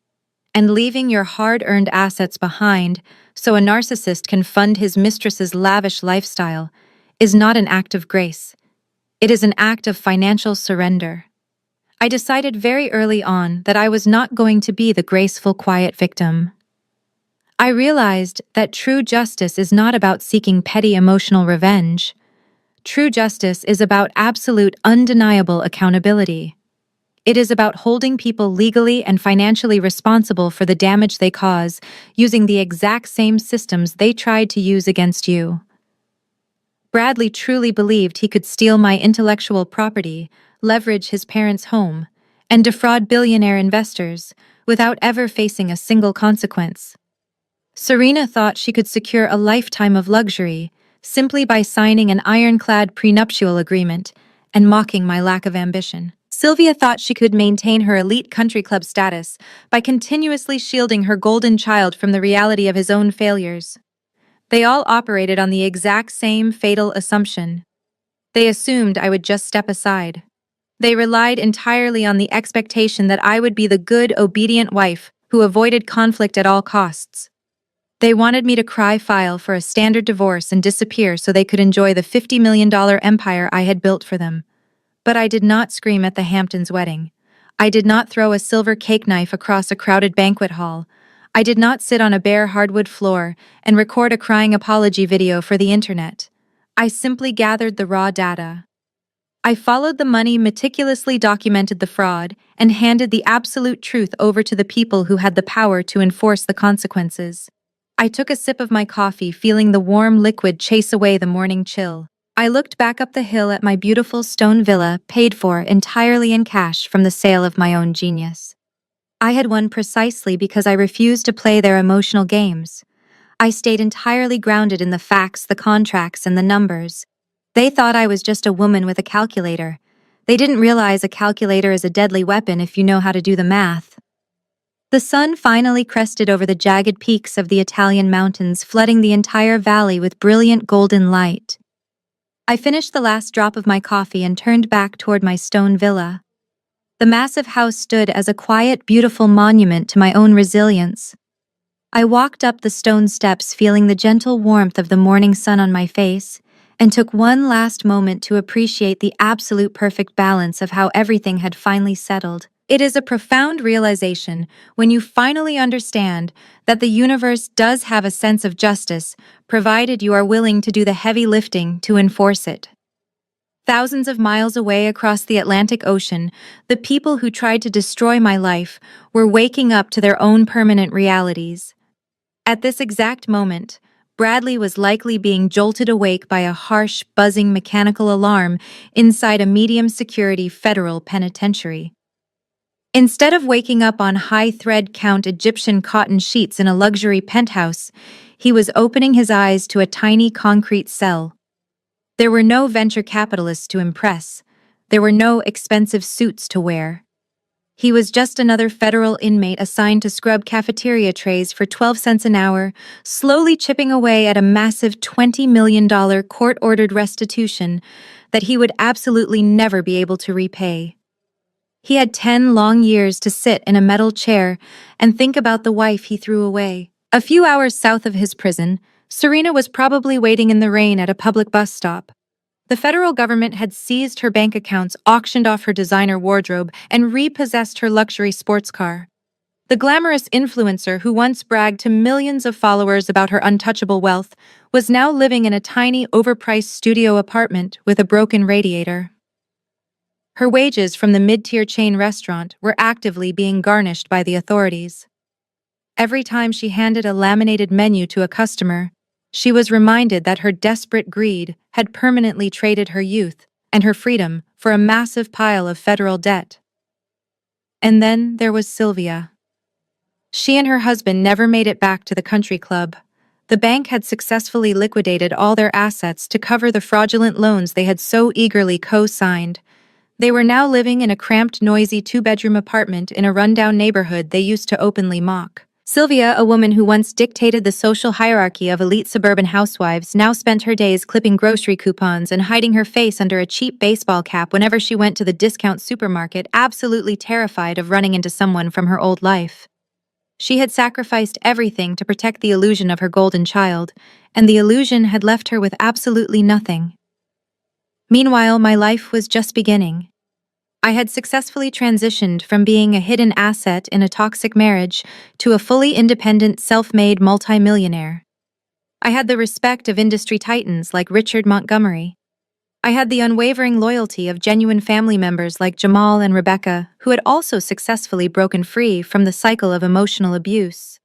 And leaving your hard-earned assets behind so a narcissist can fund his mistress's lavish lifestyle is not an act of grace. It is an act of financial surrender. I decided very early on that I was not going to be the graceful, quiet victim. I realized that true justice is not about seeking petty emotional revenge. True justice is about absolute, undeniable accountability. It is about holding people legally and financially responsible for the damage they cause, using the exact same systems they tried to use against you. Bradley truly believed he could steal my intellectual property, leverage his parents' home, and defraud billionaire investors without ever facing a single consequence. Serena thought she could secure a lifetime of luxury simply by signing an ironclad prenuptial agreement and mocking my lack of ambition. Sylvia thought she could maintain her elite country club status by continuously shielding her golden child from the reality of his own failures. They all operated on the exact same fatal assumption. They assumed I would just step aside. They relied entirely on the expectation that I would be the good, obedient wife who avoided conflict at all costs. They wanted me to cry foul for a standard divorce and disappear so they could enjoy the $50 million empire I had built for them. But I did not scream at the Hamptons' wedding. I did not throw a silver cake knife across a crowded banquet hall. I did not sit on a bare hardwood floor and record a crying apology video for the internet. I simply gathered the raw data. I followed the money, meticulously documented the fraud, and handed the absolute truth over to the people who had the power to enforce the consequences. I took a sip of my coffee, feeling the warm liquid chase away the morning chill. I looked back up the hill at my beautiful stone villa, paid for entirely in cash from the sale of my own genius. I had won precisely because I refused to play their emotional games. I stayed entirely grounded in the facts, the contracts, and the numbers. They thought I was just a woman with a calculator. They didn't realize a calculator is a deadly weapon if you know how to do the math. The sun finally crested over the jagged peaks of the Italian mountains, flooding the entire valley with brilliant golden light. I finished the last drop of my coffee and turned back toward my stone villa. The massive house stood as a quiet, beautiful monument to my own resilience. I walked up the stone steps, feeling the gentle warmth of the morning sun on my face, and took one last moment to appreciate the absolute perfect balance of how everything had finally settled. It is a profound realization when you finally understand that the universe does have a sense of justice, provided you are willing to do the heavy lifting to enforce it. Thousands of miles away across the Atlantic Ocean, the people who tried to destroy my life were waking up to their own permanent realities. At this exact moment, Bradley was likely being jolted awake by a harsh, buzzing mechanical alarm inside a medium-security federal penitentiary. Instead of waking up on high-thread count Egyptian cotton sheets in a luxury penthouse, he was opening his eyes to a tiny concrete cell. There were no venture capitalists to impress. There were no expensive suits to wear. He was just another federal inmate assigned to scrub cafeteria trays for 12 cents an hour, slowly chipping away at a massive $20 million court-ordered restitution that he would absolutely never be able to repay. He had 10 long years to sit in a metal chair and think about the wife he threw away. A few hours south of his prison, Serena was probably waiting in the rain at a public bus stop. The federal government had seized her bank accounts, auctioned off her designer wardrobe, and repossessed her luxury sports car. The glamorous influencer who once bragged to millions of followers about her untouchable wealth was now living in a tiny, overpriced studio apartment with a broken radiator. Her wages from the mid-tier chain restaurant were actively being garnished by the authorities. Every time she handed a laminated menu to a customer, She was reminded that her desperate greed had permanently traded her youth and her freedom for a massive pile of federal debt. And then there was Sylvia. She and her husband never made it back to the country club. The bank had successfully liquidated all their assets to cover the fraudulent loans they had so eagerly co-signed. They were now living in a cramped, noisy two-bedroom apartment in a rundown neighborhood they used to openly mock. Sylvia, a woman who once dictated the social hierarchy of elite suburban housewives, now spent her days clipping grocery coupons and hiding her face under a cheap baseball cap whenever she went to the discount supermarket, absolutely terrified of running into someone from her old life. She had sacrificed everything to protect the illusion of her golden child, and the illusion had left her with absolutely nothing. Meanwhile, my life was just beginning. I had successfully transitioned from being a hidden asset in a toxic marriage to a fully independent, self-made multimillionaire. I had the respect of industry titans like Richard Montgomery. I had the unwavering loyalty of genuine family members like Jamal and Rebecca, who had also successfully broken free from the cycle of emotional abuse.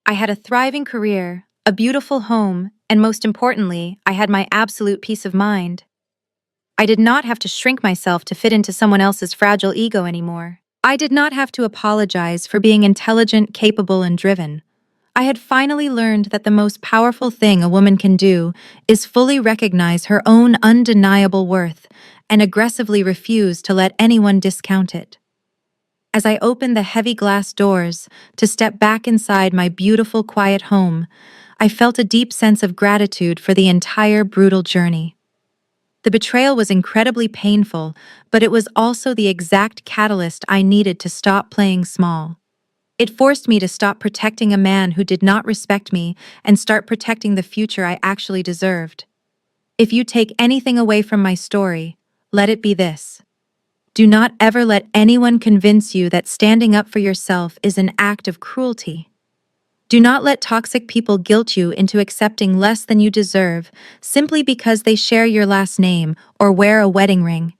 I had a thriving career, a beautiful home, and most importantly, I had my absolute peace of mind. I did not have to shrink myself to fit into someone else's fragile ego anymore. I did not have to apologize for being intelligent, capable, and driven. I had finally learned that the most powerful thing a woman can do is fully recognize her own undeniable worth and aggressively refuse to let anyone discount it. As I opened the heavy glass doors to step back inside my beautiful, quiet home, I felt a deep sense of gratitude for the entire brutal journey. The betrayal was incredibly painful, but it was also the exact catalyst I needed to stop playing small. It forced me to stop protecting a man who did not respect me and start protecting the future I actually deserved. If you take anything away from my story, let it be this. Do not ever let anyone convince you that standing up for yourself is an act of cruelty. Do not let toxic people guilt you into accepting less than you deserve simply because they share your last name or wear a wedding ring.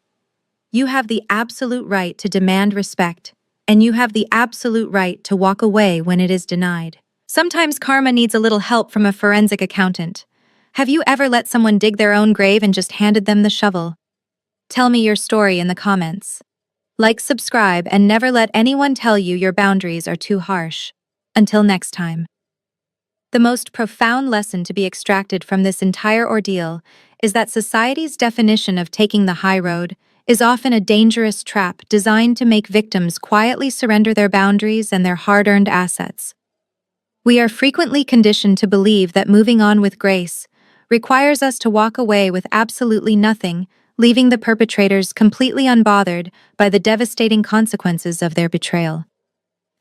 You have the absolute right to demand respect, and you have the absolute right to walk away when it is denied. Sometimes karma needs a little help from a forensic accountant. Have you ever let someone dig their own grave and just handed them the shovel? Tell me your story in the comments. Like, subscribe, and never let anyone tell you your boundaries are too harsh. Until next time. The most profound lesson to be extracted from this entire ordeal is that society's definition of taking the high road is often a dangerous trap designed to make victims quietly surrender their boundaries and their hard-earned assets. We are frequently conditioned to believe that moving on with grace requires us to walk away with absolutely nothing, leaving the perpetrators completely unbothered by the devastating consequences of their betrayal.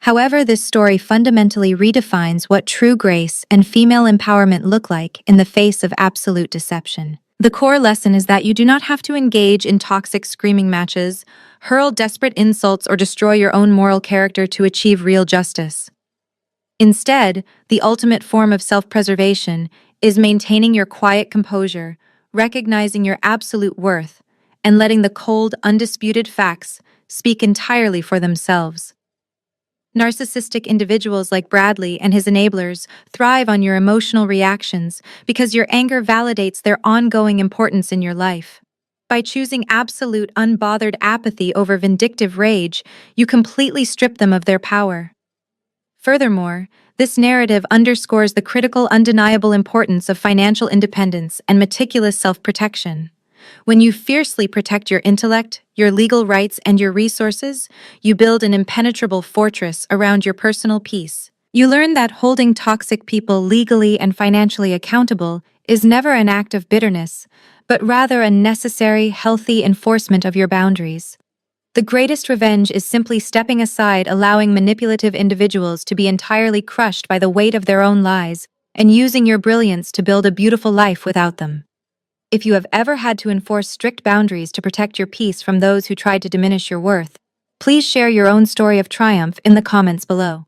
However, this story fundamentally redefines what true grace and female empowerment look like in the face of absolute deception. The core lesson is that you do not have to engage in toxic screaming matches, hurl desperate insults, or destroy your own moral character to achieve real justice. Instead, the ultimate form of self-preservation is maintaining your quiet composure, recognizing your absolute worth, and letting the cold, undisputed facts speak entirely for themselves. Narcissistic individuals like Bradley and his enablers thrive on your emotional reactions because your anger validates their ongoing importance in your life. By choosing absolute, unbothered apathy over vindictive rage, you completely strip them of their power. Furthermore, this narrative underscores the critical, undeniable importance of financial independence and meticulous self-protection. When you fiercely protect your intellect, your legal rights, and your resources, you build an impenetrable fortress around your personal peace. You learn that holding toxic people legally and financially accountable is never an act of bitterness, but rather a necessary, healthy enforcement of your boundaries. The greatest revenge is simply stepping aside, allowing manipulative individuals to be entirely crushed by the weight of their own lies, and using your brilliance to build a beautiful life without them. If you have ever had to enforce strict boundaries to protect your peace from those who tried to diminish your worth, please share your own story of triumph in the comments below.